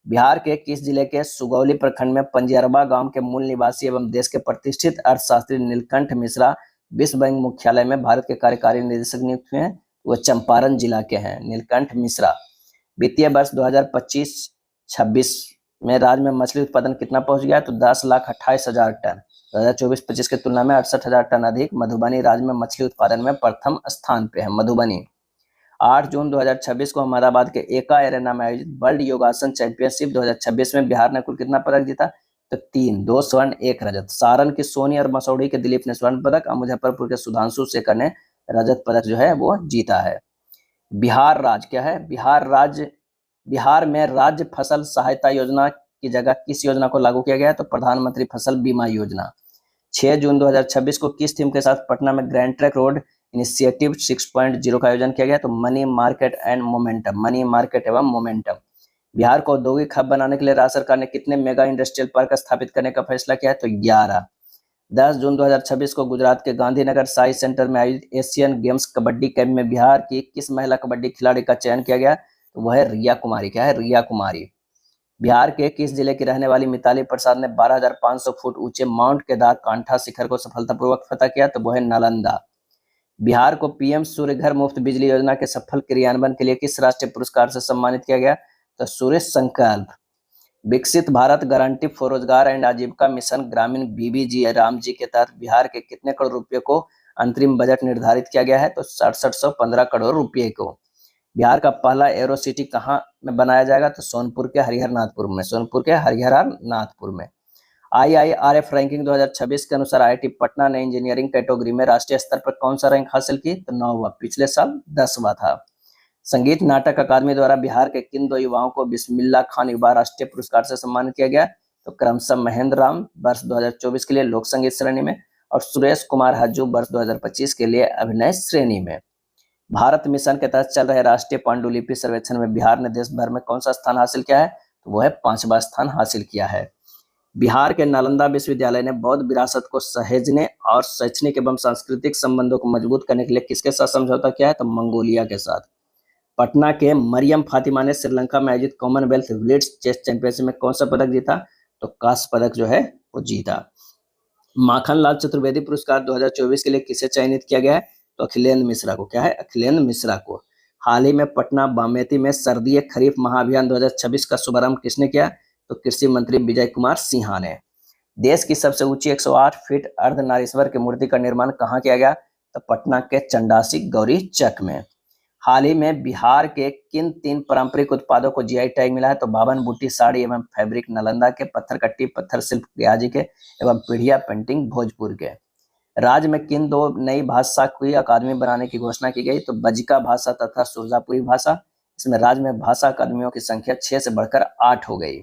बिहार के किस जिले के सुगौली प्रखंड में पंजरबा गांव के मूल निवासी एवं देश के प्रतिष्ठित अर्थशास्त्री नीलकंठ मिश्रा विश्व बैंक मुख्यालय में भारत के कार्यकारी निदेशक नियुक्त हुए हैं? वो चंपारण जिला के हैं नीलकंठ मिश्रा। वित्तीय वर्ष 2025-26 में राज्य में मछली उत्पादन कितना पहुंच गया? तो 10,28,000 टन। 2024-25 की तुलना में 68,000 टन अधिक। मधुबनी राज्य में मछली उत्पादन में प्रथम स्थान पे है मधुबनी। 8 जून 2026 को अहमदाबाद के एका एरेना में आयोजित वर्ल्ड योगासन चैंपियनशिप 2026 में बिहार ने कुल कितना पदक जीता? तो 3, 2 स्वर्ण 1 रजत। सारण की सोनी और मसौढ़ी के दिलीप ने स्वर्ण पदक और मुजफ्फरपुर के सुधांशु शेखर ने रजत पदक जो है वो जीता है। बिहार राज्य क्या है? बिहार में राज्य फसल सहायता योजना की जगह किस योजना को लागू किया गया है? तो प्रधानमंत्री फसल बीमा योजना। 6 जून 2026 को किस थीम के साथ पटना में ग्रैंड ट्रैक रोड इनिशिएटिव 6.0 का आयोजन किया गया? तो money market and momentum, money market एवं मोमेंटम। बिहार को औद्योगिक हब बनाने के लिए राज्य सरकार ने कितने मेगा इंडस्ट्रियल पार्क स्थापित करने का फैसला किया है? तो 11। 10 जून 2026 को गुजरात के गांधीनगर साई सेंटर में आयोजित एशियन गेम्स कबड्डी कैंप में बिहार की किस महिला कबड्डी खिलाड़ी का चयन किया गया? तो वह है रिया कुमारी। क्या है? रिया कुमारी। बिहार के किस जिले की रहने वाली मिताली प्रसाद ने 12,500 फुट ऊंचे माउंट केदार कांठा शिखर को सफलतापूर्वक फतह किया? तो वह है नालंदा। बिहार को पीएम सूर्य घर मुफ्त बिजली योजना के सफल क्रियान्वयन के लिए किस राष्ट्रीय पुरस्कार से सम्मानित किया गया? तो सूर्य संकल्प। विकसित भारत गारंटी फॉर रोजगार एंड आजीविका मिशन ग्रामीण बीबीजी राम जी के तहत बिहार के कितने करोड़ रुपए को अंतरिम बजट निर्धारित किया गया है? तो 6715 करोड़ रुपए को। बिहार का पहला एरो सिटी कहाँ में बनाया जाएगा? तो सोनपुर के हरिहरनाथपुर में, सोनपुर के हरिहरनाथपुर में। IIRF रैंकिंग 2026 के अनुसार IIT पटना ने इंजीनियरिंग कैटेगरी में राष्ट्रीय स्तर पर कौन सा रैंक हासिल की? तो 9वां। पिछले साल 10वां था। संगीत नाटक अकादमी द्वारा बिहार के किन 2 युवाओं को बिस्मिल्लाह खान युवा राष्ट्रीय पुरस्कार से सम्मानित किया गया? तो क्रमशः महेंद्र राम वर्ष 2024 के लिए लोक संगीत श्रेणी में और सुरेश कुमार हज्जू वर्ष 2025 के लिए अभिनय श्रेणी में। भारत मिशन के तहत चल रहे राष्ट्रीय पांडुलिपि सर्वेक्षण में बिहार ने देश भर में कौन सा स्थान हासिल किया है? तो वह 5वां स्थान हासिल किया है। बिहार के नालंदा विश्वविद्यालय ने बौद्ध विरासत को सहेजने और शैक्षणिक एवं सांस्कृतिक संबंधों को मजबूत करने के लिए किसके साथ समझौता किया है? तो मंगोलिया के साथ। पटना के मरियम फातिमा ने श्रीलंका में आयोजित कॉमनवेल्थ ब्लिट्ज चेस चैंपियनशिप में कौन सा पदक जीता? तो कांस्य पदक जो है वो जीता। माखनलाल चतुर्वेदी पुरस्कार 2024 के लिए किसे चयनित किया गया है? तो अखिलेंद्र मिश्रा को। क्या है? अखिलेंद्र मिश्रा को। हाल ही में पटना बामेती में सर्दीय खरीफ महाअभियान 2026 का शुभारंभ किसने किया? तो कृषि मंत्री विजय कुमार सिन्हा ने। देश की सबसे ऊंची 108 फीट अर्धनारीश्वर की मूर्ति का निर्माण कहाँ किया गया? तो पटना के चंडासी गौरी चक में। हाल ही में बिहार के किन 3 पारंपरिक उत्पादों को जीआई टैग मिला है? तो बावन बूटी साड़ी एवं फैब्रिक नालंदा के, पत्थर कट्टी पत्थर शिल्प गयाजी के एवं पीढ़िया पेंटिंग भोजपुर के। राज्य में किन 2 नई भाषा की अकादमी बनाने की घोषणा की गई? तो बजिका भाषा तथा सुरजापुरी भाषा। इसमें राज्य में भाषा अकादमियों की संख्या 6 से बढ़कर 8 हो गई।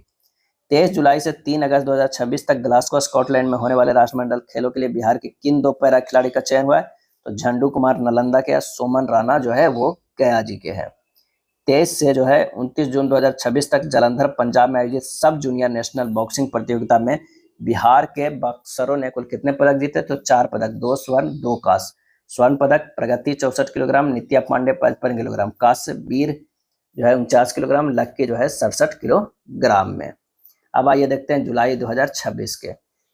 23 जुलाई से 3 अगस्त 2026 तक ग्लासगो स्कॉटलैंड में होने वाले राष्ट्रमंडल खेलों के लिए बिहार के किन 2 पैरा खिलाड़ी का चयन हुआ है? तो झंडू कुमार नालंदा के, सोमन राणा जो है वो गया जी के हैं। 23 से जो है 29 जून 2026 तक जालंधर पंजाब में आयोजित सब जूनियर नेशनल बॉक्सिंग प्रतियोगिता में बिहार के बॉक्सरों ने कुल कितने पदक जीते? तो 4 पदक, 2 स्वर्ण 2 कांस्य। स्वर्ण पदक प्रगति 64 किलोग्राम, नित्या पांडे 55 किलोग्राम, कांस्य वीर जो है 49 किलोग्राम, लक्की जो है 67 किलोग्राम में। अब आइए देखते हैं जुलाई 2026 के।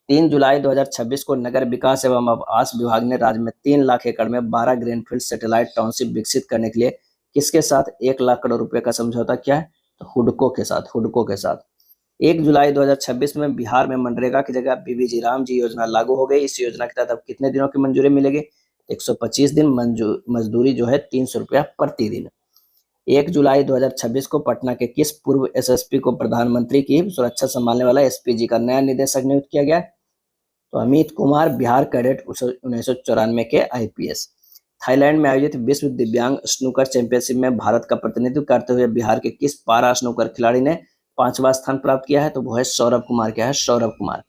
3 जुलाई 2026 को नगर विकास एवं आवास विभाग ने राज्य में 3 लाख एकड़ में 12 ग्रीनफील्ड सैटेलाइट टाउनशिप विकसित करने के लिए किसके साथ 1 लाख करोड़ रुपए का समझौता किया है? तो हुडको के साथ। 1 जुलाई 2026 में बिहार में मनरेगा की जगह बीबीजी राम जी योजना लागू हो गई। इस योजना के तहत अब कितने दिनों की मंजूरी मिलेगी? 125 दिन। मजदूरी जो है 300 रुपया प्रति दिन। 1 जुलाई 2026 को पटना के किस पूर्व एसएसपी को प्रधानमंत्री की सुरक्षा संभालने वाला एसपीजी का नया निदेशक नियुक्त किया गया? तो अमित कुमार, बिहार कैडेट 1994 के आईपीएस। थाईलैंड में आयोजित विश्व दिव्यांग स्नूकर चैंपियनशिप में भारत का प्रतिनिधित्व करते हुए बिहार के किस पारा स्नूकर खिलाड़ी ने 5वां स्थान प्राप्त किया है? तो वो है सौरभ कुमार। क्या है? सौरभ कुमार।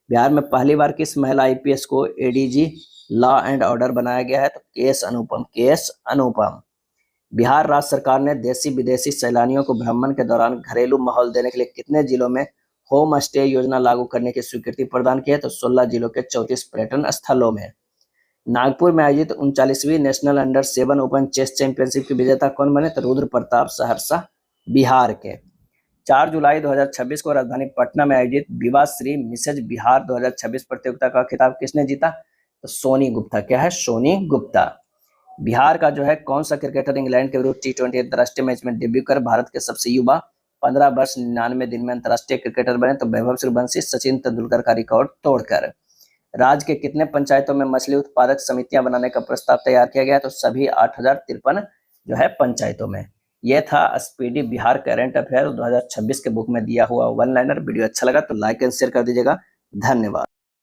बिहार में पहली बार किस महिला आईपीएस को एडीजी लॉ एंड ऑर्डर बनाया गया है? तो केएस अनुपम। बिहार राज्य सरकार ने देशी विदेशी सैलानियों को भ्रमण के दौरान घरेलू माहौल देने के लिए कितने जिलों में होम स्टे योजना लागू करने की स्वीकृति प्रदान की है? तो 16 जिलों के 34 पर्यटन स्थलों में। नागपुर में आयोजित 39वीं national under 7 open chess championship के विजेता कौन बने? तो रुद्र प्रताप सहरसा बिहार के। 4 जुलाई 2026 को राजधानी पटना में आयोजित विवाह श्री मिसेज बिहार 2026 प्रतियोगिता का खिताब किसने जीता? तो सोनी गुप्ता। क्या है? सोनी गुप्ता। बिहार का जो है कौन सा क्रिकेटर इंग्लैंड के विरुद्ध T20 अंतर्राष्ट्रीय मैच में डेब्यू कर भारत के सबसे युवा 15 वर्ष 99 दिन में अंतर्राष्ट्रीय क्रिकेटर बने? तो वैभव सूर्यवंशी सचिन तेंदुलकर का रिकॉर्ड तोड़कर। राज्य के कितने पंचायतों में मछली उत्पादक समितियां बनाने का प्रस्ताव तैयार किया गया? तो सभी 8053 जो है पंचायतों में। यह था स्पीडी बिहार करंट अफेयर 2026 के बुक में दिया हुआ वन लाइनर। वीडियो अच्छा लगा तो लाइक एंड शेयर कर दीजिएगा। धन्यवाद।